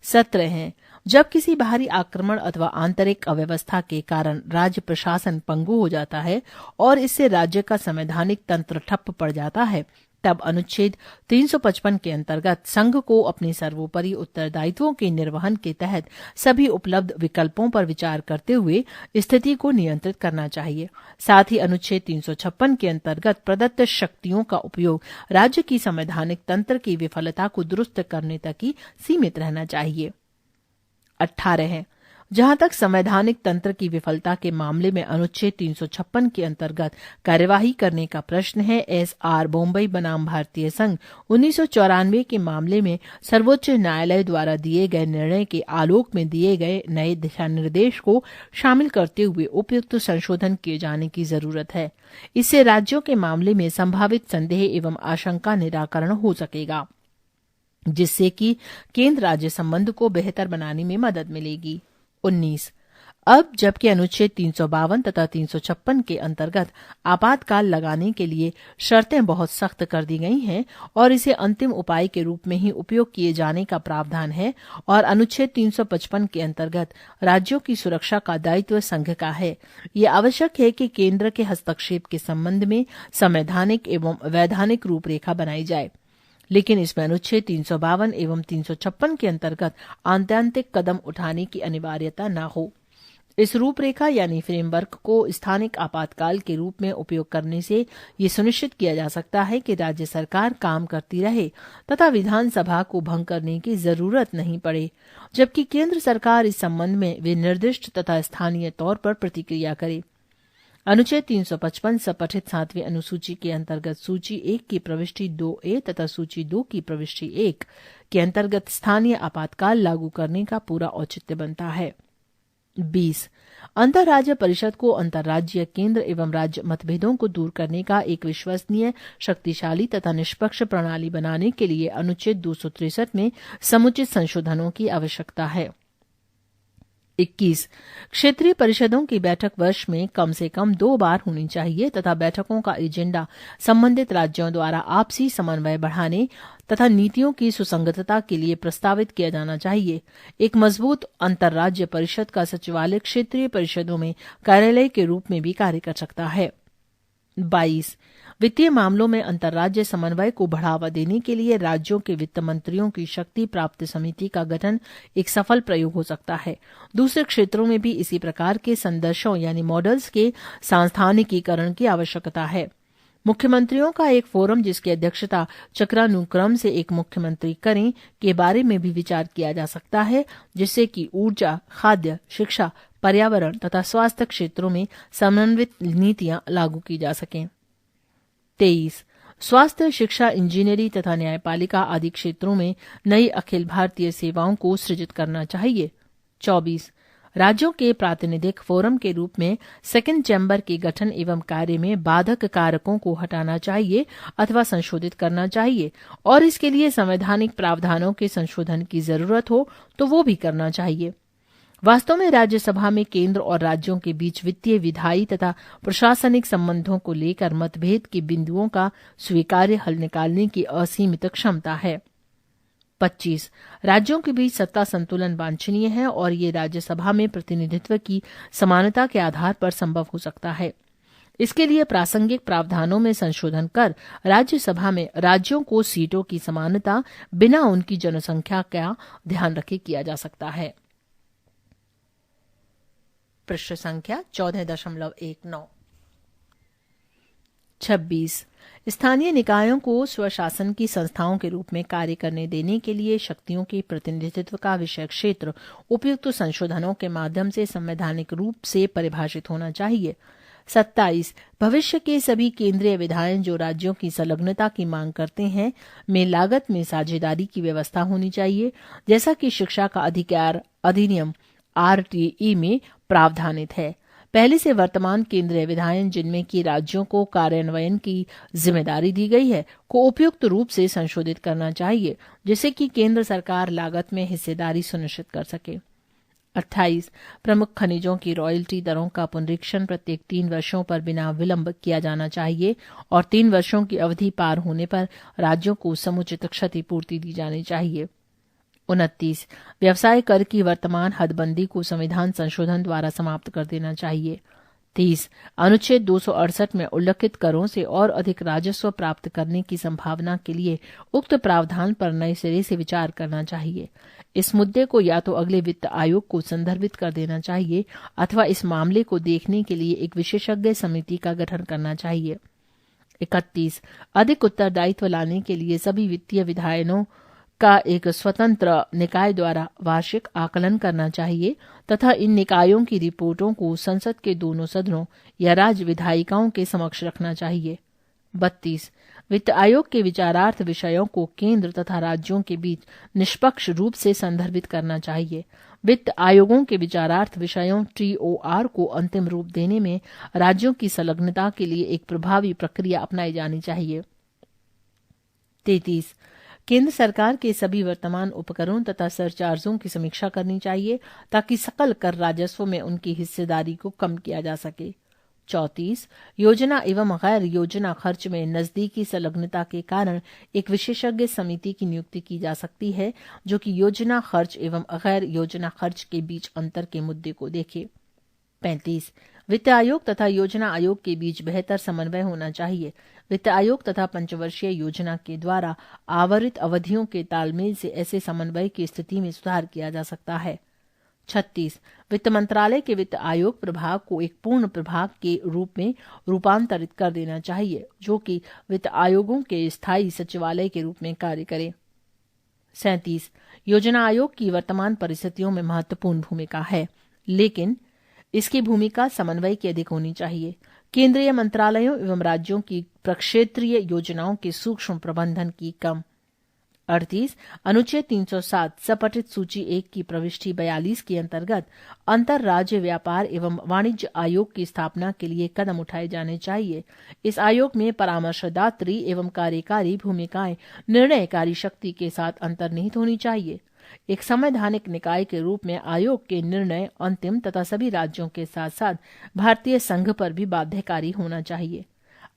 17 जब किसी बाहरी आक्रमण अथवा आंतरिक अव्यवस्था के कारण राज्य प्रशासन पंगु हो जाता है और इससे राज्य का संवैधानिक तंत्र ठप पड़ जाता है, तब अनुच्छेद 355 के अंतर्गत संघ को अपने सर्वोपरि उत्तरदायित्वों के निर्वहन के तहत सभी उपलब्ध विकल्पों पर विचार करते हुए स्थिति को नियंत्रित करना चाहिए। साथ ही अनुच्छेद 356 के अंतर्गत प्रदत्त शक्तियों का उपयोग राज्य की संवैधानिक तंत्र की विफलता को दुरुस्त करने तक ही सीमित रहना चाहिए। 18 जहां तक संवैधानिक तंत्र की विफलता के मामले में अनुच्छेद 356 के अंतर्गत कार्यवाही करने का प्रश्न है, एस.आर. बॉम्बई बनाम भारतीय संघ 1994 के मामले में सर्वोच्च न्यायालय द्वारा दिए गए निर्णय के आलोक में दिए गए नए दिशा निर्देश को शामिल करते हुए उपयुक्त संशोधन किए जाने की जरूरत है। इससे राज्यों के मामले में संभावित संदेह एवं आशंका निराकरण हो सकेगा, जिससे कि केंद्र राज्य संबंध को बेहतर बनाने में मदद मिलेगी। 19 अब जबकि अनुच्छेद 352 तथा 356 के अंतर्गत आपातकाल लगाने के लिए शर्तें बहुत सख्त कर दी गई हैं और इसे अंतिम उपाय के रूप में ही उपयोग किए जाने का प्रावधान है, और अनुच्छेद 355 के अंतर्गत राज्यों की सुरक्षा का दायित्व संघ का है, ये आवश्यक है कि केंद्र के हस्तक्षेप के संबंध में संवैधानिक एवं वैधानिक रूपरेखा बनाई जाए, लेकिन इसमें अनुच्छेद 352 एवं 356 के अंतर्गत आंतरिक कदम उठाने की अनिवार्यता न हो। इस रूपरेखा यानी फ्रेमवर्क को स्थानिक आपातकाल के रूप में उपयोग करने से ये सुनिश्चित किया जा सकता है कि राज्य सरकार काम करती रहे तथा विधानसभा को भंग करने की जरूरत नहीं पड़े, जबकि केंद्र सरकार इस संबंध में विनिर्दिष्ट तथा स्थानीय तौर पर प्रतिक्रिया करे। अनुच्छेद 355 सपठित 7वीं अनुसूची के अंतर्गत सूची 1 की प्रविष्टि 2A तथा सूची 2 की प्रविष्टि 1 के अंतर्गत स्थानीय आपातकाल लागू करने का पूरा औचित्य बनता है। 20 अंतर्राज्य परिषद को अंतर्राज्यीय केंद्र एवं राज्य मतभेदों को दूर करने का एक विश्वसनीय, शक्तिशाली तथा निष्पक्ष प्रणाली बनाने के लिए अनुच्छेद 263 में समुचित संशोधनों की आवश्यकता है। 21 क्षेत्रीय परिषदों की बैठक वर्ष में कम से कम 2 बार होनी चाहिए तथा बैठकों का एजेंडा संबंधित राज्यों द्वारा आपसी समन्वय बढ़ाने तथा नीतियों की सुसंगतता के लिए प्रस्तावित किया जाना चाहिए। एक मजबूत अंतर्राज्य परिषद का सचिवालय क्षेत्रीय परिषदों में कार्यालय के रूप में भी कार्य कर सकता है। 22 वित्तीय मामलों में अंतर्राज्य समन्वय को बढ़ावा देने के लिए राज्यों के वित्त मंत्रियों की शक्ति प्राप्त समिति का गठन एक सफल प्रयोग हो सकता है। दूसरे क्षेत्रों में भी इसी प्रकार के संदर्शों यानी मॉडल्स के सांस्थानिकीकरण की आवश्यकता है। मुख्यमंत्रियों का एक फोरम जिसकी अध्यक्षता चक्रानुक्रम से एक मुख्यमंत्री करें के बारे में भी विचार किया जा सकता है, जिससे कि ऊर्जा, खाद्य, शिक्षा, पर्यावरण तथा स्वास्थ्य क्षेत्रों में समन्वित नीतियां लागू की जा सकें। 23 स्वास्थ्य, शिक्षा, इंजीनियरिंग तथा न्यायपालिका आदि क्षेत्रों में नई अखिल भारतीय सेवाओं को सृजित करना चाहिए। 24 राज्यों के प्रातिनिधिक फोरम के रूप में सेकंड चैम्बर के गठन एवं कार्य में बाधक कारकों को हटाना चाहिए अथवा संशोधित करना चाहिए, और इसके लिए संवैधानिक प्रावधानों के संशोधन की जरूरत हो तो वो भी करना चाहिए। वास्तव में राज्यसभा में केंद्र और राज्यों के बीच वित्तीय, विधायी तथा प्रशासनिक संबंधों को लेकर मतभेद के बिंदुओं का स्वीकार्य हल निकालने की असीमित क्षमता है। 25 राज्यों के बीच सत्ता संतुलन वांछनीय है और ये राज्यसभा में प्रतिनिधित्व की समानता के आधार पर संभव हो सकता है। इसके लिए प्रासंगिक प्रावधानों में संशोधन कर राज्यसभा में राज्यों को सीटों की समानता बिना उनकी जनसंख्या का ध्यान रखे किया जा सकता है। पृष्ठ संख्या 14.19 26 स्थानीय निकायों को स्वशासन की संस्थाओं के रूप में कार्य करने देने के लिए शक्तियों के प्रतिनिधित्व का विषय क्षेत्र उपयुक्त संशोधनों के माध्यम से संवैधानिक रूप से परिभाषित होना चाहिए। 27 भविष्य के सभी केंद्रीय विधायन जो राज्यों की संलग्नता की मांग करते हैं में लागत में साझेदारी की व्यवस्था होनी चाहिए, जैसा कि शिक्षा का अधिकार अधिनियम RTE में प्रावधानित है। पहले से वर्तमान केंद्रीय विधायन जिनमें कि राज्यों को कार्यान्वयन की जिम्मेदारी दी गई है को उपयुक्त रूप से संशोधित करना चाहिए, जिससे कि केंद्र सरकार लागत में हिस्सेदारी सुनिश्चित कर सके। 28 प्रमुख खनिजों की रॉयल्टी दरों का पुनरीक्षण प्रत्येक 3 वर्षों पर बिना विलंब किया जाना चाहिए और 3 वर्षों की अवधि पार होने पर राज्यों को समुचित क्षतिपूर्ति दी जानी चाहिए। 29 व्यवसाय कर की वर्तमान हदबंदी को संविधान संशोधन द्वारा समाप्त कर देना चाहिए। 30 अनुच्छेद 268 में उल्लिखित करों से और अधिक राजस्व प्राप्त करने की संभावना के लिए उक्त प्रावधान पर नए सिरे से विचार करना चाहिए। इस मुद्दे को या तो अगले वित्त आयोग को संदर्भित कर देना चाहिए अथवा इस मामले को देखने के लिए एक विशेषज्ञ समिति का गठन करना चाहिए। 31 अधिक उत्तरदायित्व लाने के लिए सभी वित्तीय विधायनों का एक स्वतंत्र निकाय द्वारा वार्षिक आकलन करना चाहिए तथा इन निकायों की रिपोर्टों को संसद के दोनों सदनों या राज्य विधायिकाओं के समक्ष रखना चाहिए। 32 वित्त आयोग के विचारार्थ विषयों को केंद्र तथा राज्यों के बीच निष्पक्ष रूप से संदर्भित करना चाहिए। वित्त आयोगों के विचारार्थ विषयों TOR को अंतिम रूप देने में राज्यों की संलग्नता के लिए एक प्रभावी प्रक्रिया अपनाई जानी चाहिए। 33 केंद्र सरकार के सभी वर्तमान उपकरों तथा सरचार्जों की समीक्षा करनी चाहिए ताकि सकल कर राजस्व में उनकी हिस्सेदारी को कम किया जा सके। 34 योजना एवं गैर योजना खर्च में नजदीकी संलग्नता के कारण एक विशेषज्ञ समिति की नियुक्ति की जा सकती है जो कि योजना खर्च एवं गैर योजना खर्च के बीच अंतर के मुद्दे को देखे। 35 वित्त आयोग तथा योजना आयोग के बीच बेहतर समन्वय होना चाहिए। वित्त आयोग तथा पंचवर्षीय योजना के द्वारा आवरित अवधियों के तालमेल से ऐसे समन्वय की स्थिति में सुधार किया जा सकता है। 36 वित्त मंत्रालय के वित्त आयोग प्रभाग को एक पूर्ण प्रभाग के रूप में रूपांतरित कर देना चाहिए जो कि वित्त आयोगों के स्थायी सचिवालय के रूप में कार्य करे। 37 योजना आयोग की वर्तमान परिस्थितियों में महत्वपूर्ण भूमिका है, लेकिन इसकी भूमिका समन्वय की अधिक होनी चाहिए। केंद्रीय मंत्रालयों एवं राज्यों की प्रक्षेत्रीय योजनाओं के सूक्ष्म प्रबंधन की कम। 38 अनुच्छेद 307 सपठित सूची 1 की प्रविष्टि 42 के अंतर्गत अंतर राज्य व्यापार एवं वाणिज्य आयोग की स्थापना के लिए कदम उठाए जाने चाहिए। इस आयोग में परामर्शदात्री एवं कार्यकारी भूमिकाएं निर्णयकारी शक्ति के साथ अंतर्निहित होनी चाहिए। एक संवैधानिक निकाय के रूप में आयोग के निर्णय अंतिम तथा सभी राज्यों के साथ साथ भारतीय संघ पर भी बाध्यकारी होना चाहिए।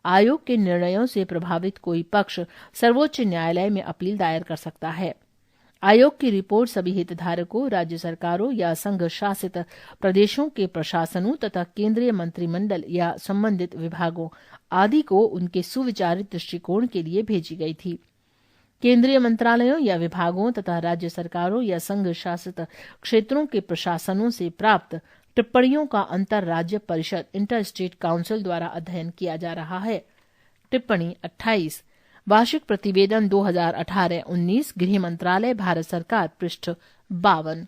आयोग के निर्णयों से प्रभावित कोई पक्ष सर्वोच्च न्यायालय में अपील दायर कर सकता है। आयोग की रिपोर्ट सभी हितधारकों, राज्य सरकारों या संघ शासित प्रदेशों के प्रशासनों तथा केंद्रीय मंत्रिमंडल या संबंधित विभागों आदि को उनके सुविचारित दृष्टिकोण के लिए भेजी गई थी। केंद्रीय मंत्रालयों या विभागों तथा राज्य सरकारों या संघ शासित क्षेत्रों के प्रशासनों से प्राप्त टिप्पणियों का अंतर राज्य परिषद इंटर स्टेट काउंसिल द्वारा अध्ययन किया जा रहा है। टिप्पणी 28 वार्षिक प्रतिवेदन 2018-19 गृह मंत्रालय भारत सरकार पृष्ठ 52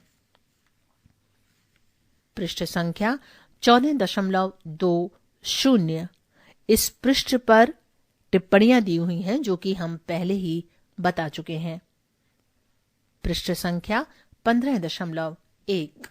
पृष्ठ संख्या 14.20 इस पृष्ठ पर टिप्पणियां दी हुई हैं जो कि हम पहले ही बता चुके हैं। पृष्ठ संख्या 15.1